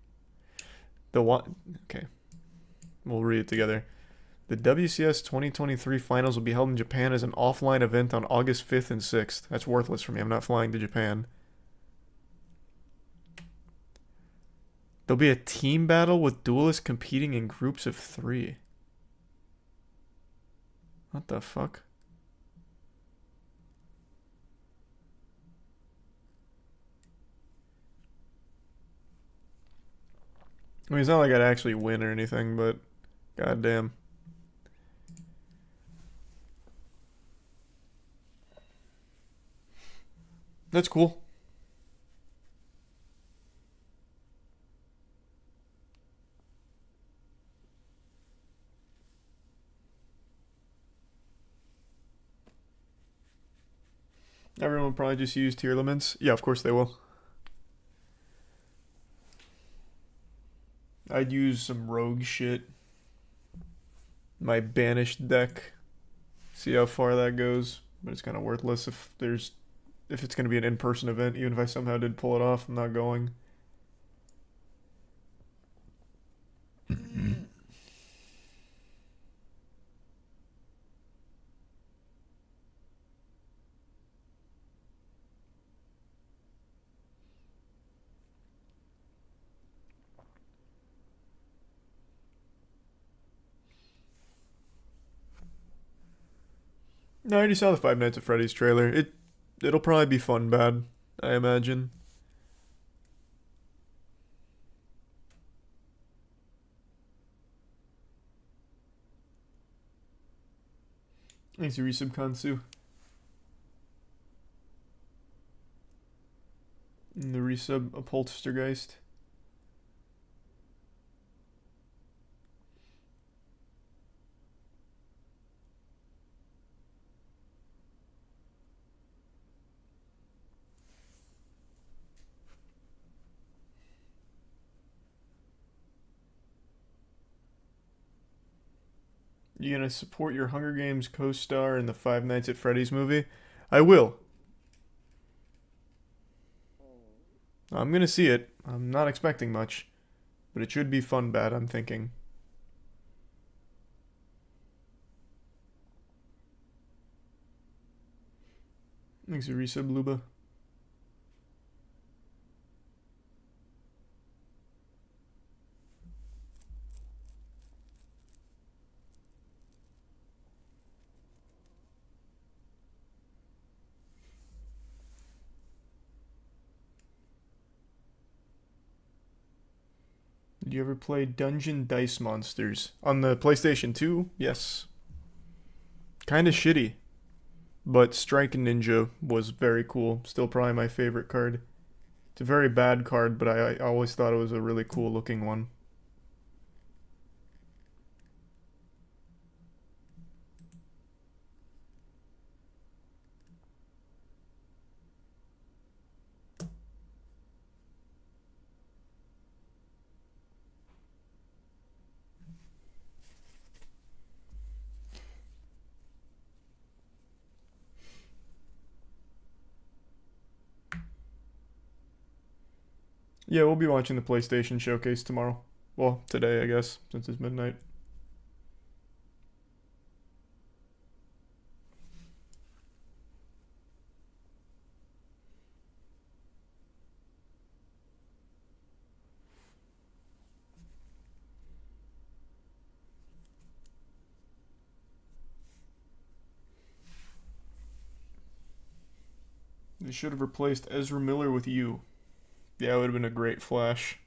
The what? Okay. We'll read it together. The WCS 2023 finals will be held in Japan as an offline event on August 5th and 6th. That's worthless for me. I'm not flying to Japan. There'll be a team battle with duelists competing in groups of 3. What the fuck? I mean, it's not like I'd actually win or anything, but goddamn. That's cool. Everyone will probably just use tier limits. Yeah, of course they will. I'd use some rogue shit. My banished deck. See how far that goes. But it's kind of worthless if it's going to be an in-person event. Even if I somehow did pull it off, I'm not going. No, I already saw the Five Nights at Freddy's trailer. It'll probably be fun bad, I imagine. Thanks for resub, Kansu. And the resub, Upholstergeist. You gonna support your Hunger Games co-star in the Five Nights at Freddy's movie? I will. I'm gonna see it. I'm not expecting much. But it should be fun bad, I'm thinking. Thanks for resub, Luba. Did you ever play Dungeon Dice Monsters? On the PlayStation 2? Yes. Kinda shitty. But Strike Ninja was very cool. Still probably my favorite card. It's a very bad card, but I always thought it was a really cool looking one. Yeah, we'll be watching the PlayStation Showcase tomorrow. Well, today, I guess, since it's midnight. They should have replaced Ezra Miller with you. Yeah, it would have been a great Flash.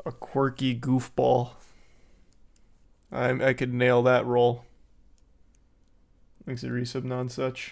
A quirky goofball. I could nail that role. Thanks to Resub Nonsuch.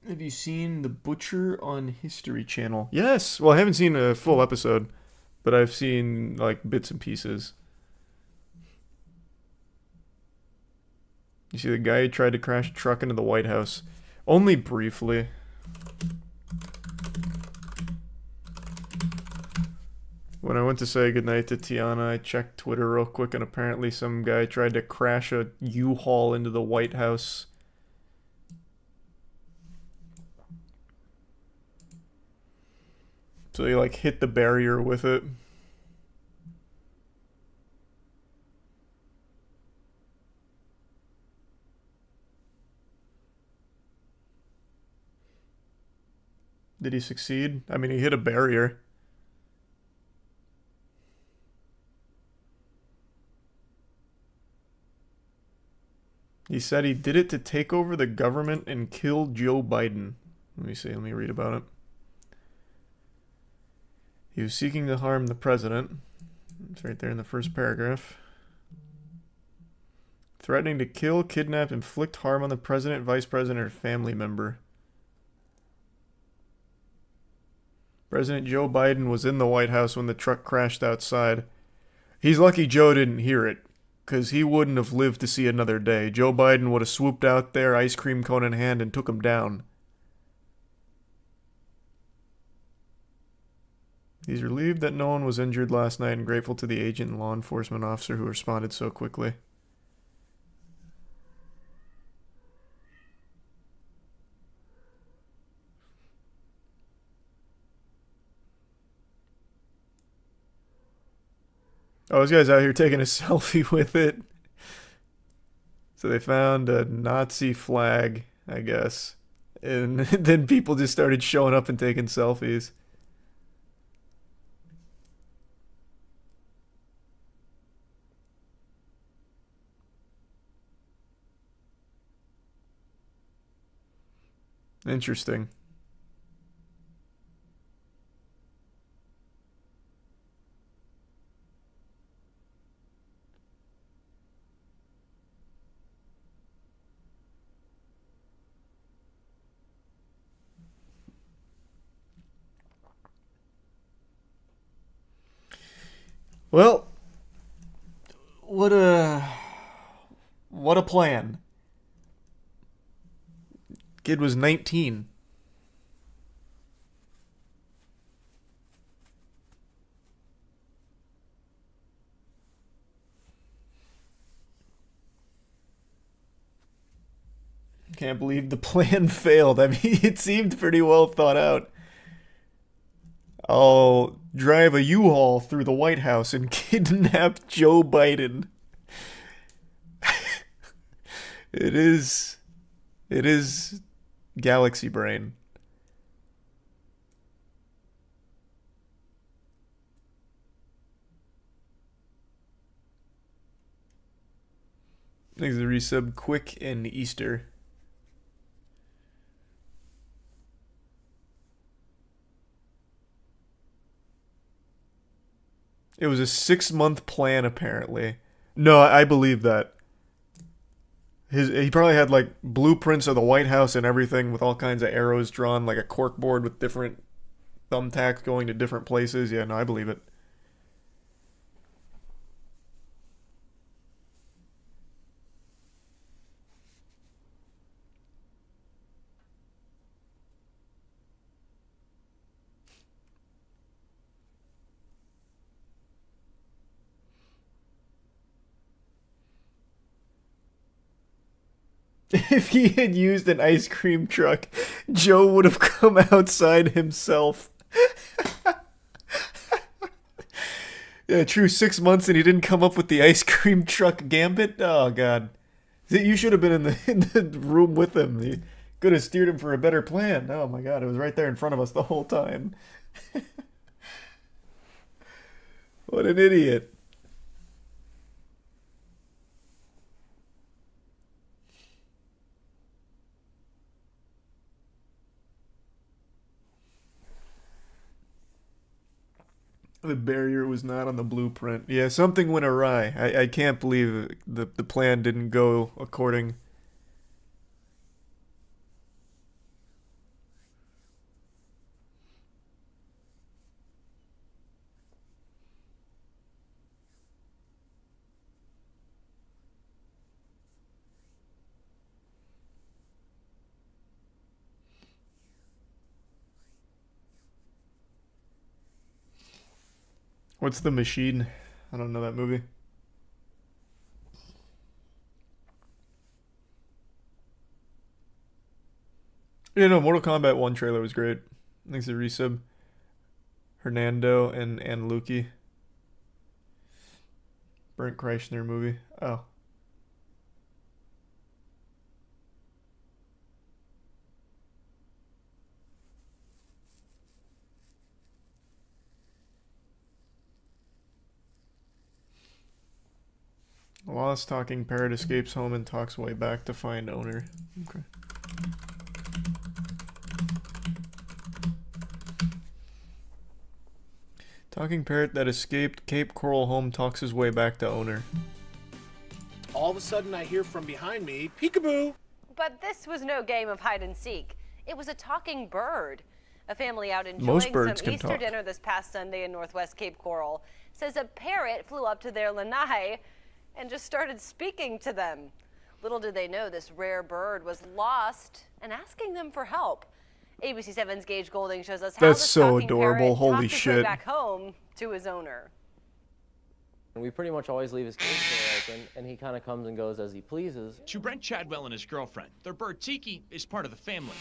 Have you seen The Butcher on History Channel? Yes! Well, I haven't seen a full episode, but I've seen, like, bits and pieces. You see the guy who tried to crash a truck into the White House. Only briefly. When I went to say goodnight to Tiana, I checked Twitter real quick, and apparently some guy tried to crash a U-Haul into the White House. So he, like, hit the barrier with it. Did he succeed? I mean, he hit a barrier. He said he did it to take over the government and kill Joe Biden. Let me see, let me read about it. He was seeking to harm the president. It's right there in the first paragraph. Threatening to kill, kidnap, inflict harm on the president, vice president, or family member. President Joe Biden was in the White House when the truck crashed outside. He's lucky Joe didn't hear it, because he wouldn't have lived to see another day. Joe Biden would have swooped out there, ice cream cone in hand, and took him down. He's relieved that no one was injured last night and grateful to the agent and law enforcement officer who responded so quickly. Oh, this guy's out here taking a selfie with it. So they found a Nazi flag, I guess. And then people just started showing up and taking selfies. Interesting. Well, what a plan. Kid was 19. Can't believe the plan failed. I mean, it seemed pretty well thought out. I'll drive a U-Haul through the White House and kidnap Joe Biden. It is Galaxy Brain. Thanks to the resub Quick and Easter. It was a 6-month plan, apparently. No, I believe that. He probably had, like, blueprints of the White House and everything with all kinds of arrows drawn, like a corkboard with different thumbtacks going to different places. Yeah, no, I believe it. If he had used an ice cream truck, Joe would have come outside himself. Yeah, true, 6 months and he didn't come up with the ice cream truck gambit? Oh, God. You should have been in the room with him. You could have steered him for a better plan. Oh, my God, it was right there in front of us the whole time. What an idiot. The barrier was not on the blueprint. Yeah, something went awry. I can't believe the plan didn't go according. What's The Machine? I don't know that movie. Yeah, no, Mortal Kombat 1 trailer was great. Thanks to Resub, Hernando, and Luki. Brent Kreischer movie. Oh. Lost talking parrot escapes home and talks way back to find owner. Okay. Talking parrot that escaped Cape Coral home talks his way back to owner. All of a sudden I hear from behind me, peekaboo! But this was no game of hide and seek. It was a talking bird. A family out enjoying some Easter dinner this past Sunday in Northwest Cape Coral says a parrot flew up to their lanai and just started speaking to them. Little did they know this rare bird was lost and asking them for help. ABC 7's Gage Golding shows us how That's the so talking adorable. parrot Holy talked his way shit. back home to his owner. We pretty much always leave his cage door open, and he kind of comes and goes as he pleases. To Brent Chadwell and his girlfriend, their bird Tiki is part of the family.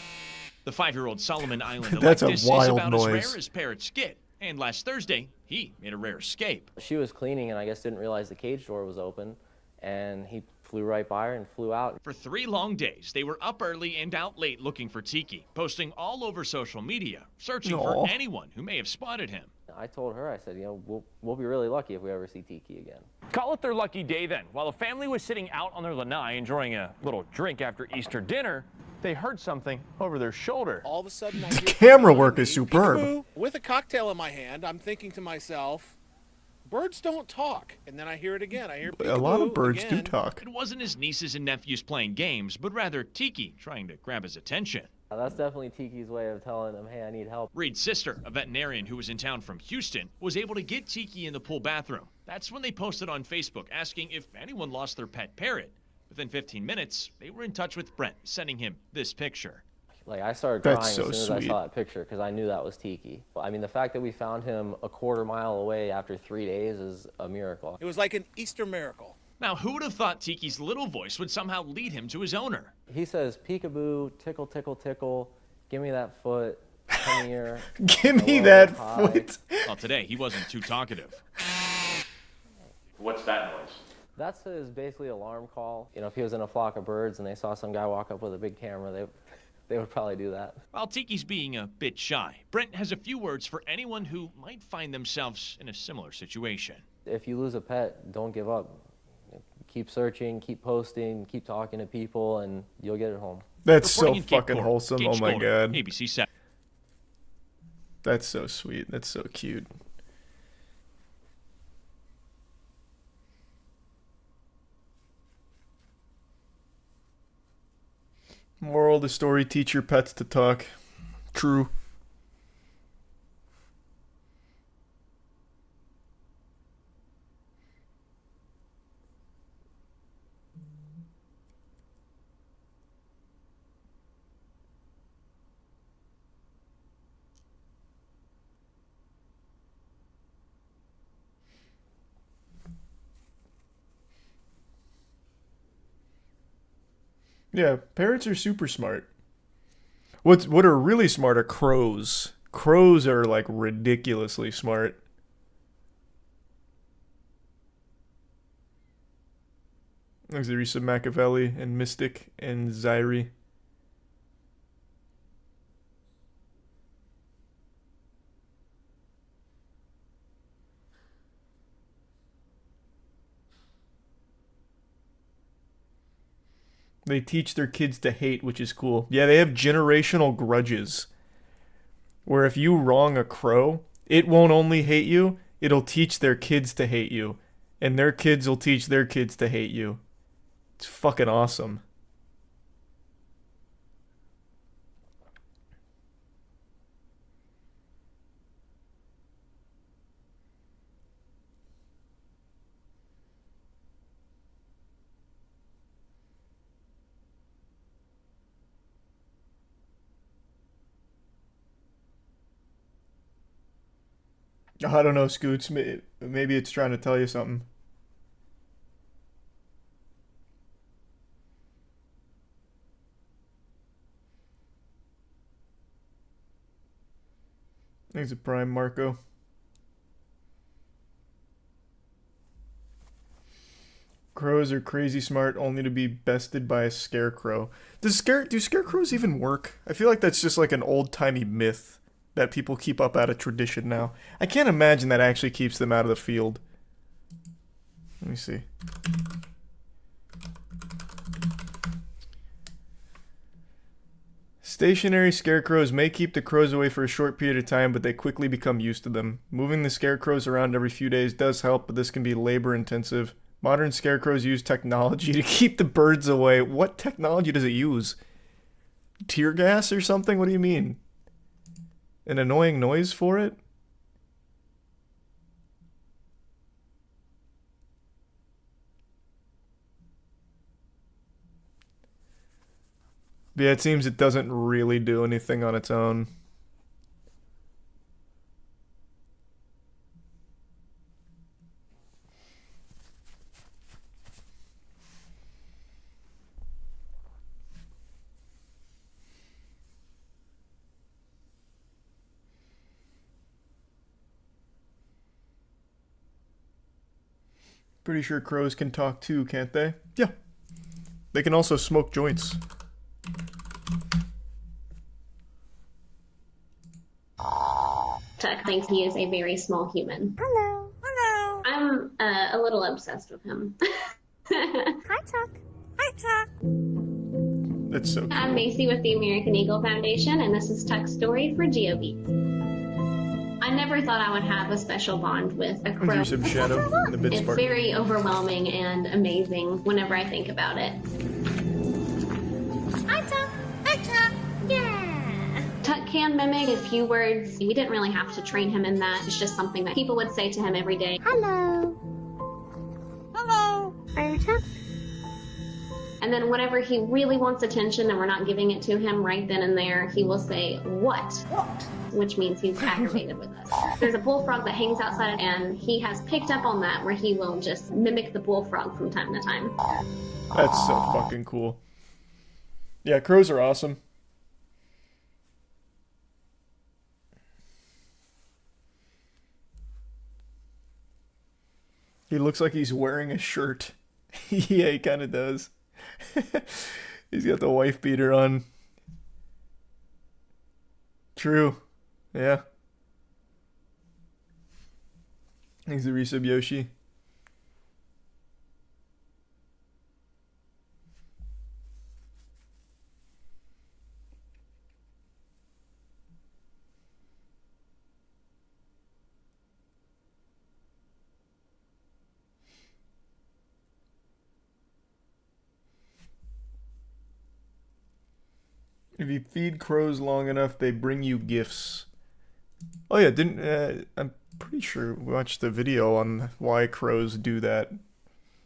The 5-year-old Solomon Island That's a Electus is wild about noise. as rare as parrots get. And last Thursday, he made a rare escape. She was cleaning, and I guess didn't realize the cage door was open, and he flew right by her and flew out. For 3 long days, they were up early and out late looking for Tiki, posting all over social media, searching for anyone who may have spotted him. I told her, I said, you know, we'll be really lucky if we ever see Tiki again. Call it their lucky day then. While the family was sitting out on their lanai enjoying a little drink after Easter dinner, they heard something over their shoulder. All of a sudden I hear Camera work is superb. peekaboo. With a cocktail in my hand, I'm thinking to myself, birds don't talk. And then I hear it again. I hear A lot of peekaboo birds do again. talk. It wasn't his nieces and nephews playing games, but rather Tiki trying to grab his attention. That's definitely Tiki's way of telling him, hey, I need help. Reed's sister, a veterinarian who was in town from Houston, was able to get Tiki in the pool bathroom. That's when they posted on Facebook asking if anyone lost their pet parrot. Within 15 minutes, they were in touch with Brent, sending him this picture. Like, I started crying That's so as soon as I sweet. saw that picture because I knew that was Tiki. I mean, the fact that we found him a quarter mile away after 3 days is a miracle. It was like an Easter miracle. Now, who would have thought Tiki's little voice would somehow lead him to his owner? He says, peekaboo, tickle, tickle, tickle, give me that foot, come here. Give me hello, that hi." foot. Well, today he wasn't too talkative. What's that noise? That's his basically alarm call. You know, if he was in a flock of birds and they saw some guy walk up with a big camera, they would probably do that. While Tiki's being a bit shy, Brent has a few words for anyone who might find themselves in a similar situation. If you lose a pet, don't give up. Keep searching, keep posting, keep talking to people, and you'll get it home. That's so Reporting in Cape fucking Coral, wholesome. Gage Oh my Golding, god. ABC 7. That's so sweet. That's so cute. Moral of the story, teach your pets to talk. True. Yeah, parrots are super smart. What are really smart are crows. Crows are like ridiculously smart. There's Arisa Machiavelli and Mystic and Zyri. They teach their kids to hate, which is cool. Yeah, they have generational grudges. Where if you wrong a crow, it won't only hate you, it'll teach their kids to hate you. And their kids will teach their kids to hate you. It's fucking awesome. I don't know, Scoots. Maybe it's trying to tell you something. Thanks a prime, Marco. Crows are crazy smart only to be bested by a scarecrow. Do scarecrows even work? I feel like that's just like an old-timey myth that people keep up out of tradition now. I can't imagine that actually keeps them out of the field. Let me see. Stationary scarecrows may keep the crows away for a short period of time, but they quickly become used to them. Moving the scarecrows around every few days does help, but this can be labor intensive. Modern scarecrows use technology to keep the birds away. What technology does it use? Tear gas or something? What do you mean? An annoying noise for it? Yeah, it seems it doesn't really do anything on its own. Pretty sure crows can talk too, can't they? Yeah. They can also smoke joints. Tuck thinks he is a very small human. Hello. Hello. I'm a little obsessed with him. Hi, Tuck. Hi, Tuck. That's so cool. I'm Macy with the American Eagle Foundation, and this is Tuck's story for GeoBeats. I never thought I would have a special bond with a crow. Some shadow in the mid It's very overwhelming and amazing whenever I think about it. Hi, Tuck. Hi, Tuck. Yeah. Tuck can mimic a few words. We didn't really have to train him in that. It's just something that people would say to him every day. Hello. Hello. Are you Tuck? And then whenever he really wants attention and we're not giving it to him right then and there, he will say, "What?" Which means he's aggravated with us. There's a bullfrog that hangs outside, and he has picked up on that, where he will just mimic the bullfrog from time to time. That's so fucking cool. Yeah, crows are awesome. He looks like he's wearing a shirt. Yeah, he kind of does. He's got the wife beater on. True. Yeah. Thanks to Resub Yoshi. If you feed crows long enough, they bring you gifts. Oh yeah, I'm pretty sure we watched the video on why crows do that.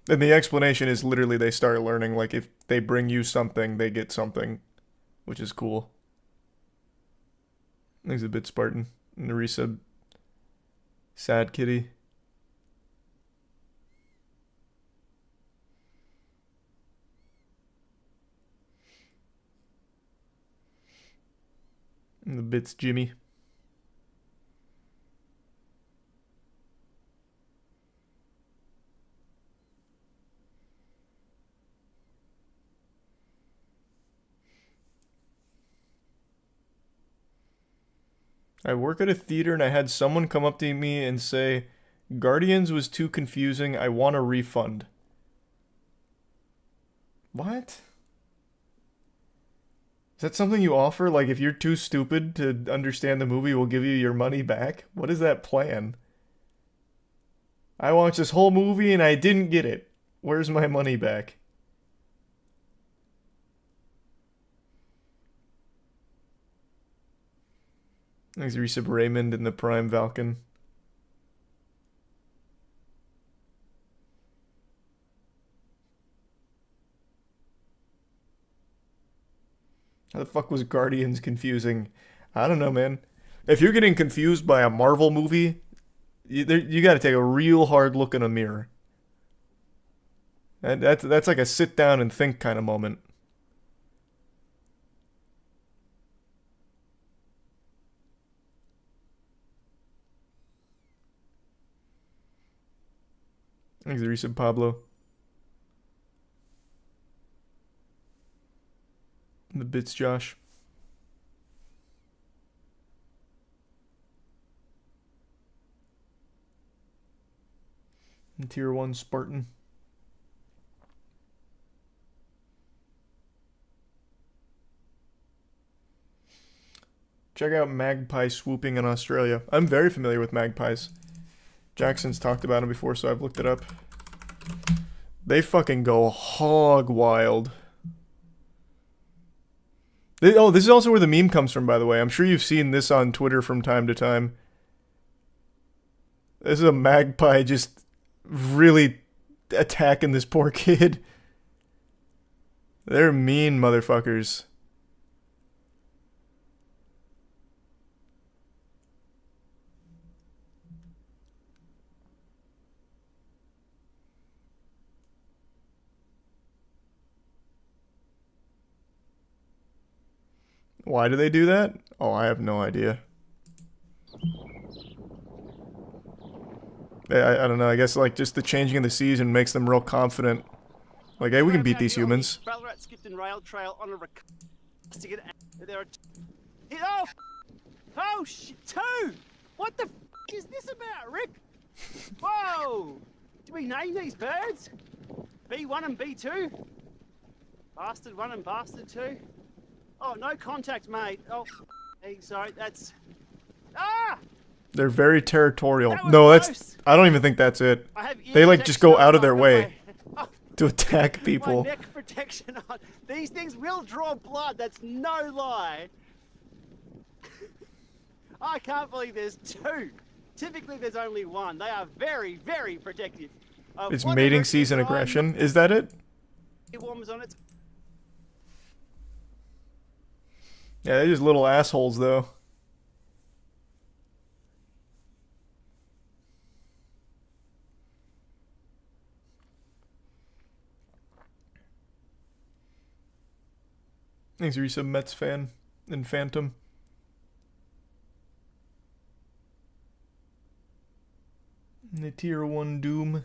And the explanation is literally they start learning, like, if they bring you something, they get something. Which is cool. Thanks a bit, Spartan. Narisa. Sad kitty. And the bits Jimmy. I work at a theater and I had someone come up to me and say, Guardians was too confusing, I want a refund. What? Is that something you offer? Like, if you're too stupid to understand the movie, we'll give you your money back? What is that plan? I watched this whole movie and I didn't get it. Where's my money back? Thanks, Resub Raymond in the Prime Falcon. How the fuck was Guardians confusing? I don't know, man. If you're getting confused by a Marvel movie, you got to take a real hard look in a mirror. That's like a sit down and think kind of moment. Thanks, Resub Pablo. And the bits, Josh. And Tier 1 Spartan. Check out magpie swooping in Australia. I'm very familiar with magpies. Jackson's talked about them before, so I've looked it up. They fucking go hog wild. Oh, this is also where the meme comes from, by the way. I'm sure you've seen this on Twitter from time to time. This is a magpie just really attacking this poor kid. They're mean motherfuckers. Why do they do that? Oh, I have no idea. I don't know. I guess like just the changing of the season makes them real confident. Like, hey, we can beat these humans. Ballarat skipped in rail trail on a there are oh shit, two! What the f is this about, Rick? Whoa! Do we name these birds? B1 and B2? Bastard 1 and Bastard 2? Oh, no contact, mate. Oh, hey, sorry, that's... Ah! They're very territorial. No, that's... I don't even think that's it. They, like, just go out of their way to attack people. My neck protection on. These things will draw blood, that's no lie. I can't believe there's two. Typically, there's only one. They are very, very protective. It's mating season aggression. Is that it? Warmers on it. Yeah, they're just little assholes, though. Thanks, Resub Mets fan and Phantom. And the Tier 1 Doom.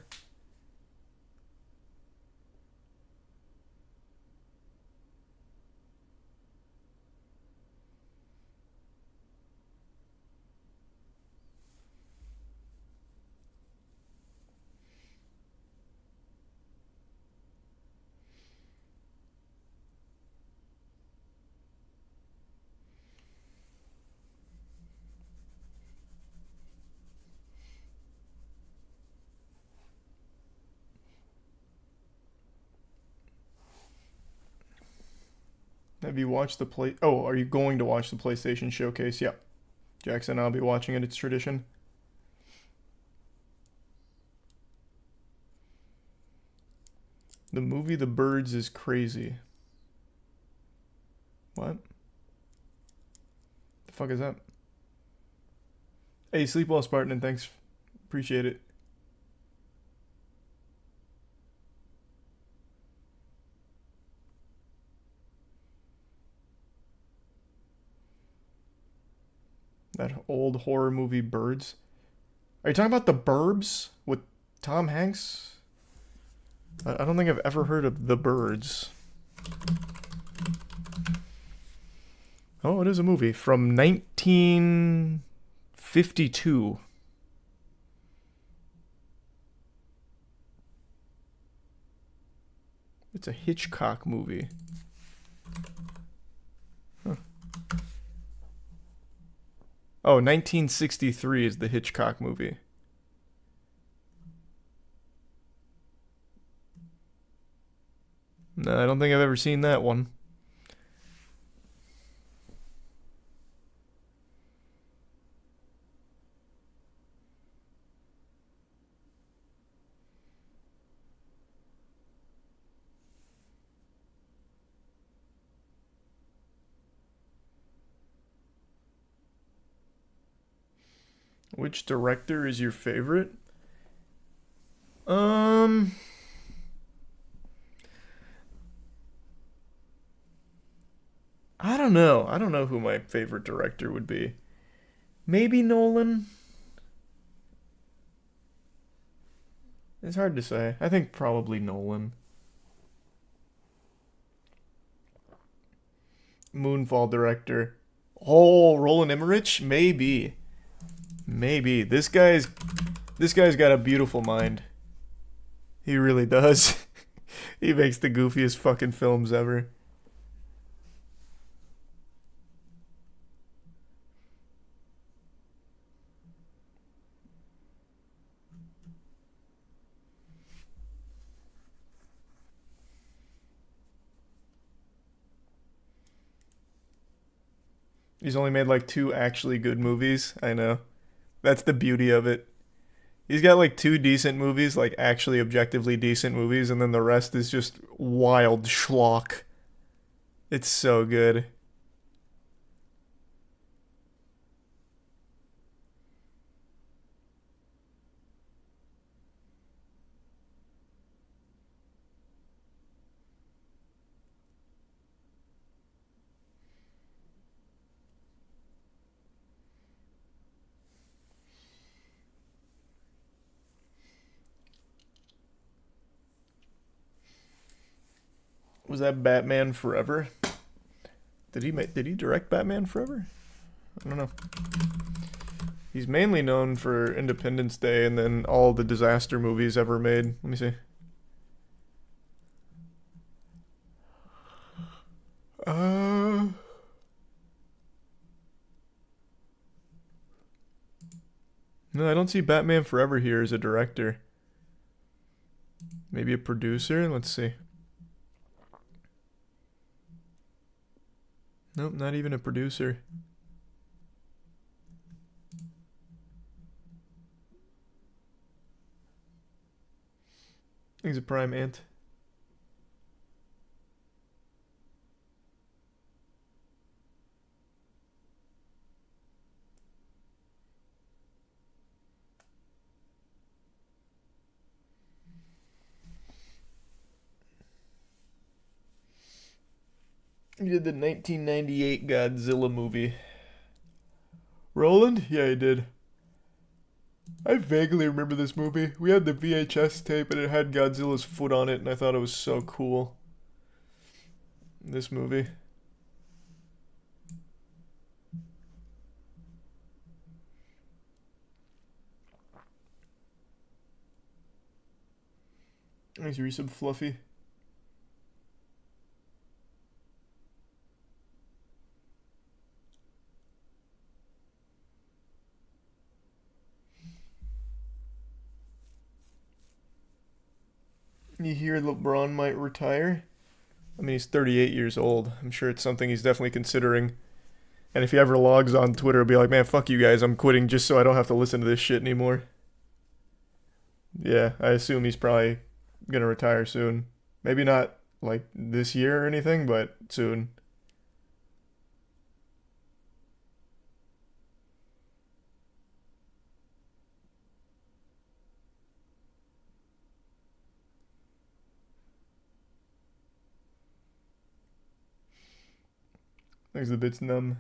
Have you watched the play? Oh, are you going to watch the PlayStation Showcase? Yeah. Jackson, I'll be watching it. It's tradition. The movie The Birds is crazy. What? The fuck is that? Hey, sleep well, Spartan, thanks. Appreciate it. That old horror movie Birds. Are you talking about The Burbs with Tom Hanks? I don't think I've ever heard of The Birds. Oh, it is a movie from 1952. It's a Hitchcock movie. Huh. Oh, 1963 is the Hitchcock movie. No, I don't think I've ever seen that one. Which director is your favorite? I don't know. I don't know who my favorite director would be. Maybe Nolan? It's hard to say. I think probably Nolan. Moonfall director. Oh, Roland Emmerich? Maybe. Maybe. This guy's got a beautiful mind. He really does. He makes the goofiest fucking films ever. He's only made like 2 actually good movies. I know. That's the beauty of it. He's got like 2 decent movies, like actually objectively decent movies, and then the rest is just wild schlock. It's so good. Was that Batman Forever? Did he direct Batman Forever? I don't know. He's mainly known for Independence Day and then all the disaster movies ever made. Let me see. No, I don't see Batman Forever here as a director. Maybe a producer? Let's see. Nope, not even a producer. He's a prime ant. He did the 1998 Godzilla movie. Roland? Yeah, he did. I vaguely remember this movie. We had the VHS tape and it had Godzilla's foot on it and I thought it was so cool. This movie. Nice resub Fluffy. You hear LeBron might retire? I mean, he's 38 years old. I'm sure it's something he's definitely considering. And if he ever logs on Twitter, he'll be like, man, fuck you guys, I'm quitting just so I don't have to listen to this shit anymore. Yeah, I assume he's probably gonna retire soon. Maybe not, like, this year or anything, but soon. Thanks, the bit's numb.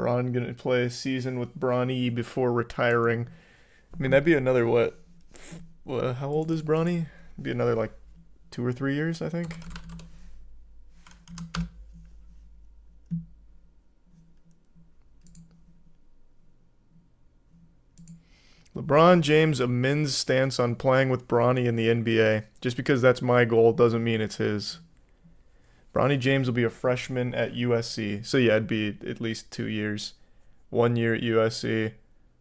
Braun gonna play a season with Bronny before retiring. I mean, that'd be another what? How old is Bronny? It'd be another like 2 or 3 years, I think. LeBron James amends stance on playing with Bronny in the NBA. Just because that's my goal doesn't mean it's his. Bronny James will be a freshman at USC. So yeah, it'd be at least 2 years. 1 year at USC.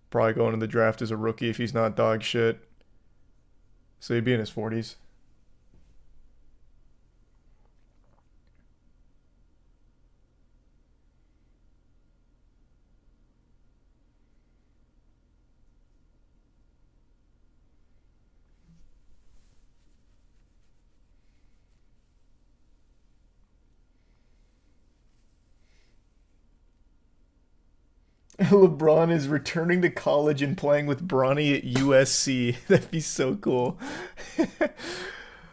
Probably going to the draft as a rookie if he's not dog shit. So he'd be in his 40s. LeBron is returning to college and playing with Bronny at USC. That'd be so cool.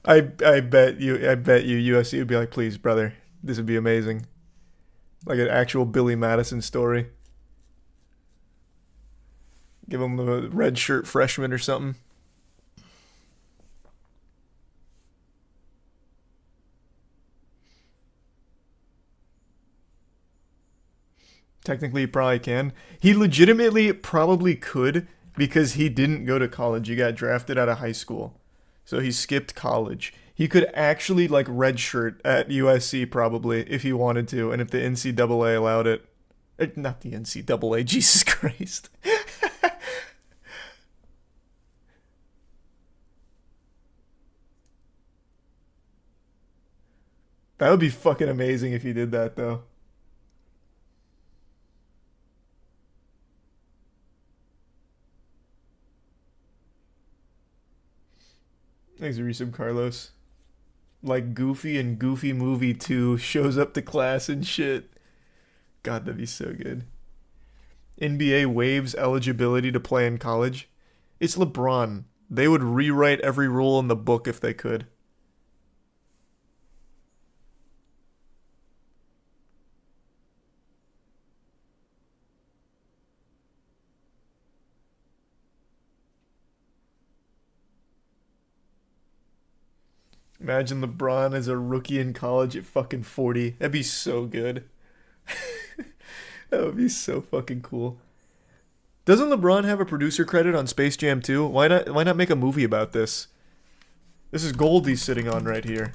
I bet you USC would be like, please, brother, this would be amazing. Like an actual Billy Madison story. Give him the red shirt freshman or something. Technically, he probably can. He legitimately probably could because he didn't go to college. He got drafted out of high school. So he skipped college. He could actually, like, redshirt at USC probably if he wanted to and if the NCAA allowed it. Not the NCAA, Jesus Christ. That would be fucking amazing if he did that, though. Thanks, Resub Carlos. Like Goofy and Goofy Movie 2 shows up to class and shit. God, that'd be so good. NBA waives eligibility to play in college. It's LeBron. They would rewrite every rule in the book if they could. Imagine LeBron as a rookie in college at fucking 40. That'd be so good. That would be so fucking cool. Doesn't LeBron have a producer credit on Space Jam 2? Why not make a movie about this? This is gold he's sitting on right here.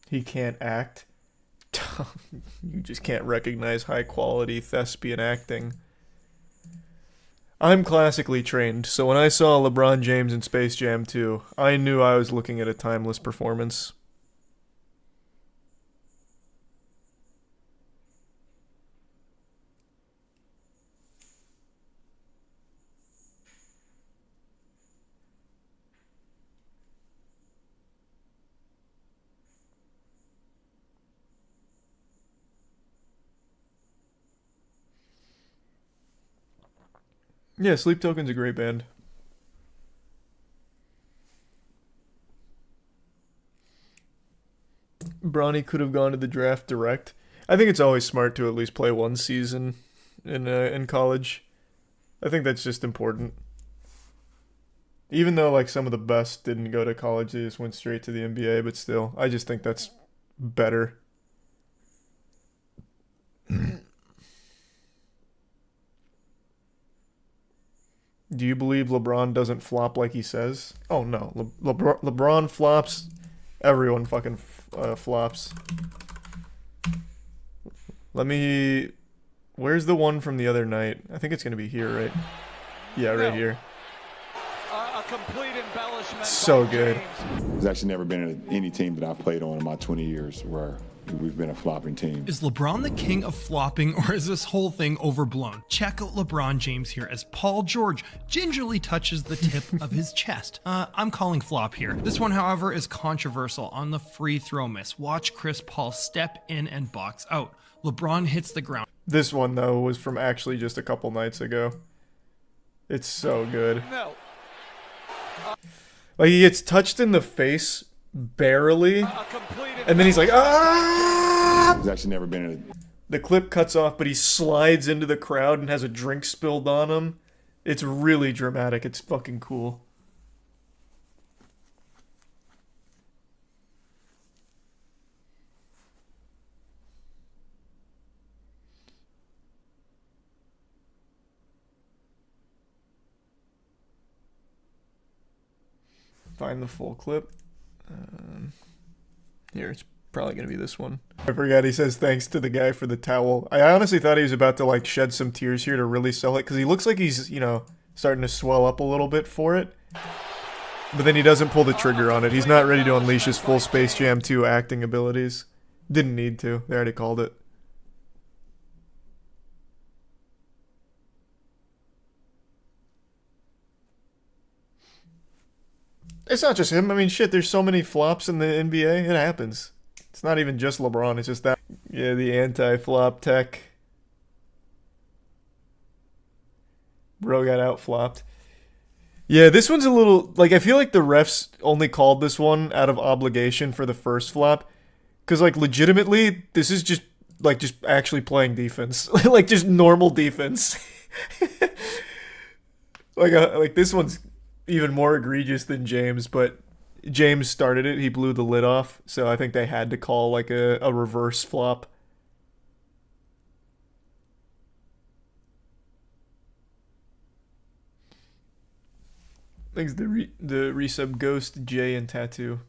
He can't act. You just can't recognize high quality thespian acting. I'm classically trained, so when I saw LeBron James in Space Jam 2, I knew I was looking at a timeless performance. Yeah, Sleep Token's a great band. Bronny could have gone to the draft direct. I think it's always smart to at least play one season in college. I think that's just important. Even though like some of the best didn't go to college, they just went straight to the NBA, but still, I just think that's better. Do you believe LeBron doesn't flop like he says? Oh no, LeBron flops. Everyone fucking flops. Let me... Where's the one from the other night? I think it's gonna be here, right? Yeah, right here. A complete embellishment. So good. There's actually never been any team that I've played on in my 20 years where we've been a flopping team. Is LeBron the king of flopping, or is this whole thing overblown? Check out LeBron James here as Paul George gingerly touches the tip of his chest. I'm calling flop here. This one, however, is controversial on the free throw miss. Watch Chris Paul step in and box out. LeBron hits the ground. This one, though, was from actually just a couple nights ago. It's so good. No. Like, he gets touched in the face, barely, and then he's like, ah! He's actually never been in The clip cuts off, but he slides into the crowd and has a drink spilled on him. It's really dramatic. It's fucking cool. Find the full clip. Here, it's probably going to be this one. I forgot he says thanks to the guy for the towel. I honestly thought he was about to, like, shed some tears here to really sell it, because he looks like he's, you know, starting to swell up a little bit for it. But then he doesn't pull the trigger on it. He's not ready to unleash his full Space Jam 2 acting abilities. Didn't need to. They already called it. It's not just him. I mean, shit, there's so many flops in the NBA. It happens. It's not even just LeBron. It's just that. Yeah, the anti-flop tech. Bro got out-flopped. Yeah, this one's a little... Like, I feel like the refs only called this one out of obligation for the first flop. Because, like, legitimately, this is just, like, just actually playing defense. Like, just normal defense. Like, this one's even more egregious than James, but James started it. He blew the lid off, so I think they had to call like a reverse flop. Thanks the resub Ghost, Jay, and Tattoo.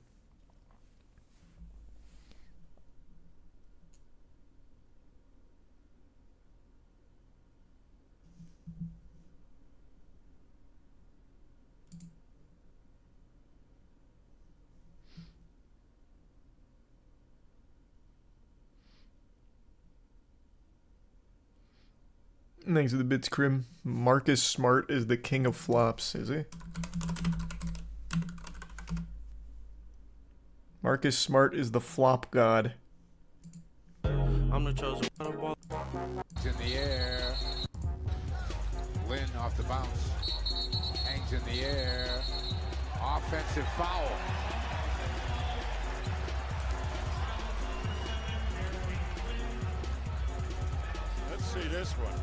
Thanks to the bits, Crim. Marcus Smart is the king of flops, is he? Marcus Smart is the flop god. I'm the chosen one. It's in the air. Lynn off the bounce. Hangs in the air. Offensive foul. Let's see this one.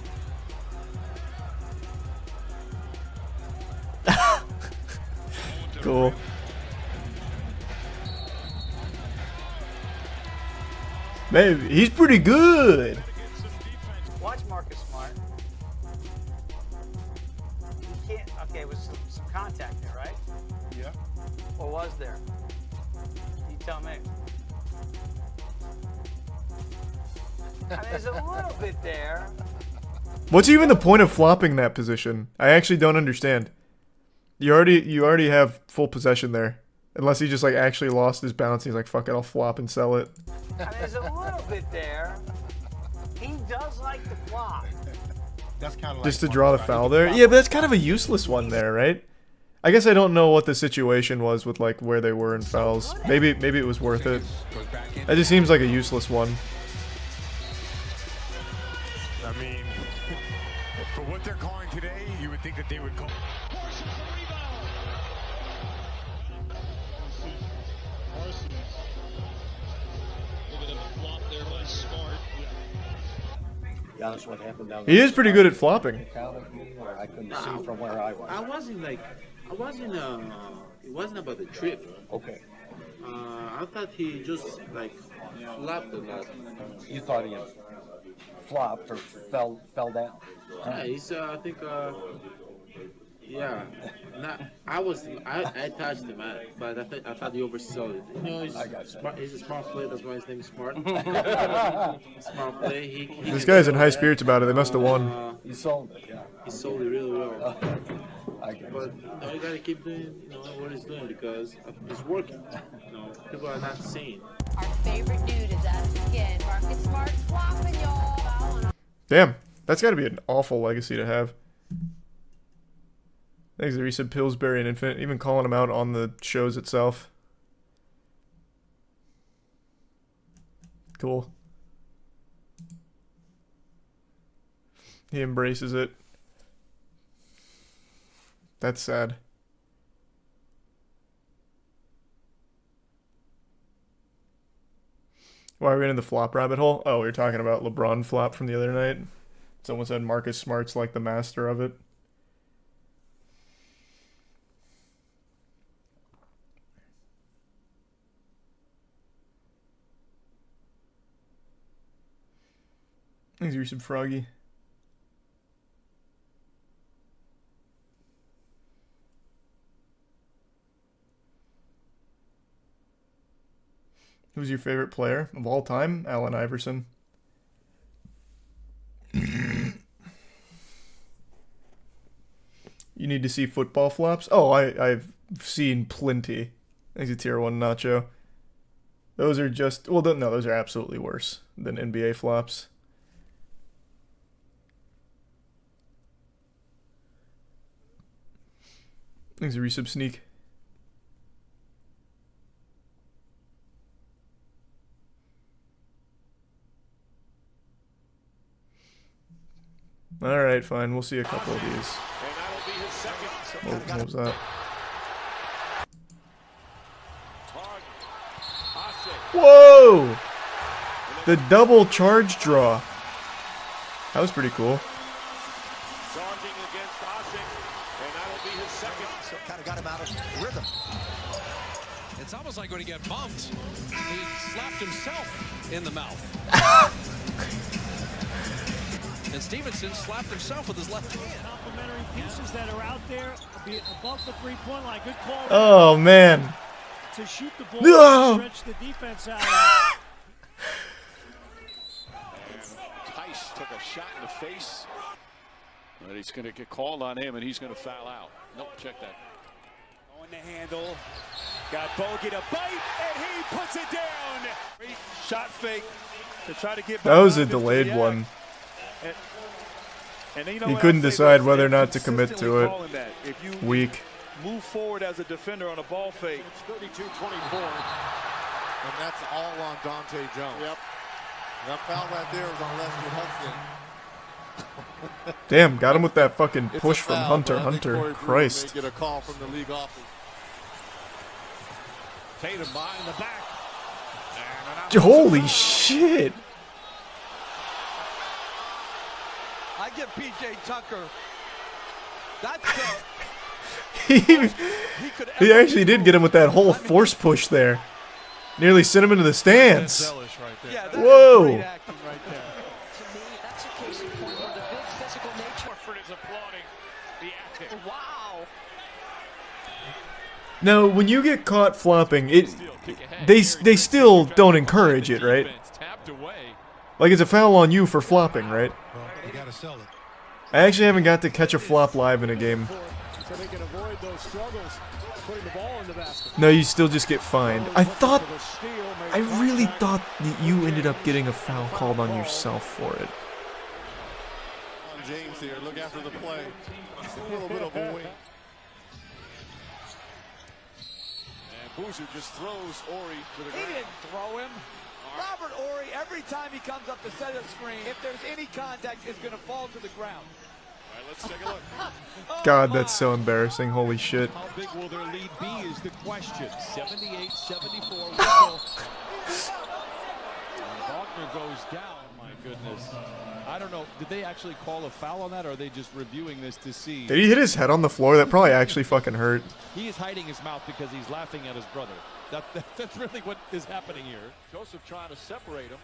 Cool. Man, he's pretty good. Watch Marcus Smart. You can't. Okay, with some contact there, right? Yeah. Or was there? You tell me. I mean, there's a little bit there. What's even the point of flopping that position? I actually don't understand. You already have full possession there. Unless he just like actually lost his bounce. He's like, fuck it, I'll flop and sell it. I mean, there's a little bit there. He does like to flop. That's kind of like Just to draw the foul there? Yeah, but that's kind of a useless one there, right? I guess I don't know what the situation was with like where they were in fouls. Maybe it was worth it. That just seems like a useless one. I mean, for what they're calling today, you would think that they would call. What happened down He is pretty good at flopping. I couldn't see from where I was. I wasn't like, it wasn't about the trip. Okay. I thought he just like flopped a lot. You thought he had flopped or fell down? Yeah, he's I think yeah. I touched him, but I thought he oversold it. You know, he's a smart player. That's why his name is Smart. Smart play. This guy's in high spirits about it. They must have won. He sold it. Yeah. He sold it really well. But now you gotta keep doing, what he's doing because it's working. People are not seeing. Our favorite dude is at us again. Marcus Smart flopping, y'all. Damn, that's got to be an awful legacy to have. Thanks, Teresa, Pillsbury, and Infinite, even calling him out on the shows itself. Cool. He embraces it. That's sad. Why are we in the flop rabbit hole? Oh, we were talking about LeBron flop from the other night. Someone said Marcus Smart's like the master of it. Thanks, Recent Froggy. Who's your favorite player of all time? Allen Iverson. You need to see football flops? Oh, I've seen plenty. Thanks to Tier 1 Nacho. Those are just... Well, no, those are absolutely worse than NBA flops. Thanks to Resub Sneak. Alright, fine. We'll see a couple of these. What was that? Whoa! The double charge draw. That was pretty cool. Charging against Osik, and that'll be his second. So kind of got him out of rhythm. It's almost like when he got bumped, he slapped himself in the mouth. And Stevenson slapped himself with his left hand. Complimentary pieces that are out there above the three-point line. Good call. Oh, man. To shoot the ball, No. stretch the defense out. And Tice took a shot in the face. But he's going to get called on him, and he's going to foul out. Nope, check that. On the handle. Got Bogey to bite, and he puts it down. Great shot fake to try to get. That was a delayed one. He couldn't decide whether or not to commit to it. Weak. Move forward as a defender on a ball fake. It's 32-24. And that's all on Dante Jones. Yep. That foul right there was on Leslie Hudson. Damn, got him with that fucking It's push a from foul, Hunter. but I think Hunter. Corey Brewer Christ. may get a call from the league office. Tatum behind the back. Holy shit. I give PJ Tucker. That's He actually did get him with that whole force push there. Nearly sent him into the stands. Whoa. Now, when you get caught flopping, they still don't encourage it, right? Like it's a foul on you for flopping, right? You gotta sell it. I actually haven't got to catch a flop live in a game. So they can avoid those struggles, putting the ball in the basket. No, you still just get fined. I really thought that you ended up getting a foul called on yourself for it. James here, look after the play. A little bit of a wing. And Boozer just throws Ori to the ground. He didn't throw him. Robert Ori, every time he comes up to set a screen, if there's any contact, it's going to fall to the ground. All right, let's take a look. God, that's so embarrassing. Holy shit. How big will their lead be is the question. 78-74 whistle. Wagner goes down. My goodness. I don't know. Did they actually call a foul on that, or are they just reviewing this to see? Did he hit his head on the floor? That probably actually fucking hurt. He is hiding his mouth because he's laughing at his brother. That's really what is happening here. Joseph trying to separate him.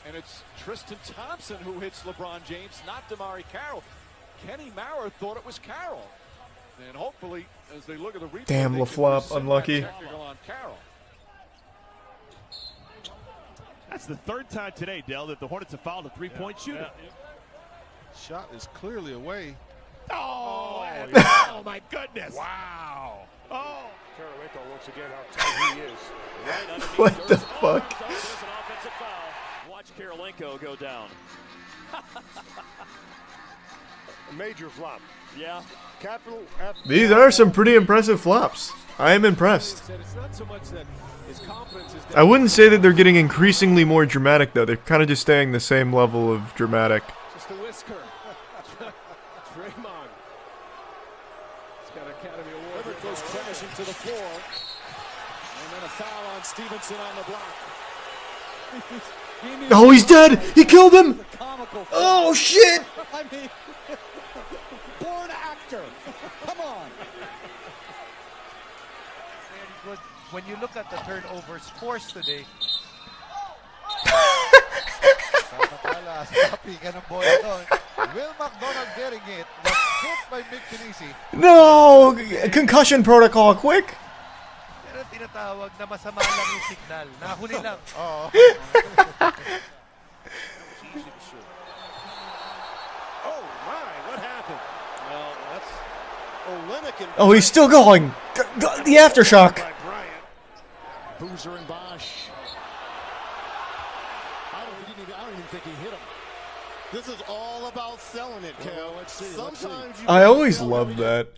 And it's Tristan Thompson who hits LeBron James, not Damari Carroll. Kenny Maurer thought it was Carroll. And hopefully, as they look at the replay, Damn, they can LaFlop, rescind that unlucky. technical on Carroll. That's the third time today, Dell, that the Hornets have fouled a three-point shooter. shot is clearly away. Oh, oh my goodness. Wow. Oh. Kirilenko once again how tight he is. Right underneath What the Durst. fuck? Oh, there's an offensive foul. Watch Kirilenko go down. A major flop. Yeah. Capital F. These are some pretty impressive flops. I am impressed. It's not so much that his confidence is I wouldn't say that they're getting increasingly more dramatic, though. They're kind of just staying the same level of dramatic. just a whisker. Draymond. He's got an Academy Award. Leverett goes crashing to the floor. And then a foul on Stevenson on the block. Oh, he's dead! He killed him! Oh, shit! I mean, born actor. Come on. Good. When you look at the turnovers forced today, Sloppy ka ng bola doon. Will McDonald getting it. Was hit by Mick Pinisi. No! Concussion protocol, quick! Pero tinatawag na masama lang yung signal. Nahuli lang. Oo. Oh my, what happened? Well, that's Olynyk and Oh, he's still going! The aftershock! Boozer and Bosch. I don't even think he hit him. This is all about selling it, Kel. Sometimes you I always love that.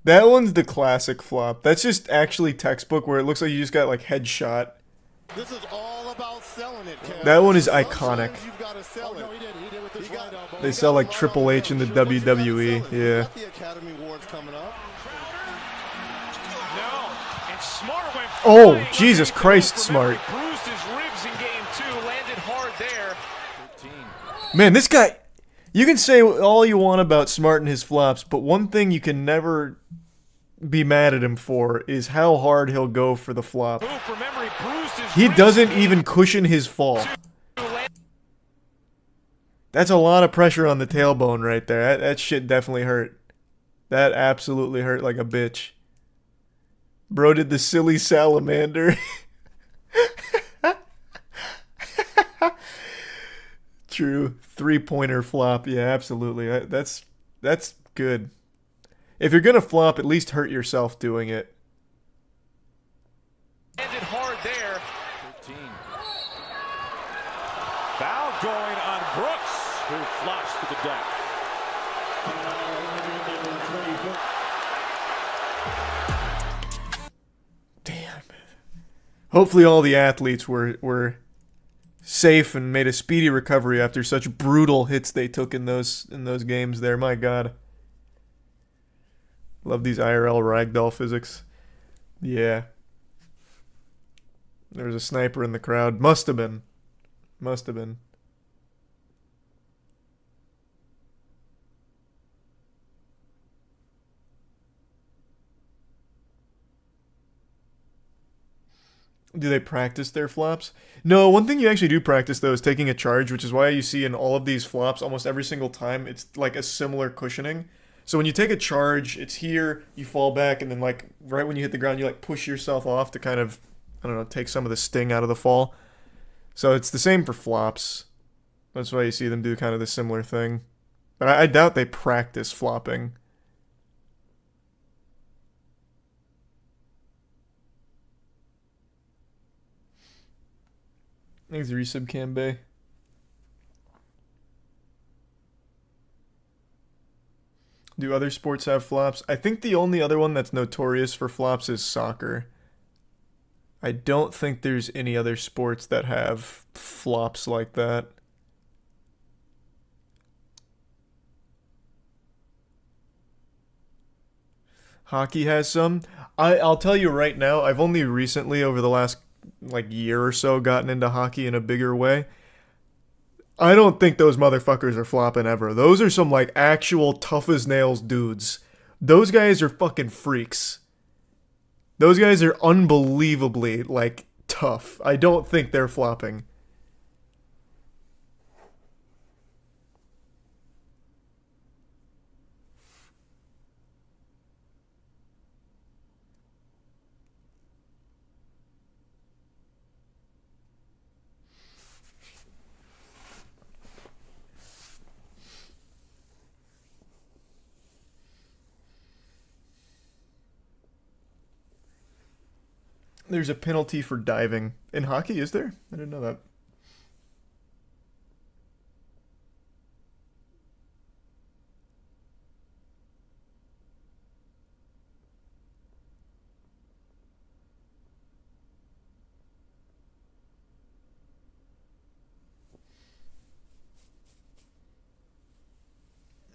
That one's the classic flop. That's just actually textbook where it looks like you just got like headshot. This is all about selling it, Kel. That one is iconic. You've got to sell it. He did with his right elbow. They sell like Triple H in the WWE. Yeah. The Academy Awards coming up. No, and Smart went Oh, flying Jesus underneath Christ, the hoop. Smart. Bruised his ribs in game 2, landed hard there. Man, this guy, you can say all you want about Smart and his flops, but one thing you can never be mad at him for is how hard he'll go for the flop. Remember, he bruised his He ribs doesn't in even cushion his fall. That's a lot of pressure on the tailbone right there. That shit definitely hurt. That absolutely hurt like a bitch. Bro did the silly salamander. True. 3-pointer flop. Yeah, absolutely. That's good. If you're going to flop, at least hurt yourself doing it. Landed hard there. 13. Foul going on Brooks, who flops to the deck. Damn. Hopefully all the athletes were safe and made a speedy recovery after such brutal hits they took in those games there. My God. Love these IRL ragdoll physics. Yeah. There was a sniper in the crowd. Must have been. Must have been. Do they practice their flops? No, one thing you actually do practice, though, is taking a charge, which is why you see in all of these flops, almost every single time, it's like a similar cushioning. So when you take a charge, it's here, you fall back, and then, like, right when you hit the ground, you, like, push yourself off to kind of, I don't know, take some of the sting out of the fall. So it's the same for flops. That's why you see them do kind of the similar thing. But I doubt they practice flopping. Thanks, Resub Cambe. Do other sports have flops? I think the only other one that's notorious for flops is soccer. I don't think there's any other sports that have flops like that. Hockey has some. I'll tell you right now, I've only recently, over the last year or so, gotten into hockey in a bigger way. I don't think those motherfuckers are flopping ever. Those are some actual tough as nails dudes. Those guys are fucking freaks. Those guys are unbelievably tough. I don't think they're flopping. There's a penalty for diving. In hockey, is there? I didn't know that.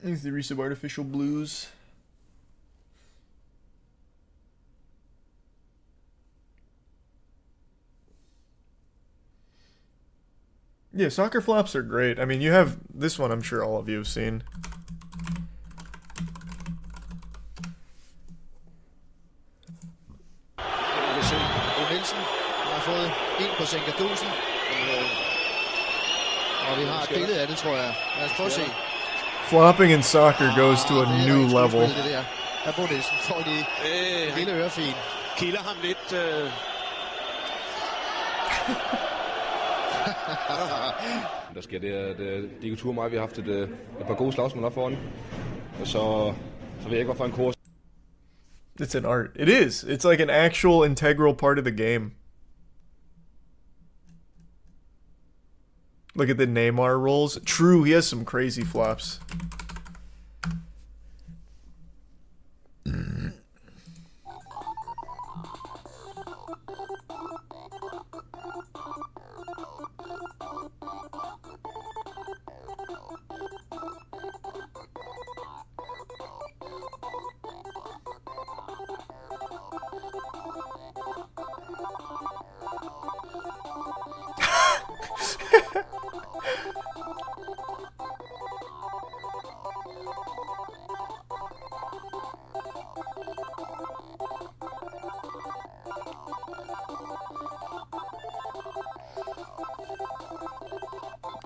Thanks the resub Artificial Blues. Yeah, soccer flops are great. I mean, you have this one, I'm sure all of you have seen. Nielsen har fået en på Senkadusen. Og vi har et billede af det, tror jeg. Lad os prøve at se. Flopping in soccer goes to a new level. Det der. Her Bo Nielsen får de lille ørefin. Kilder ham lidt. Der sker det, at det ikke tur mig. Vi har haft et par gode slagsmål op foran. Og så ved jeg ikke, hvorfor en kurs. It's an art. It is. It's like an actual integral part of the game. Look at the Neymar rolls. True, he has some crazy flops.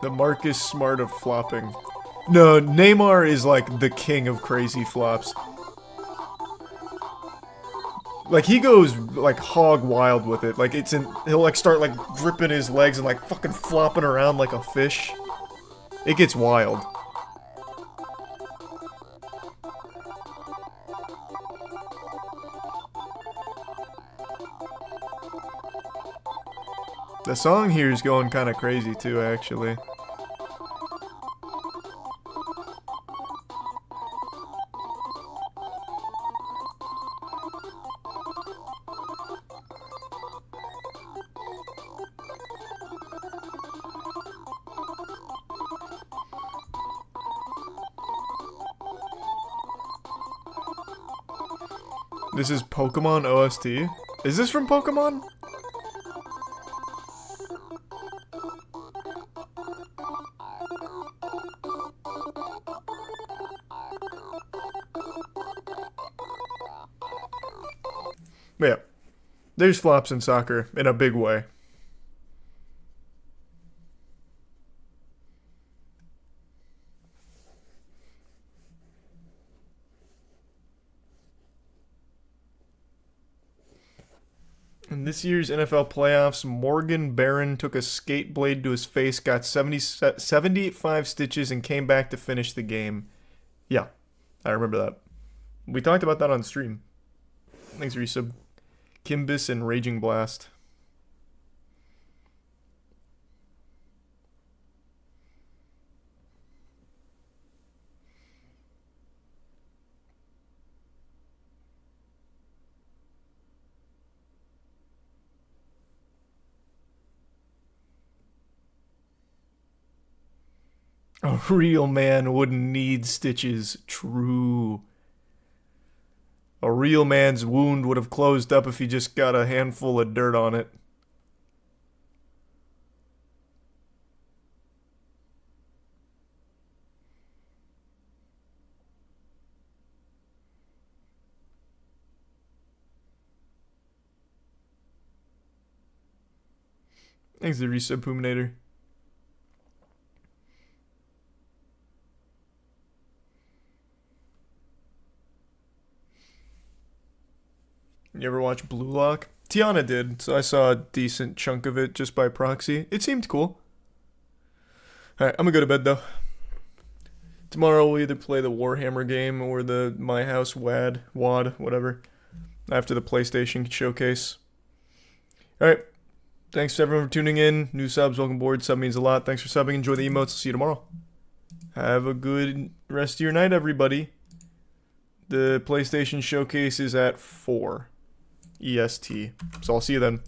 The Marcus Smart of flopping. No, Neymar is like the king of crazy flops. Like he goes like hog wild with it. Like he'll like start like dripping his legs and like fucking flopping around like a fish. It gets wild. The song here is going kind of crazy too, actually. This is Pokemon OST. Is this from Pokemon? Yeah, there's flops in soccer in a big way. In this year's NFL playoffs, Morgan Barron took a skate blade to his face, got 75 stitches, and came back to finish the game. Yeah, I remember that. We talked about that on stream. Thanks, resub. Kimbis and Raging Blast. A real man wouldn't need stitches. True. A real man's wound would have closed up if he just got a handful of dirt on it. Thanks, the resub Puminator. You ever watch Blue Lock? Tiana did, so I saw a decent chunk of it just by proxy. It seemed cool. Alright, I'm gonna go to bed though. Tomorrow we'll either play the Warhammer game or the My House WAD, whatever, after the PlayStation showcase. All right. Thanks to everyone for tuning in. New subs, welcome aboard. Sub means a lot. Thanks for subbing. Enjoy the emotes. See you tomorrow. Have a good rest of your night, everybody. The PlayStation Showcase is at 4 EST. So I'll see you then.